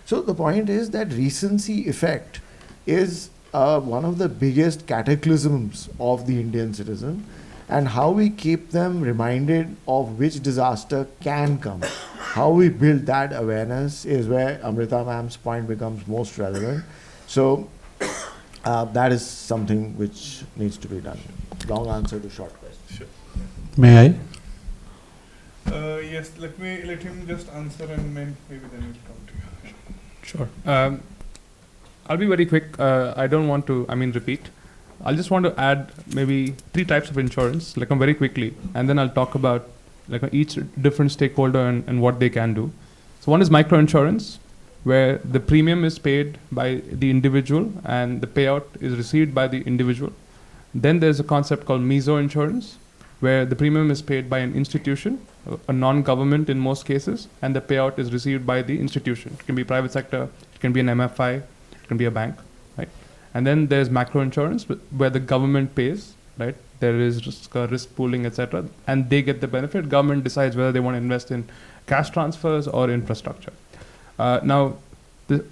So the point is that recency effect is one of the biggest cataclysms of the Indian citizen, and how we keep them reminded of which disaster can come. How we build that awareness is where Amrita ma'am's point becomes most relevant. So that is something which needs to be done. Long answer to short question. Sure. May I? Yes, let him just answer, and maybe then we'll come to you. Sure. I'll be very quick. I don't want to, repeat. I'll just want to add maybe 3 types of insurance, very quickly, and then I'll talk about each different stakeholder and what they can do. So one is microinsurance, where the premium is paid by the individual and the payout is received by the individual. Then there's a concept called meso insurance, where the premium is paid by an institution, a non-government in most cases, and the payout is received by the institution. It can be private sector, it can be an MFI, it can be a bank, right? And then there's macro insurance, where the government pays, right? There is risk pooling, etc., and they get the benefit. Government decides whether they want to invest in cash transfers or infrastructure. Now, the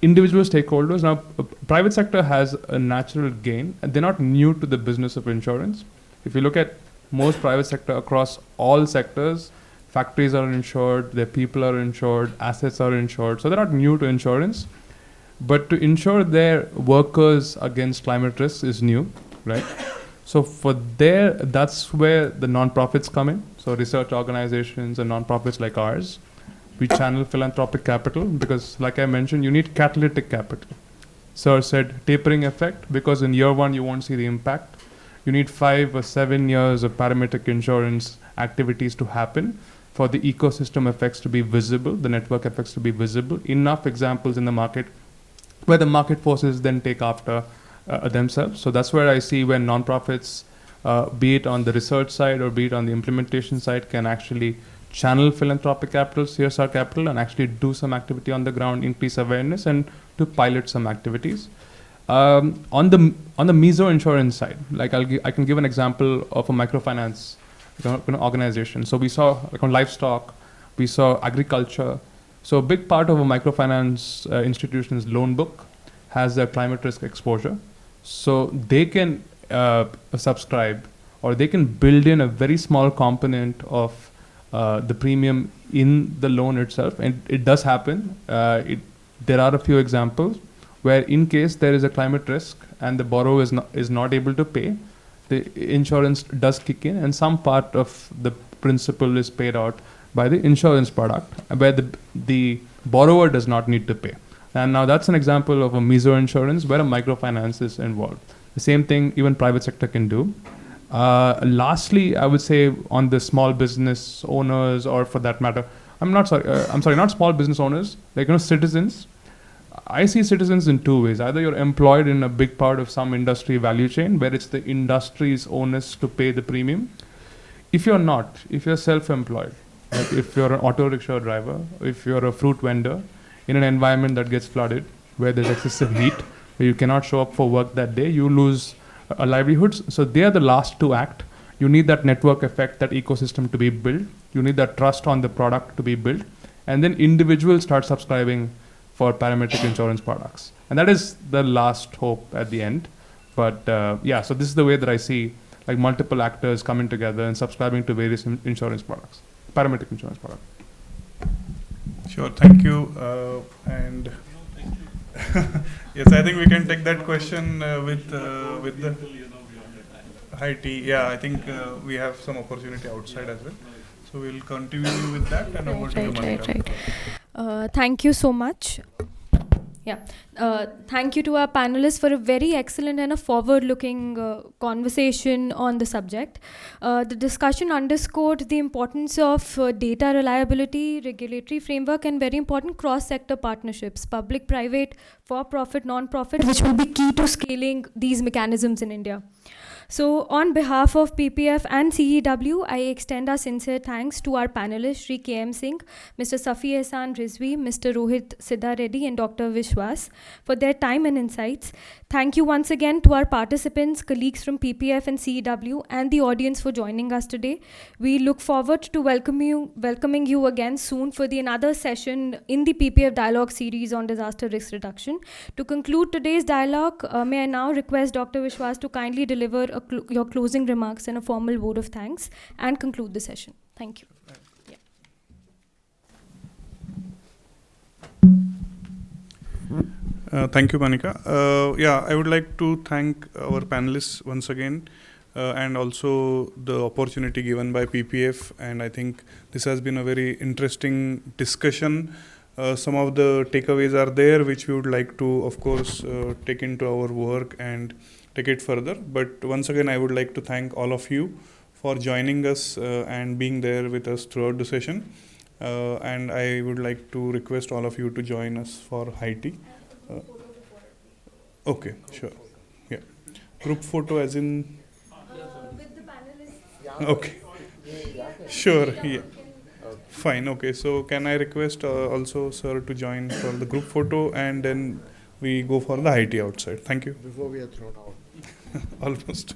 individual stakeholders. Now, private sector has a natural gain, and they're not new to the business of insurance. If you look at most private sector across all sectors, factories are insured, their people are insured, assets are insured, so they're not new to insurance. But to insure their workers against climate risks is new, right? So that's where the non-profits come in. So research organizations and non-profits like ours, we channel philanthropic capital because, like I mentioned, you need catalytic capital. Sir said tapering effect, because in year 1 you won't see the impact. You need 5 or 7 years of parametric insurance activities to happen for the ecosystem effects to be visible, the network effects to be visible. Enough examples in the market where the market forces then take after themselves. So that's where I see when nonprofits, be it on the research side or be it on the implementation side, can actually channel philanthropic capital, CSR capital, and actually do some activity on the ground, increase awareness, and to pilot some activities. On the meso insurance side, I can give an example of a microfinance organization. So we saw on livestock, we saw agriculture. So a big part of a microfinance institution's loan book has their climate risk exposure. So they can subscribe, or they can build in a very small component of the premium in the loan itself. And it does happen. There are a few examples where in case there is a climate risk and the borrower is not able to pay, the insurance does kick in, and some part of the principal is paid out by the insurance product, where the borrower does not need to pay. And now that's an example of a meso insurance where a microfinance is involved. The same thing even private sector can do. Lastly, I would say on the small business owners, or for that matter, not small business owners, citizens. I see citizens in 2 ways. Either you're employed in a big part of some industry value chain where it's the industry's onus to pay the premium. If you're not, if you're self-employed, like if you're an auto rickshaw driver, if you're a fruit vendor in an environment that gets flooded, where there's excessive heat, where you cannot show up for work that day, you lose a livelihood. So they are the last to act. You need that network effect, that ecosystem to be built. You need that trust on the product to be built. And then individuals start subscribing for parametric insurance products. And that is the last hope at the end. But so this is the way that I see multiple actors coming together and subscribing to various insurance products, parametric insurance products. Sure, thank you. And yes, I think we can take that question with the high tea. Yeah, I think we have some opportunity outside as well. So we'll continue with that and over to you, Manika. Thank you so much. Thank you to our panelists for a very excellent and a forward-looking conversation on the subject. The discussion underscored the importance of data reliability, regulatory framework, and very important cross-sector partnerships, public, private, for-profit, non-profit, which will be key to scaling these mechanisms in India. So, on behalf of PPF and CEEW, I extend our sincere thanks to our panelists, Shri KM Singh, Mr. Safi, Ahsan, Rizvi, Mr. Rohit, Siddareddy, and Dr. Vishwas for their time and insights. Thank you once again to our participants, colleagues from PPF and CEEW, and the audience for joining us today. We look forward to welcoming you again soon for another session in the PPF Dialogue series on disaster risk reduction. To conclude today's dialogue, may I now request Dr. Vishwas to kindly deliver your closing remarks and a formal vote of thanks and conclude the session. Thank you. Thank you, Manika. I would like to thank our panelists once again, and also the opportunity given by PPF. And I think this has been a very interesting discussion. Some of the takeaways are there, which we would like to, of course, take into our work and take it further. But once again, I would like to thank all of you for joining us and being there with us throughout the session. And I would like to request all of you to join us for high tea. Okay, sure. Yeah. Group photo as in? With the panelists. Okay. Sure, yeah. Fine, okay. So can I request also sir to join for the group photo, and then we go for the high tea outside. Thank you. Before we are thrown out. Almost.